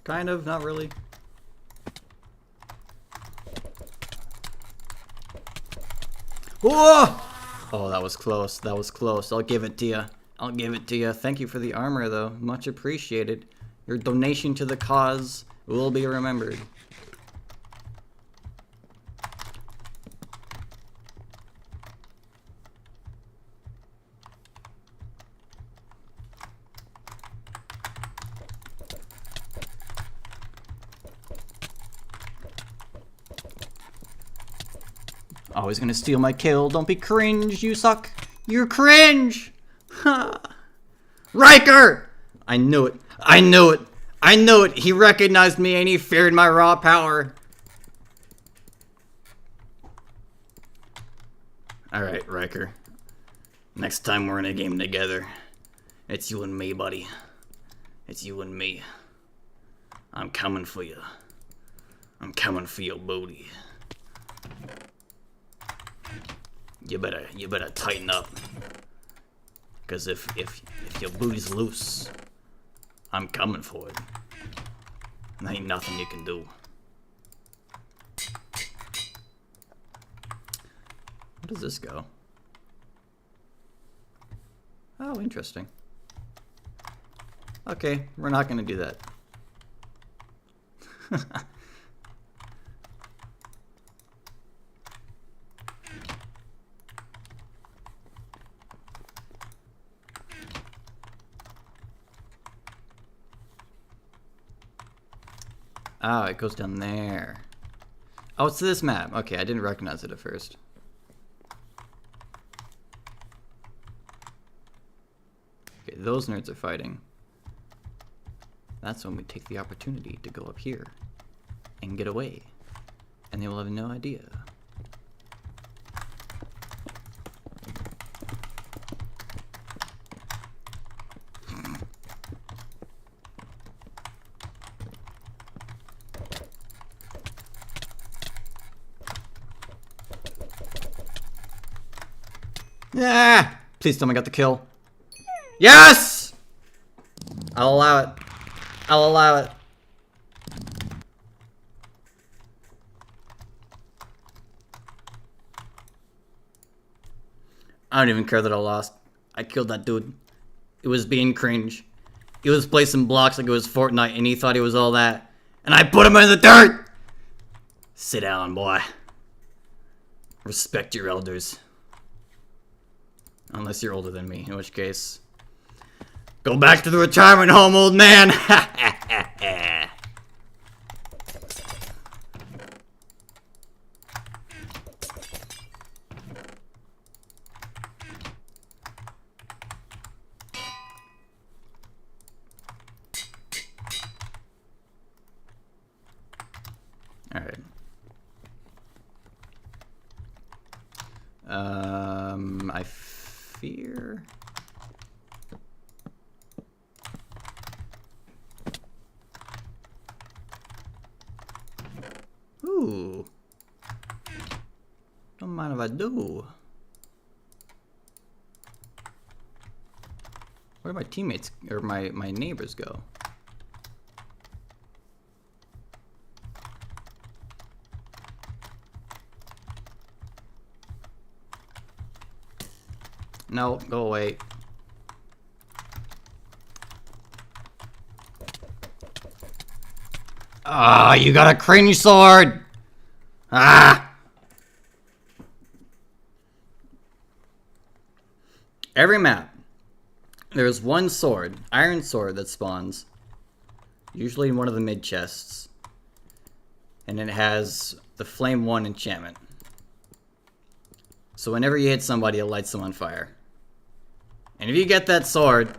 Kind of, not really. Whoa! Oh, that was close. That was close. I'll give it to you. I'll give it to you. Thank you for the armor, though. Much appreciated. Your donation to the cause will be remembered. Oh, he's gonna steal my kill. Don't be cringe, you suck. You're cringe! Riker! I knew it. I knew it. I knew it. He recognized me and he feared my raw power. Alright, Riker. Next time we're in a game together, it's you and me, buddy. It's you and me. I'm coming for you. I'm coming for your booty. You better tighten up. Cause if your booty's loose, I'm coming for it. And there ain't nothing you can do. Where does this go? Oh, interesting. Okay, we're not gonna do that. Oh, it goes down there. Oh, it's this map. Okay, I didn't recognize it at first. Okay, those nerds are fighting. That's when we take the opportunity to go up here and get away. And they will have no idea. Ah! Please tell me I got the kill. Yes! I'll allow it. I'll allow it. I don't even care that I lost. I killed that dude. It was being cringe. He was placing blocks like it was Fortnite and he thought he was all that. And I put him in the dirt! Sit down, boy. Respect your elders. Unless you're older than me, in which case... Go back to the retirement home, old man! Alright. I fear... Ooh. Don't mind if I do. Where do my teammates, or my neighbors go? No, go away. Ah, you got a cringe sword! Ah! Every map, there's one sword, iron sword, that spawns. Usually in one of the mid chests. And it has the Flame 1 enchantment. So whenever you hit somebody, it lights them on fire. And if you get that sword,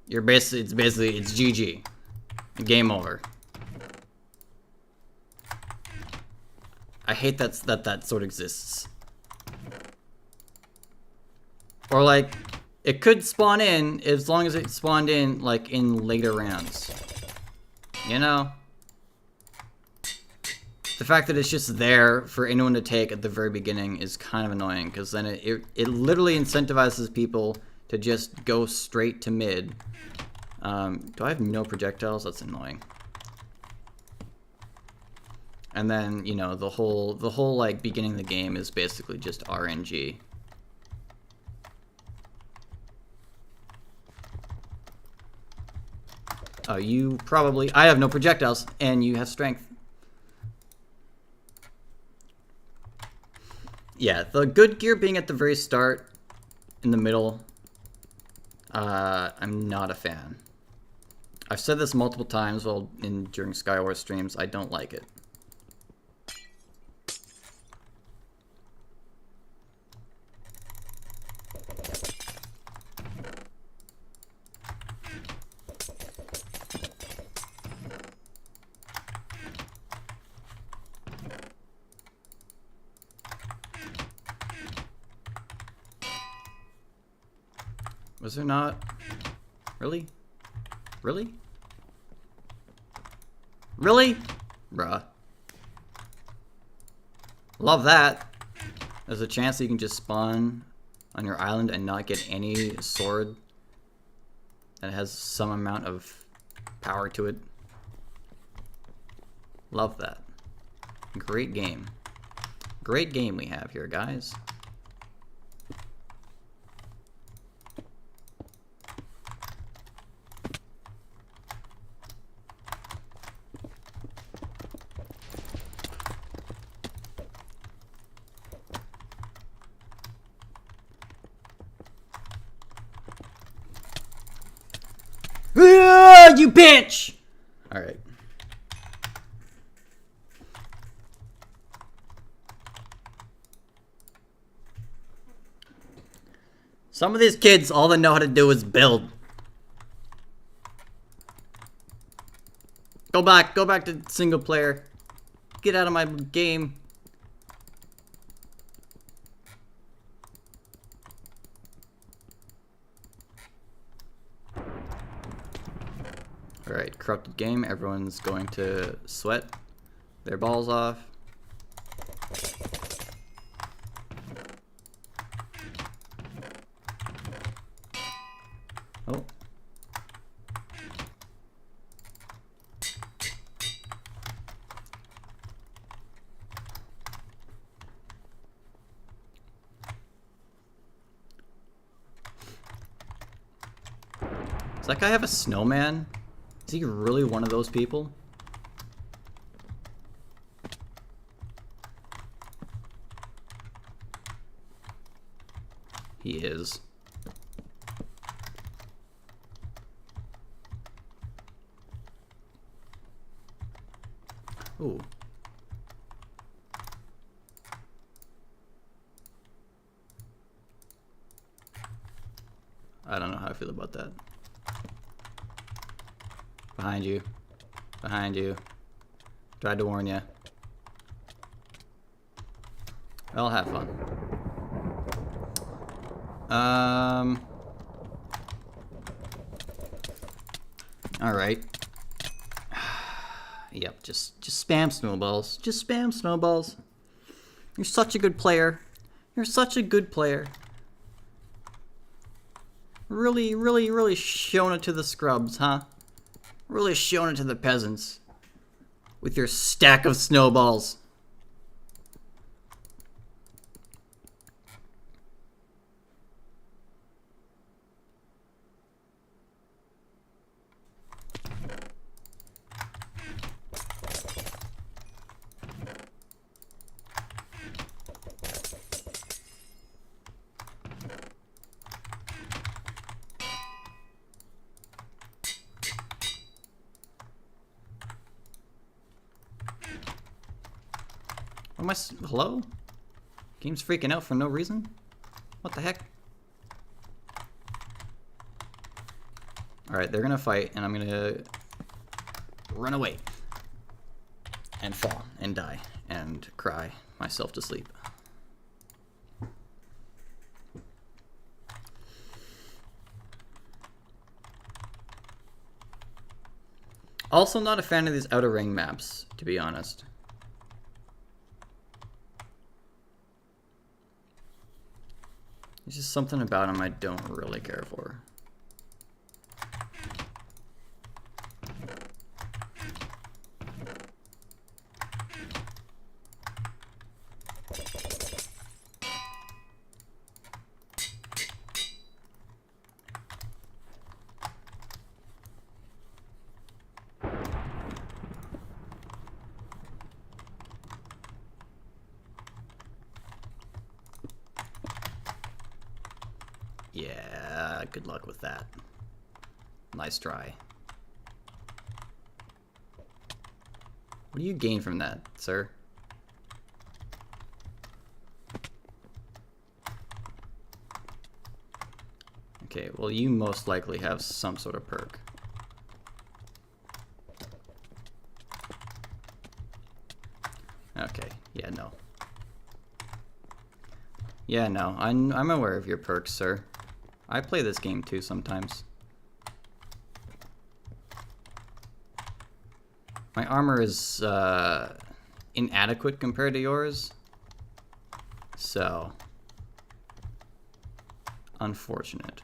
you're it's GG. Game over. I hate that sword exists. Or like, it could spawn in as long as it spawned in like in later rounds. You know? The fact that it's just there for anyone to take at the very beginning is kind of annoying, because then it literally incentivizes people to just go straight to mid. Do I have no projectiles? That's annoying. And then, you know, the whole like beginning of the game is basically just RNG. Oh, you probably... I have no projectiles, and you have strength. Yeah, the good gear being at the very start, in the middle, I'm not a fan. I've said this multiple times during Skywars streams. I don't like it. Was there not? Really? Really? Really? Bruh. Love that. There's a chance that you can just spawn on your island and not get any sword that has some amount of power to it. Love that. Great game. Great game we have here, guys. You bitch! Alright. Some of these kids, all they know how to do is build. Go back to single player. Get out of my game. Alright, corrupted game. Everyone's going to sweat their balls off. Oh. Does that guy have a snowman? Is he really one of those people? He is. Ooh. I don't know how I feel about that. Behind you. Behind you. Tried to warn you. Well, have fun. Alright. Yep, just spam snowballs. Just spam snowballs. You're such a good player. You're such a good player. Really showing it to the scrubs, huh? Really showing it to the peasants. With your stack of snowballs. Hello? Game's freaking out for no reason? What the heck? Alright, they're gonna fight, and I'm gonna run away. And fall, and die, and cry myself to sleep. Also not a fan of these outer ring maps, to be honest. There's just something about them I don't really care for. Yeah, good luck with that. Nice try. What do you gain from that, sir? Okay, well you most likely have some sort of perk. Okay, yeah, no. Yeah, no, I'm aware of your perks, sir. I play this game too sometimes. My armor is inadequate compared to yours. So, unfortunate.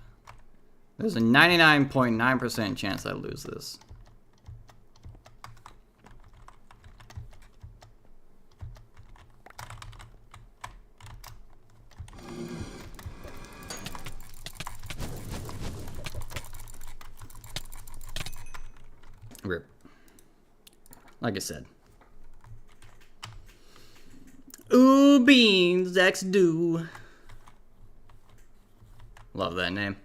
There's a 99.9% chance I lose this. Rip. Like I said. Ooh, beans, X do. Love that name.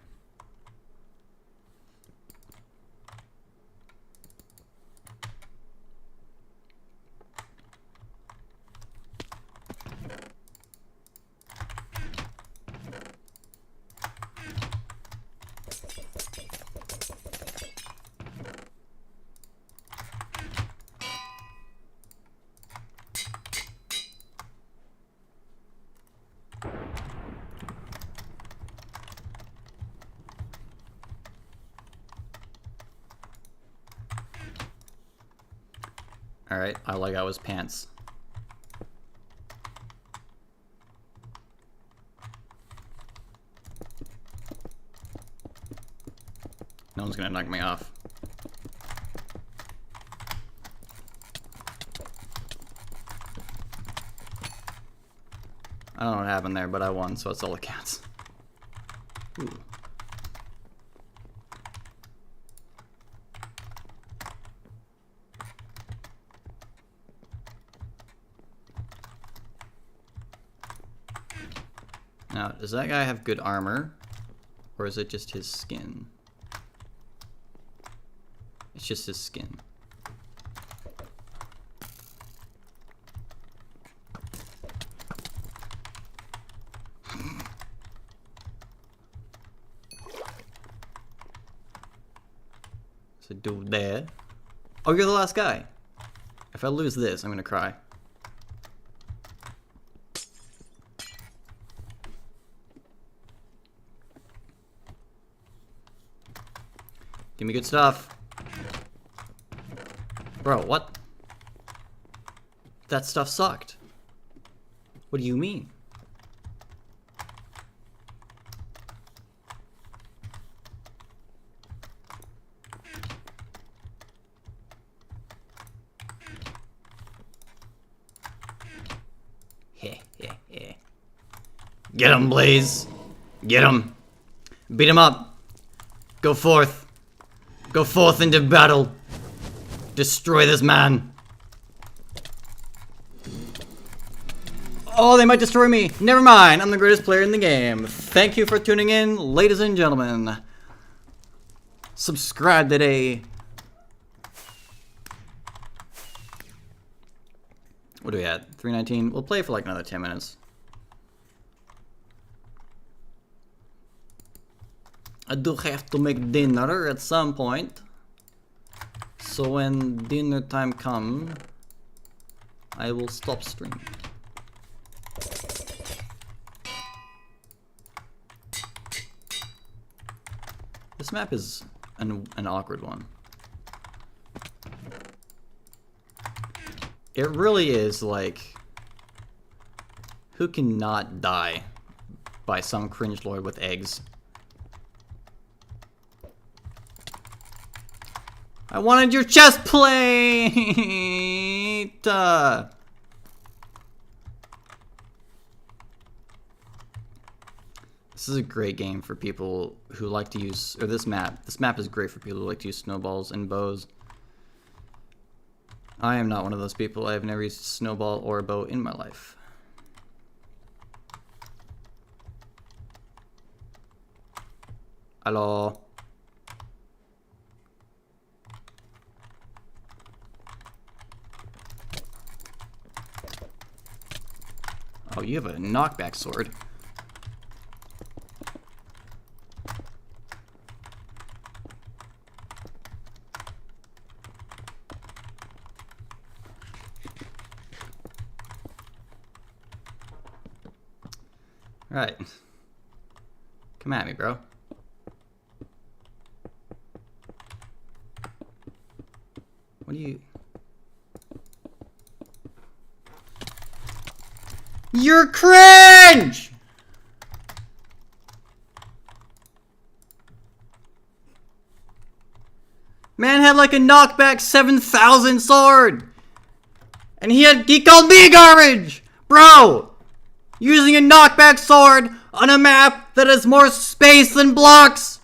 Alright, I like how his pants. No one's gonna knock me off. I don't know what happened there, but I won, so it's all that counts. Ooh. Now, does that guy have good armor? Or is it just his skin? It's just his skin. So do that. Oh, you're the last guy. If I lose this, I'm gonna cry. Give me good stuff. Bro, what? That stuff sucked. What do you mean? Get him, Blaze. Get him. Beat him up. Go forth. Go forth into battle. Destroy this man. Oh, they might destroy me. Never mind. I'm the greatest player in the game. Thank you for tuning in, ladies and gentlemen. Subscribe today. What do we at? 319. We'll play for like another 10 minutes. I do have to make dinner at some point. So when dinner time comes, I will stop streaming. This map is an awkward one. It really is like, who cannot die by some cringe lord with eggs? I wanted your chest plate! This is a great game for people who like to use, or this map. This map is great for people who like to use snowballs and bows. I am not one of those people. I have never used a snowball or a bow in my life. Hello. Oh, you have a knockback sword. Right. Come at me, bro. What do you... You're cringe! Man had like a knockback 7,000 sword! And he called me garbage! Bro! Using a knockback sword on a map that has more space than blocks!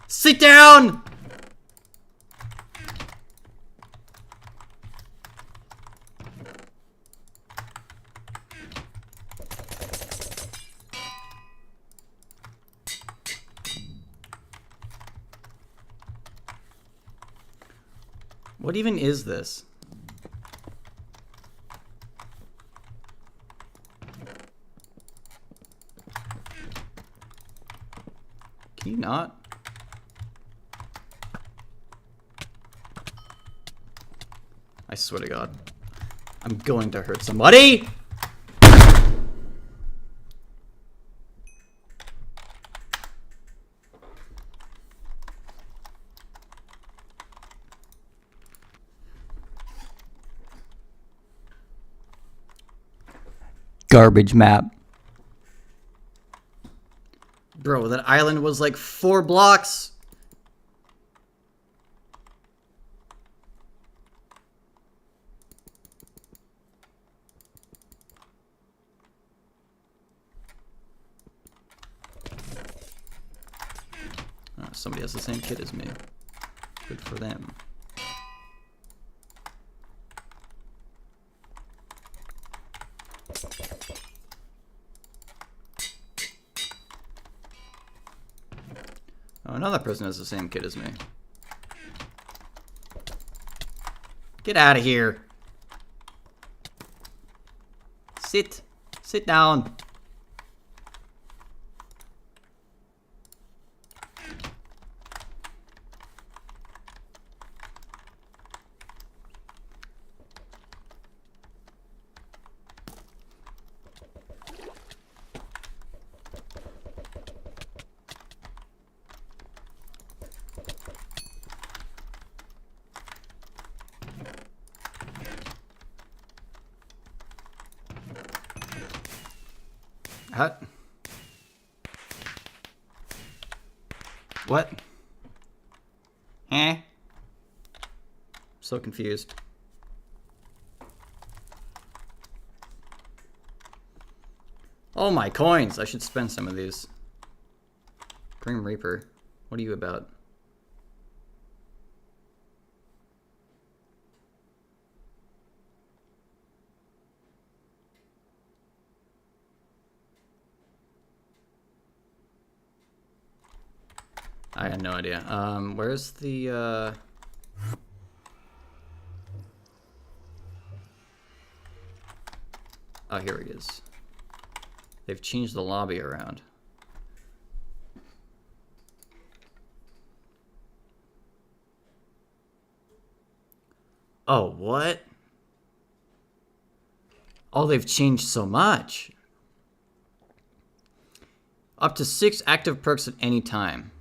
Sit down! What even is this? Can you not? I swear to God. I'm going to hurt somebody! Garbage map. Bro, that island was like 4 blocks. Oh, somebody has the same kit as me. Good for them. Oh, another person has the same kit as me. Get out of here. Sit. Sit down. What? Eh? So confused. Oh, my coins! I should spend some of these. Grim Reaper. What are you about? I had no idea. Where's the, Oh, here he is. They've changed the lobby around. Oh, what? Oh, they've changed so much. Up to 6 active perks at any time.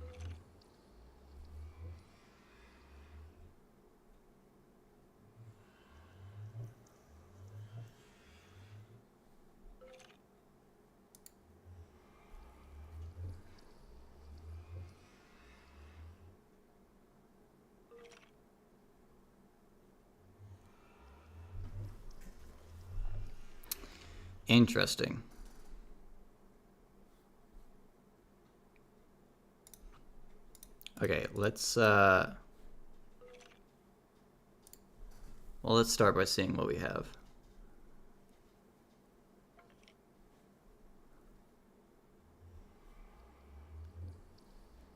Interesting. Okay, let's well, let's start by seeing what we have.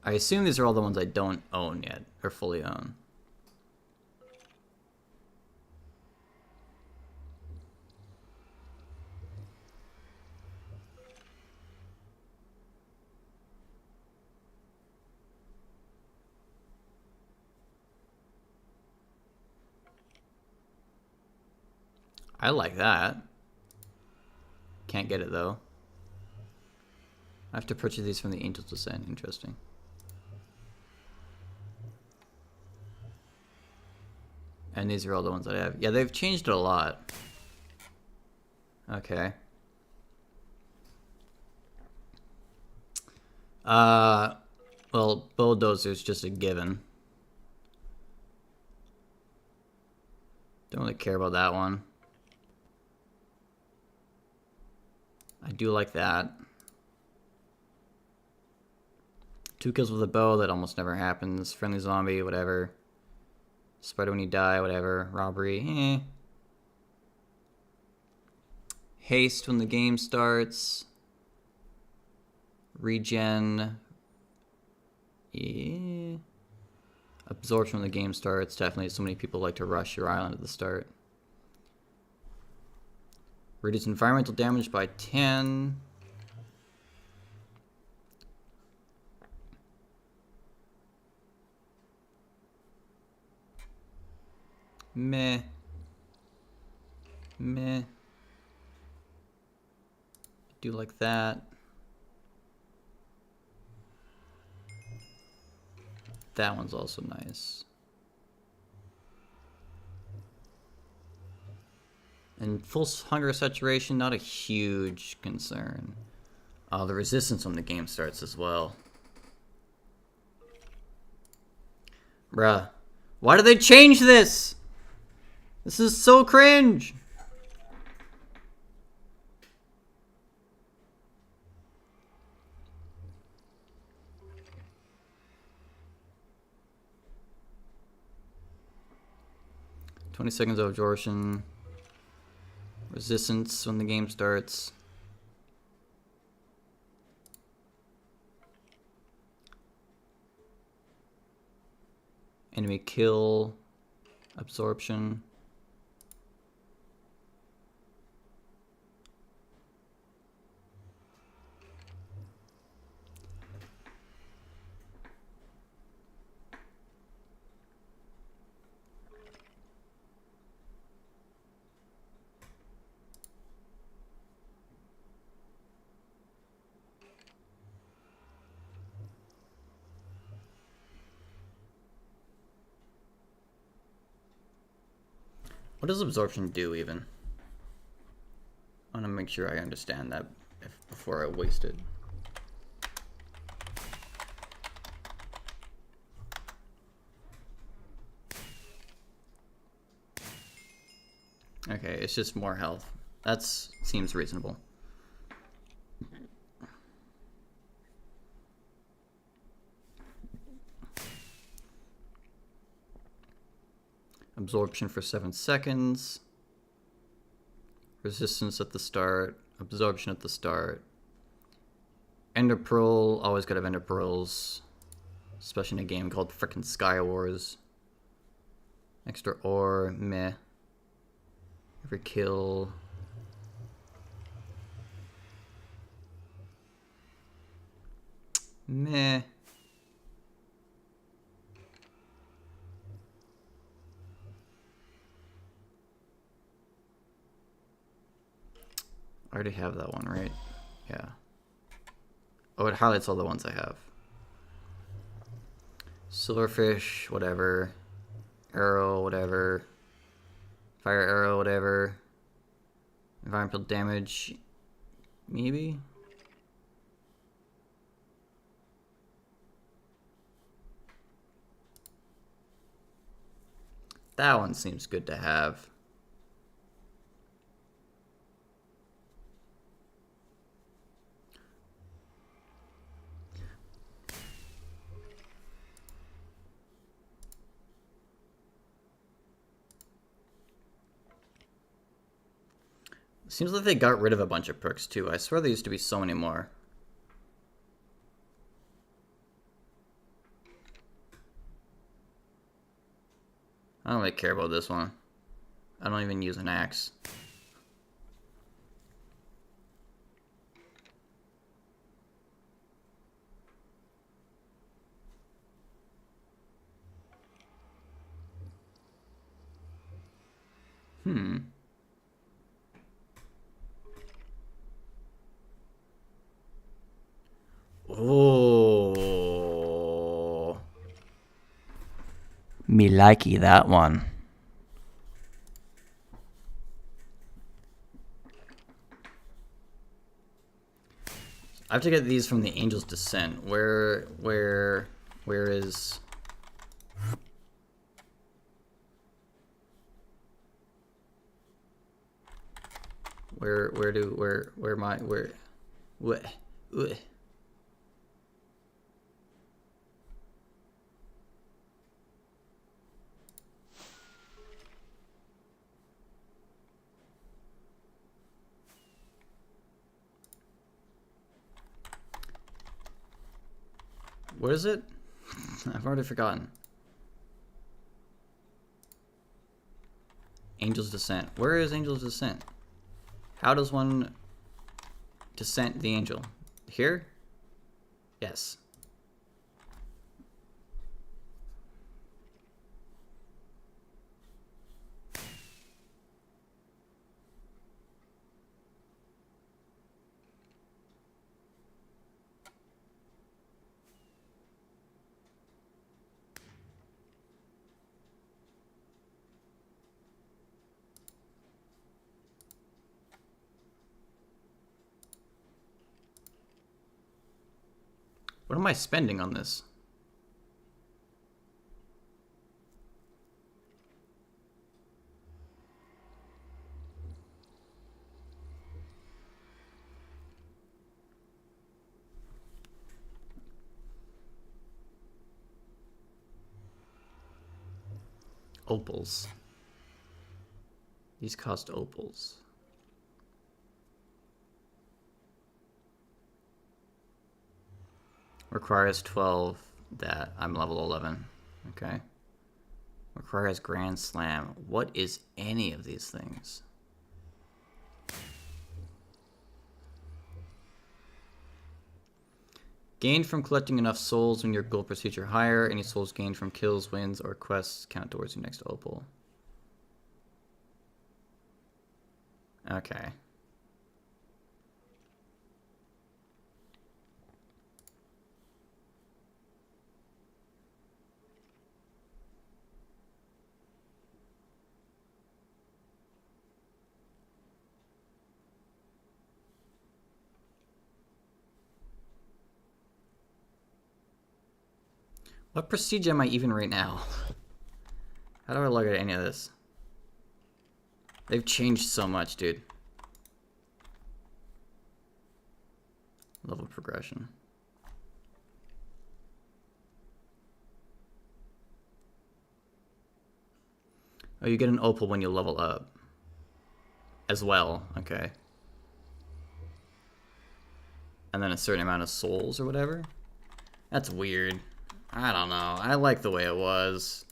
I assume these are all the ones I don't own yet, or fully own. I like that. Can't get it though. I have to purchase these from the Angel's Descent. Interesting. And these are all the ones that I have. Yeah, they've changed it a lot. Okay. Well, bulldozer's just a given. Don't really care about that one. I do like that. 2 kills with a bow, that almost never happens. Friendly zombie, whatever. Spider when you die, whatever. Robbery, Haste when the game starts. Regen. Yeah. Absorption when the game starts. Definitely so many people like to rush your island at the start. Reduce environmental damage by 10. Meh. Meh. Do like that. That one's also nice. And full hunger saturation, not a huge concern. The resistance when the game starts as well. Bruh. Why did they change this? This is so cringe. "20 seconds of absorption. Resistance when the game starts. Enemy kill. Absorption. What does absorption do even? I want to make sure I understand that before I waste it. Okay, it's just more health. That seems reasonable. Absorption for 7 seconds. Resistance at the start. Absorption at the start. Ender Pearl. Always gotta have Ender Pearls. Especially in a game called frickin' Sky Wars. Extra ore. Meh. Every kill. Meh. I already have that one, right? Yeah. Oh, it highlights all the ones I have. Silverfish, whatever. Arrow, whatever. Fire arrow, whatever. Environmental damage, maybe? That one seems good to have. Seems like they got rid of a bunch of perks too. I swear there used to be so many more. I don't really care about this one. I don't even use an axe. Oh. Me likey that one. I have to get these from the Angel's Descent. Where is... Where am I? What? What is it? I've already forgotten. Angel's Descent. Where is Angel's Descent? How does one descent the angel? Here? Yes. What am I spending on this? Opals. These cost opals. Requires 12 that I'm level 11. Okay. Requires Grand Slam. What is any of these things? Gained from collecting enough souls when your gold pursuits are higher. Any souls gained from kills, wins, or quests count towards your next opal. Okay. What prestige am I even right now? How do I look at any of this? They've changed so much, dude. Level progression. Oh, you get an opal when you level up. As well, okay. And then a certain amount of souls or whatever? That's weird. I don't know. I like the way it was.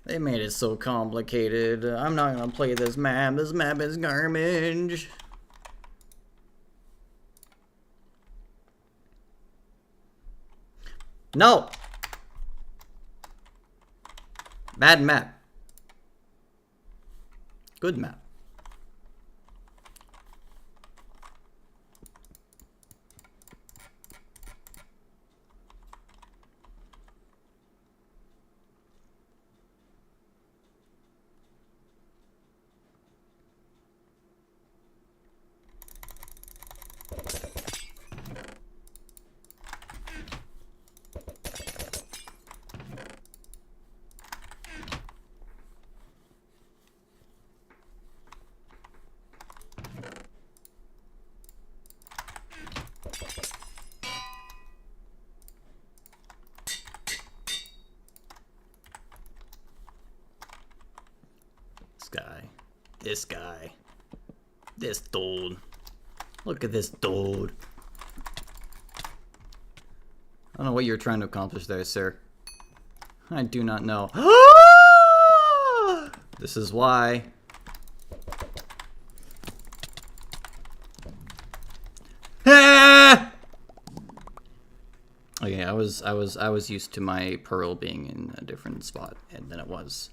They made it so complicated. I'm not gonna play this map. This map is garbage. No! Bad map. Good map. This guy. This dude. Look at this dude. I don't know what you're trying to accomplish there, sir. I do not know. This is why. Okay, I was used to my pearl being in a different spot than it was.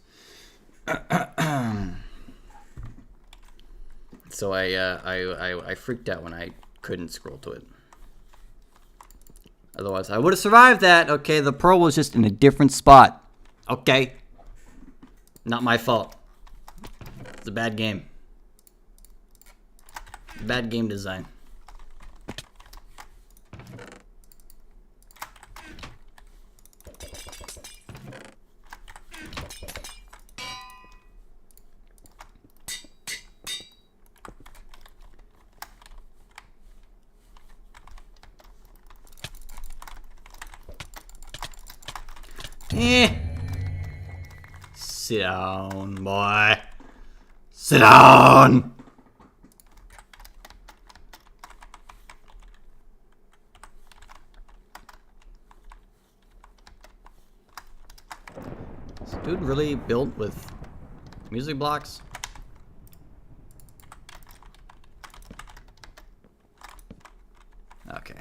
So I freaked out when I couldn't scroll to it. Otherwise, I would have survived that. Okay, the pearl was just in a different spot. Okay. Not my fault. It's a bad game. Bad game design. Sit down, boy. Sit down! Is this dude really built with music blocks? Okay.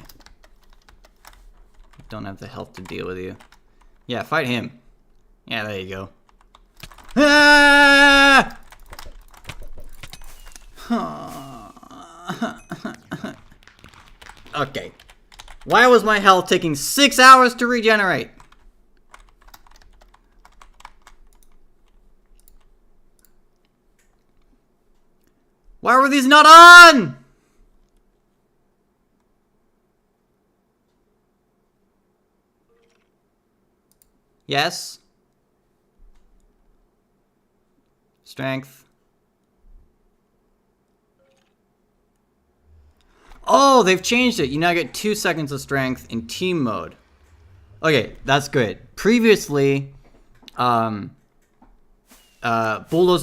Don't have the health to deal with you. Yeah, fight him. Yeah, there you go. Ah! Okay. Why was my health taking 6 hours to regenerate? Why were these not on? Yes. Strength. Oh, they've changed it. You now get 2 seconds of strength in team mode. Okay, that's good. Previously, Bulldozer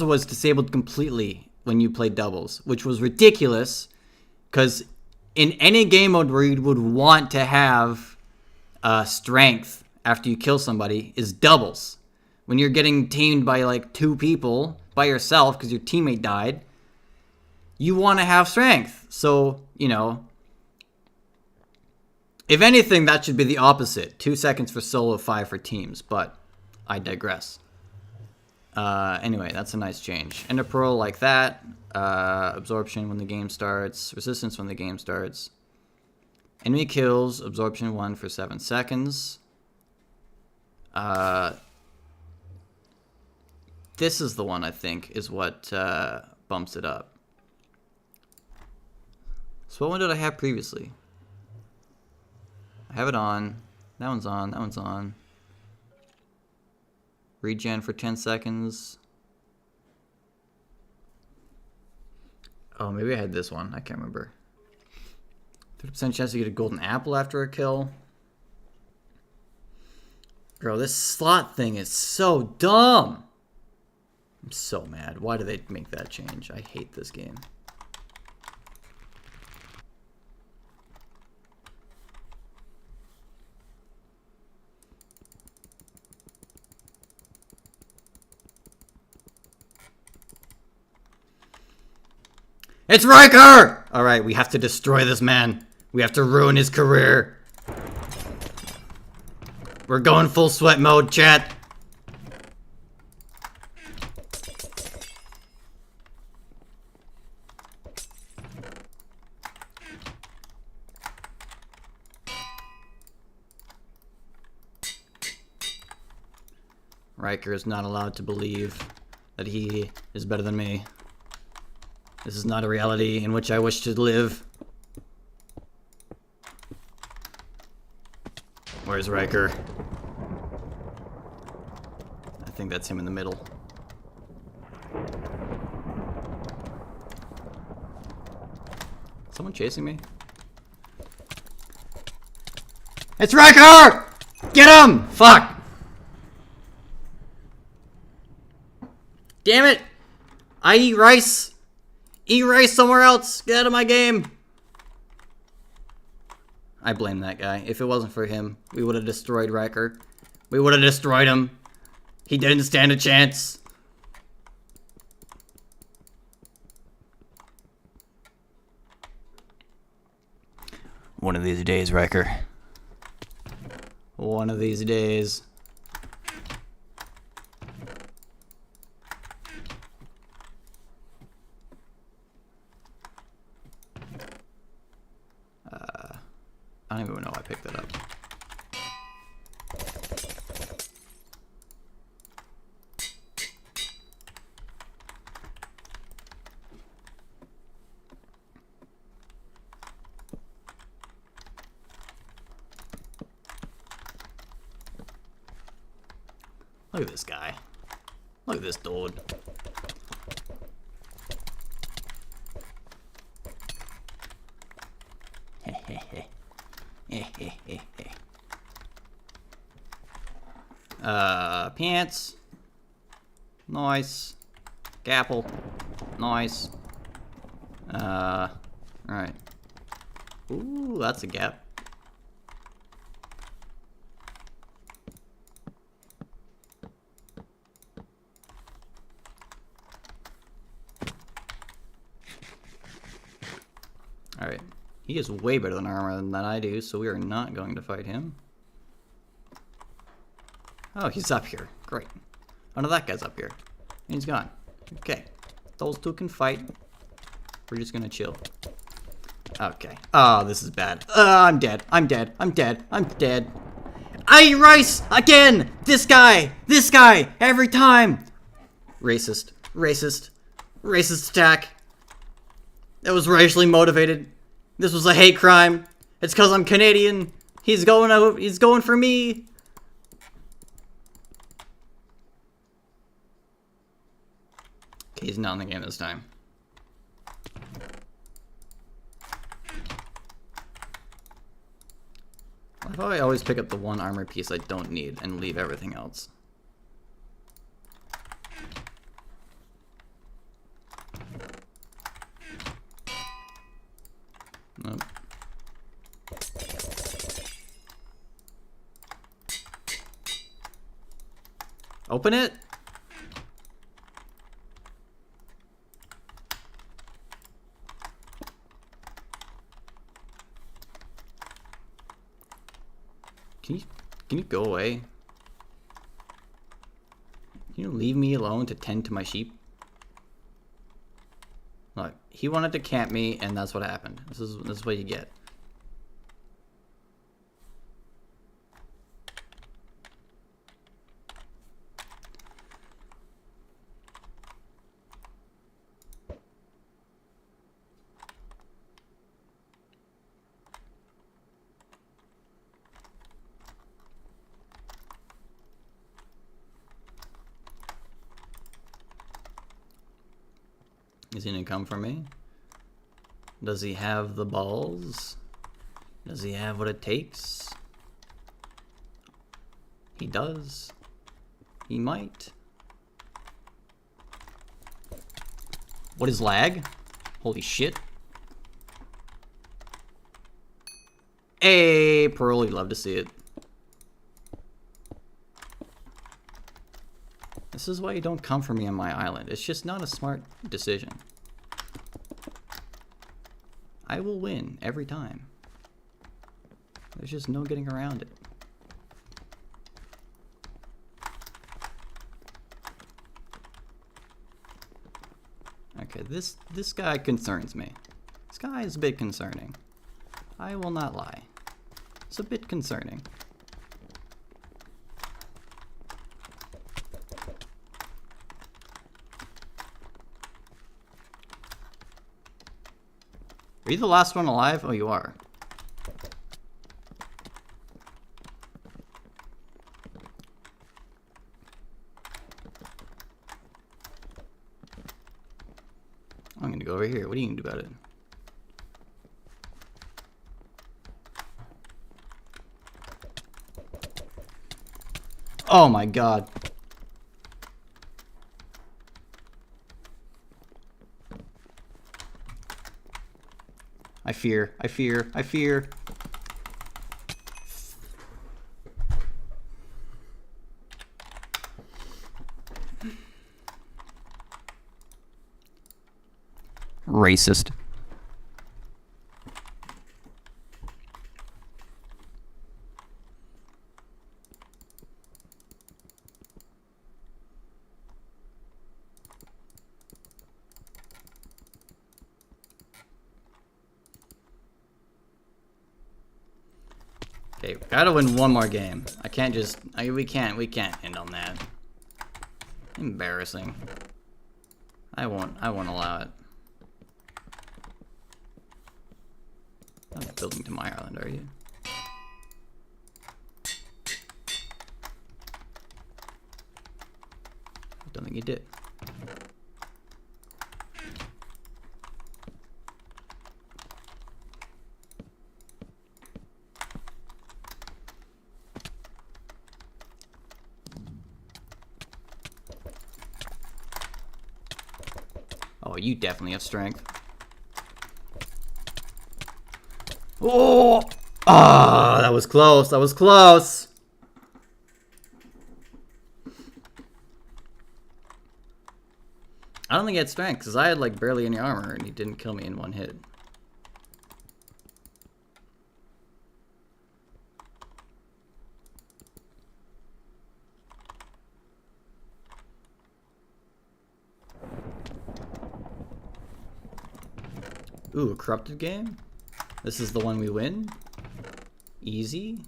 was disabled completely when you played doubles, which was ridiculous, because in any game mode where you would want to have strength after you kill somebody is doubles. When you're getting teamed by like 2 people by yourself because your teammate died, you want to have strength. So, you know, if anything, that should be the opposite. 2 seconds for solo, 5 for teams, but I digress. Anyway, that's a nice change. Ender Pearl like that. Absorption when the game starts. Resistance when the game starts. Enemy kills. Absorption 1 for 7 seconds. This is the one I think is what bumps it up. So what one did I have previously? I have it on. That one's on. That one's on. Regen for 10 seconds. Oh, maybe I had this one. I can't remember. 50% chance to get a golden apple after a kill. Bro, this slot thing is so dumb. I'm so mad. Why do they make that change? I hate this game. It's Riker! Alright, we have to destroy this man. We have to ruin his career. We're going full sweat mode, chat. Riker is not allowed to believe that he is better than me. This is not a reality in which I wish to live. Where's Riker? I think that's him in the middle. Someone chasing me? It's Riker! Get him! Fuck! Damn it! I eat rice! Eat rice somewhere else! Get out of my game! I blame that guy. If it wasn't for him, we would have destroyed Riker. We would have destroyed him. He didn't stand a chance. One of these days, Riker. One of these days. I don't even know I picked that up. Look at this guy. Look at this dude. Pants. Nice. Gapple. Nice. Alright. Ooh, that's a gap. Alright. He is way better than armor than I do, so we are not going to fight him. Oh, he's up here. Great. Oh no, that guy's up here. He's gone. Okay. Those two can fight. We're just gonna chill. Okay. Oh, this is bad. I'm dead. I'm dead. I'm dead. I'm dead. I eat rice! Again! This guy! This guy! Every time! Racist. Racist. Racist attack. It was racially motivated. This was a hate crime. It's because I'm Canadian. He's going out. He's going for me. Okay, he's not in the game this time. I thought I always pick up the one armor piece I don't need and leave everything else. Nope. Open it? Can you go away? Can you leave me alone to tend to my sheep? Look, he wanted to camp me, and that's what happened. This is what you get. Is he gonna come for me? Does he have the balls? Does he have what it takes? He does. He might. What is lag? Holy shit. Hey, Pearl, you'd love to see it. This is why you don't come for me on my island. It's just not a smart decision. I will win every time. There's just no getting around it. Okay, this guy concerns me. This guy is a bit concerning. I will not lie. It's a bit concerning. Are you the last one alive? Oh, you are. I'm gonna go over here. What are you gonna do about it? Oh my god. I fear, I fear, I fear. Racist. Okay, gotta win one more game. I can't just, we can't end on that. Embarrassing. I won't allow it. Not building to my island, are you? Don't think you did. Oh, you definitely have strength. Oh! Ah, that was close. That was close. I don't think he had strength, because I had, like, barely any armor, and he didn't kill me in one hit. Ooh, a corrupted game? This is the one we win? Easy?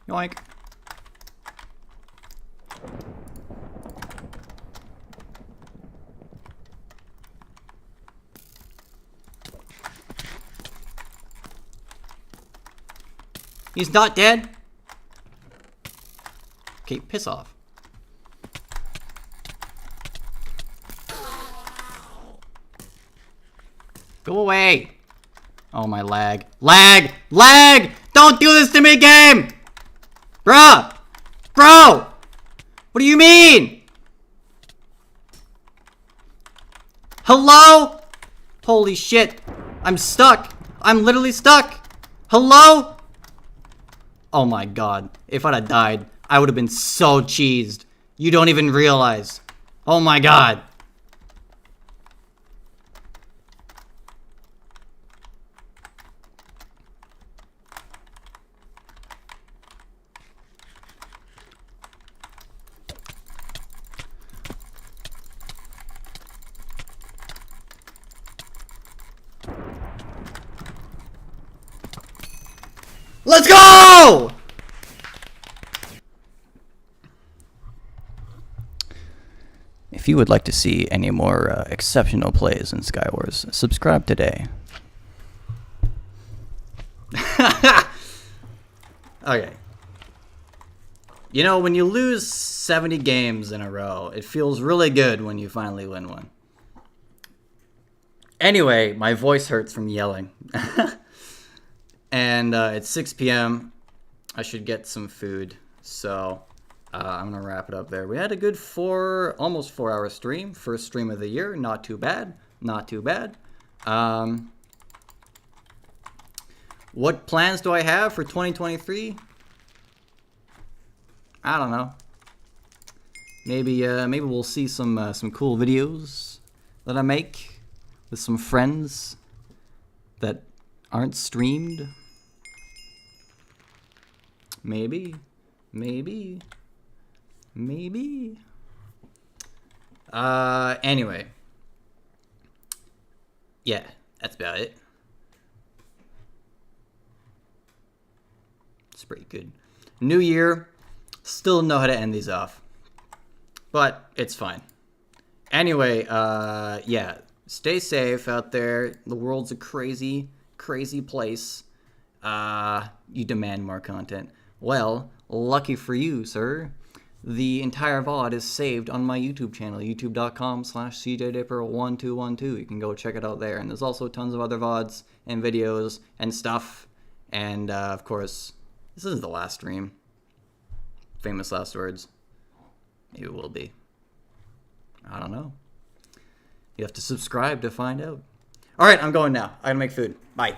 Yoink. He's not dead? Okay, piss off. Go away. Oh, my lag. Lag! Lag! Don't do this to me, game! Bruh! Bro! What do you mean? Hello? Holy shit. I'm stuck. I'm literally stuck. Hello? Oh my god. If I'd have died, I would have been so cheesed. You don't even realize. Oh my god. Let's go! If you would like to see any more exceptional plays in Skywars, subscribe today. Okay. You know, when you lose 70 games in a row, it feels really good when you finally win one. Anyway, my voice hurts from yelling. And it's 6 p.m. I should get some food. So I'm going to wrap it up there. We had a good almost 4 hour stream. First stream of the year. Not too bad. Not too bad. What plans do I have for 2023? I don't know. Maybe we'll see some cool videos that I make with some friends that aren't streamed. Maybe. Anyway. Yeah, that's about it. It's pretty good. New year. Still don't know how to end these off. But it's fine. Anyway, yeah. Stay safe out there. The world's a crazy place. You demand more content. Well, lucky for you, sir. The entire VOD is saved on my YouTube channel, youtube.com/cjdipper1212. You can go check it out there. And there's also tons of other VODs and videos and stuff. And, of course, this isn't the last stream. Famous last words. Maybe it will be. I don't know. You have to subscribe to find out. All right, I'm going now. I gotta make food. Bye.